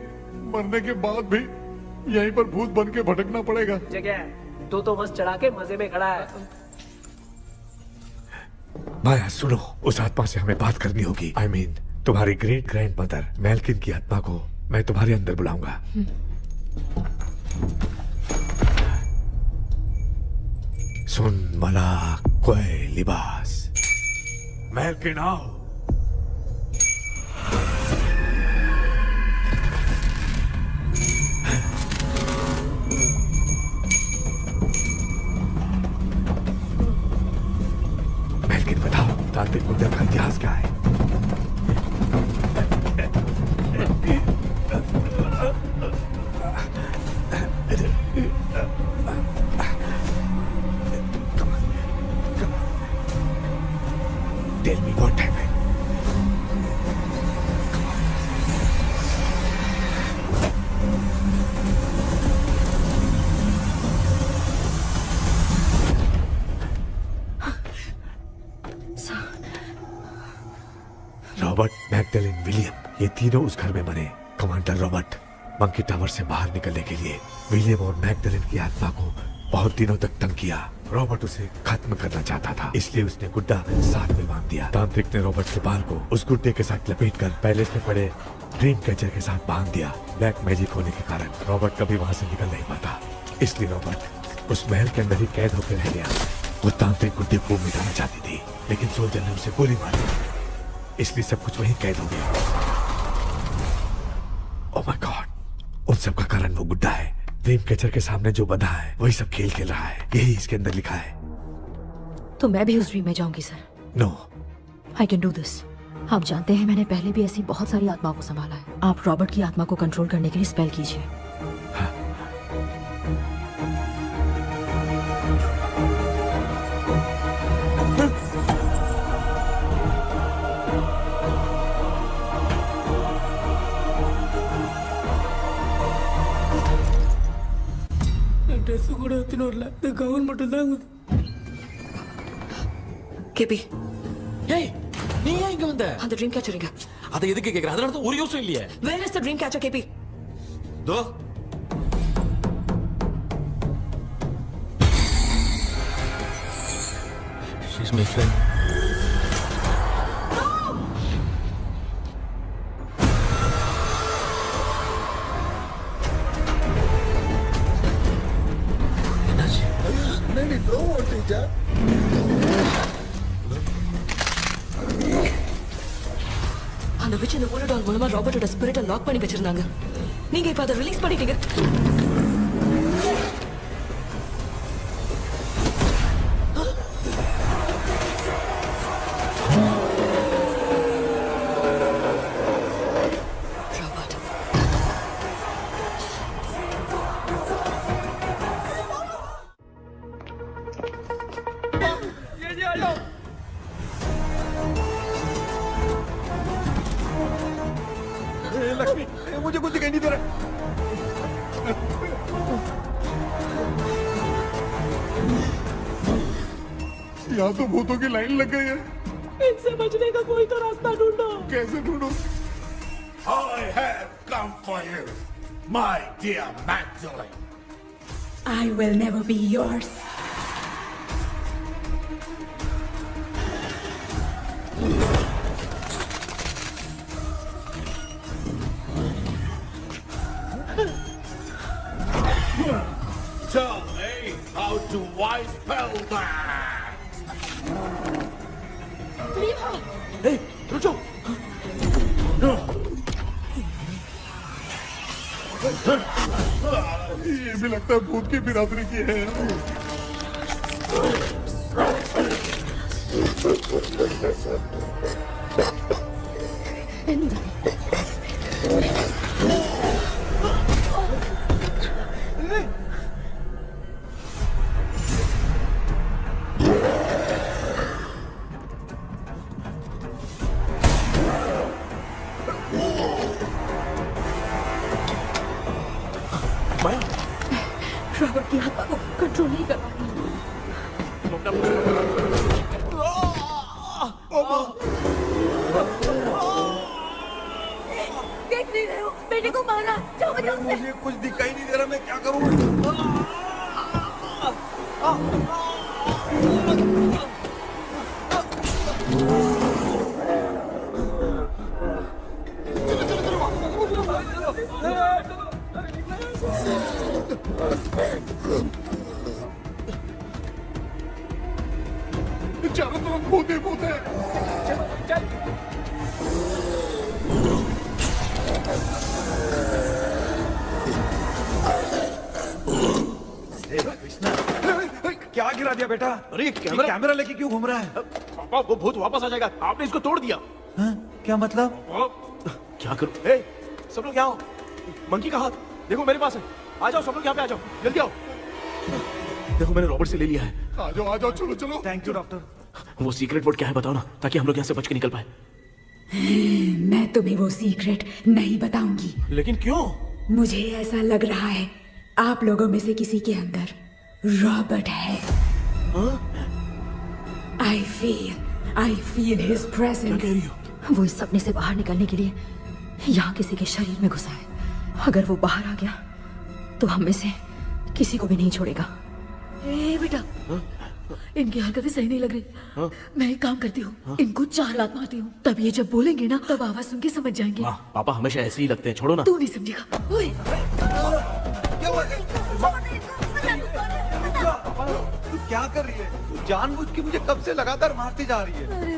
मरने के बाद भी यहीं पर भूत बन के भटकना पड़ेगा। जगह तू तो बस चढ़ा के मजे में खड़ा है। माया सुनो, उस आत्मा से हमें बात करनी होगी। आई मीन तुम्हारी ग्रेट ग्रैंड मदर मैल्किन की आत्मा को मैं तुम्हारे अंदर बुलाऊंगा। सुन मला कोई लिबास, मैल्किन आओ। मैल्किन बताओ, तांत्रिक मुद्रा का इतिहास क्या है? Tell me what happened. Robert, Magdalene, William, ये तीनों उस घर में मरे। कमांडर रॉबर्ट मंकी टावर से बाहर निकलने के लिए विलियम और मैगडेलिन की आत्मा को बहुत दिनों तक तंग किया। रॉबर्ट उसे खत्म करना चाहता था, इसलिए उसने गुड्डा साथ में बांध दिया। तांत्रिक ने रॉबर्ट के बाल को उस गुड्डे के साथ लपेटकर पैलेस में पड़े ड्रीम कैचर के साथ बांध दिया। ब्लैक मैजिक होने के कारण रॉबर्ट कभी वहां से निकल नहीं पाता, इसलिए रॉबर्ट उस महल के अंदर ही कैद होकर रह गया। वो तांत्रिक गुड्डे को मिटाना चाहती थी, लेकिन सोल्जर ने उसे गोली मारी, इसलिए सब कुछ वहीं कैद हो गया। ओह माय गॉड, उन सब का कारण वो गुड्डा है। ड्रीम कैचर के सामने जो बंधा है वही सब खेल खेल रहा है, यही इसके अंदर लिखा है। तो मैं भी उस ड्रीम में जाऊंगी sir. No, I can do this. आप जानते हैं मैंने पहले भी ऐसी बहुत सारी आत्माओं को संभाला है। आप रॉबर्ट की आत्मा को कंट्रोल करने के लिए स्पेल कीजिए। வரல இந்த கவுன் மட்டும் தான் கேபி ஏய் நீ ஏன் இங்க வந்த அந்த ட்ரீம் கேச்சருங்க அதை எதுக்கு கேக்குற அதனால தான் ஒரு யோசனை இல்லையே where is the dream catcher KP though she's my friend என்னடி ப்ரோ டீச்சர் அந்த விச் இந்த ஊரடால் மூலமா ராபர்ட்டோட ஸ்பிரிட்டை லாக் பண்ணி வச்சிருந்தாங்க நீங்க இப்ப அதை ரிலீஸ் பண்ணிட்டீங்க लक्ष्मी मुझे कुछ दिखाई नहीं दे रहा। यहाँ तो भूतों की लाइन लग गई है इनसे बचने का कोई तो रास्ता ढूंढो। कैसे ढूंढूं? I have come for you, my dear Magdalene. I will never be yours. Tell me how to wipe spell that. hey रुक जाओ ये भी लगता है भूत की बिरादरी की है रॉबर्ट की आत्मा को कंट्रोल नहीं कर पा देख नहीं रहे हो बेटे को मारा जाओ बचाओ उसे। मुझे कुछ दिखाई नहीं दे रहा मैं क्या करूं चारों तरफ भूत ही भूत है क्या गिरा दिया बेटा? अरे ये कैमरा लेके क्यों घूम रहा है? पापा वो भूत वापस आ जाएगा आपने इसको तोड़ दिया क्या मतलब? क्या करूं ए सब लोग यहाँ आओ मंकी का हाथ देखो मेरे पास है आ जाओ सब लोग यहाँ पे आ जाओ जल्दी आओ देखो मैंने रॉबर्ट से ले लिया है आ जाओ चलो चलो थैंक यू डॉक्टर वो सीक्रेट वर्ड क्या है बताओ ना ताकि हम लोग यहाँ से बच के निकल पाए मैं तुम्हें वो सीक्रेट नहीं बताऊंगी लेकिन क्यों मुझे ऐसा लग रहा है आप लोगों में से किसी के अंदर रॉबर्ट है आई फील हिज प्रेजेंस वो इस सपने से बाहर निकलने के लिए यहाँ किसी के शरीर में घुसा है अगर वो बाहर आ गया तो हम में से किसी को भी नहीं छोड़ेगा ए बेटा इनकी हरकतें सही नहीं लग रही मैं एक काम करती हूँ इनको 4 लात मारती हूँ तब ये जब बोलेंगे ना तब आवाज सुन के समझ जाएंगे पापा हमेशा ऐसे ही लगते हैं छोड़ो ना तू नहीं समझेगा ओए तू क्या कर रही है? जानबूझ के मुझे कब से लगातार मारती जा रही है। अरे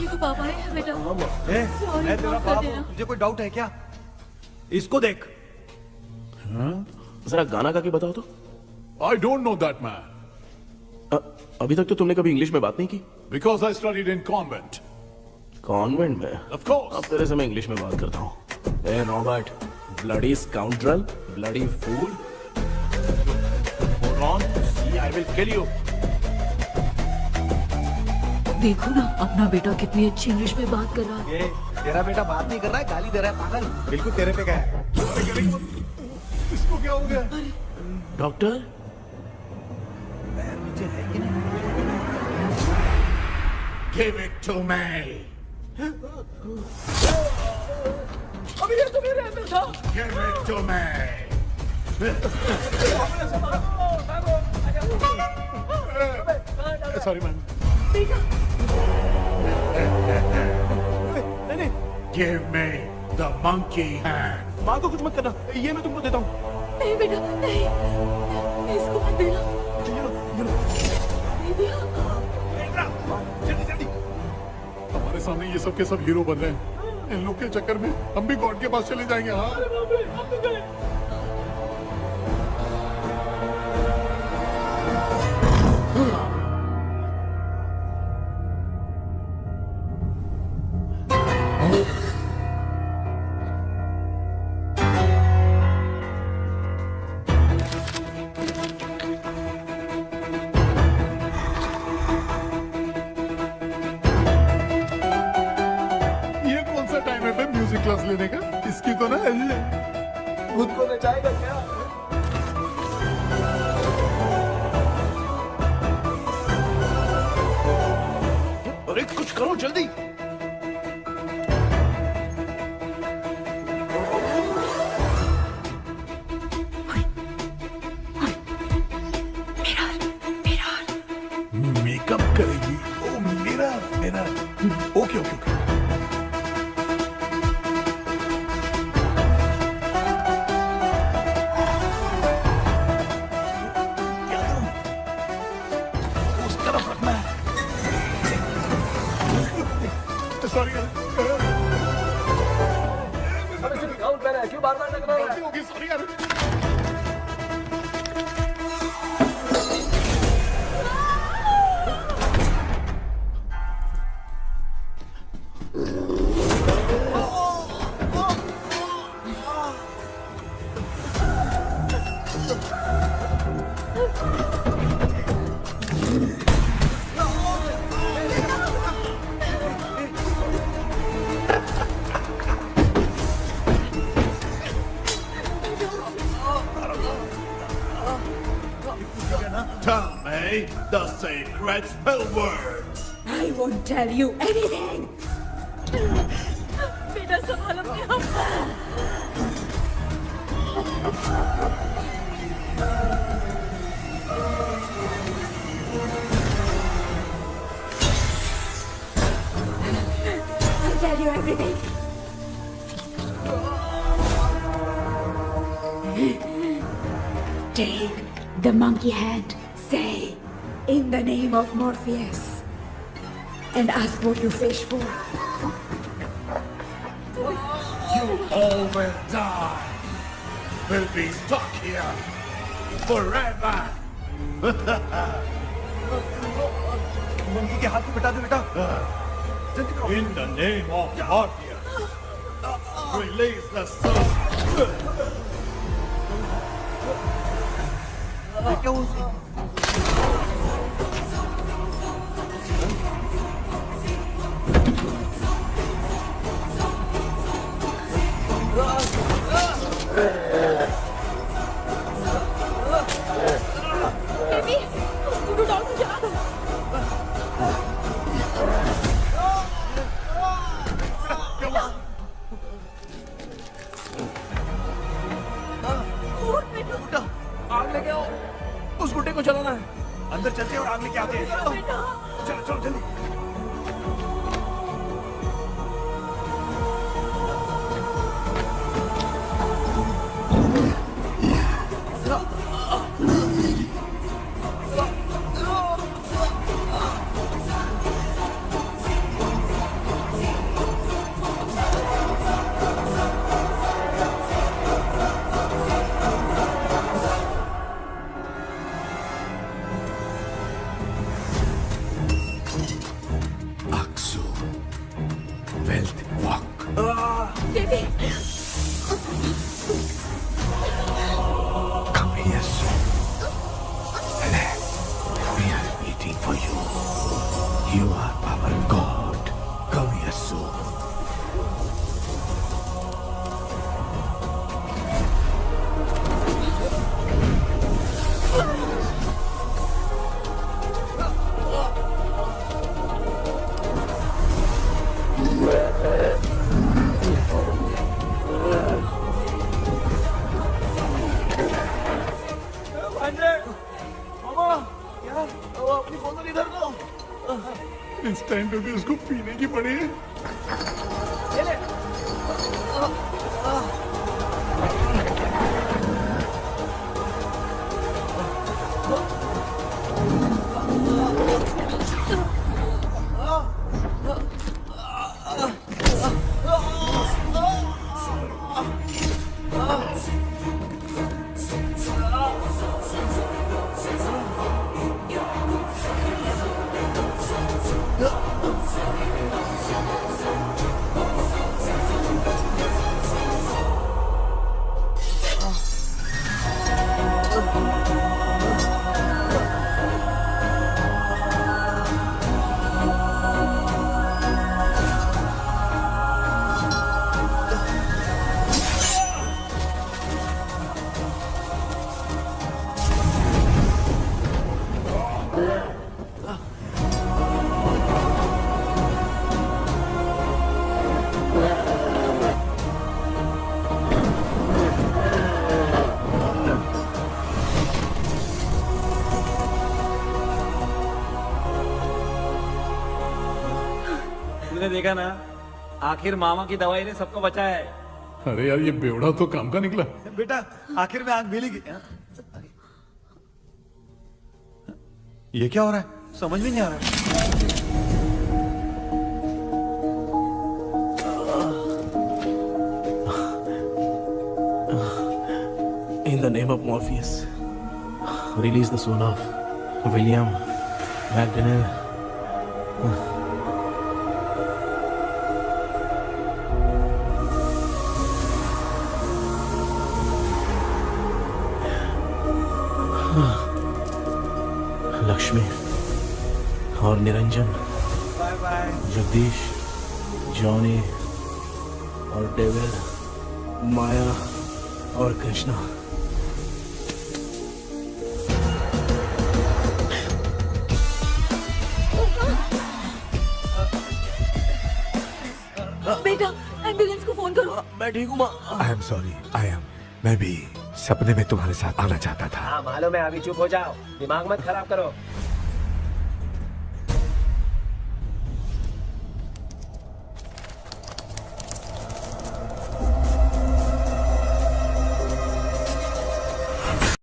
ये तो पापा है बेटा मैं तेरा बाप हूँ तुझे कोई डाउट है क्या? इसको देख जरा गाना गा के बताओ तो I don't know that man. अभी तक तो तुमने कभी इंग्लिश में बात नहीं की Because I studied in convent. Convent में Of course. अब तेरे से मैं इंग्लिश में बात करता हूँ ए Robert bloody scoundrel bloody fool hold on see I will kill you देखो ना अपना बेटा कितनी अच्छी इंग्लिश में बात कर रहा है ये तेरा बेटा बात नहीं कर रहा है गाली दे रहा है पागल बिल्कुल तेरे पे गया इसको क्या हो गया? Doctor Give it to me. अभी ये तो मेरे अंदर था। Give it to me. Sorry, man. नहीं Give me the monkey hand. माँ को कुछ मत करना, ये मैं तुमको देता हूँ। नहीं बेटा नहीं, इसको मत देना। हमारे सामने ये सब के सब हीरो बन रहे हैं। इन लोग के चक्कर में हम भी गॉड के पास चले जाएंगे। हाँ क्लास लेने का। इसकी तो ना खुद को नचाएगा क्या? अरे कुछ करो जल्दी। मेकअप करेगी। ओ मेरा मेरा ओके ओके ओके। सॉरी अबे सिर्फ गाउन पहना है, क्यों बार-बार टकरा रहा है? होगी सॉरी यार। Tell me the sacred spell words. I won't tell you anything. बेटा संभाल अपने आप को। I'll tell you everything. Take the monkey hand. Say, in the name of Morpheus, and ask what you fish for. You all will die. We'll be stuck here forever. Monkey के हाथ को बिठा दे बेटा। In the name of Morpheus, release the soul. क्या हुआ उसे? Baby, scooter doll को जला दो। आग लेके आओ, उस गुड्डे को जलाना है। अंदर चलते हैं और आग लेके आते हैं। चलो चलो जल्दी। Baby, Come here soon. We are waiting for you. You are our God. Come here soon. अपनी बोतल इधर लो। इस टाइम पे भी उसको पीने की पड़ी है। ये ले। तुमने देखा ना, आखिर मामा की दवाई ने सबको बचाया है। अरे यार ये बेवड़ा तो काम का निकला। बेटा आखिर में आंख मिली गई। ये क्या हो रहा है? समझ में नहीं आ रहा है। In the name of Morpheus, release the soul of William Magdalene. Lakshmi और Niranjan, bye bye. Jagdish, Johnny और डेविड, माया और कृष्णा। बेटा एम्बुलेंस को फोन करो। मैं ठीक हूँ माँ। आई एम सॉरी, मैं भी सपने में तुम्हारे साथ आना चाहता था। हाँ मालूम है, अभी चुप हो जाओ, दिमाग मत खराब करो।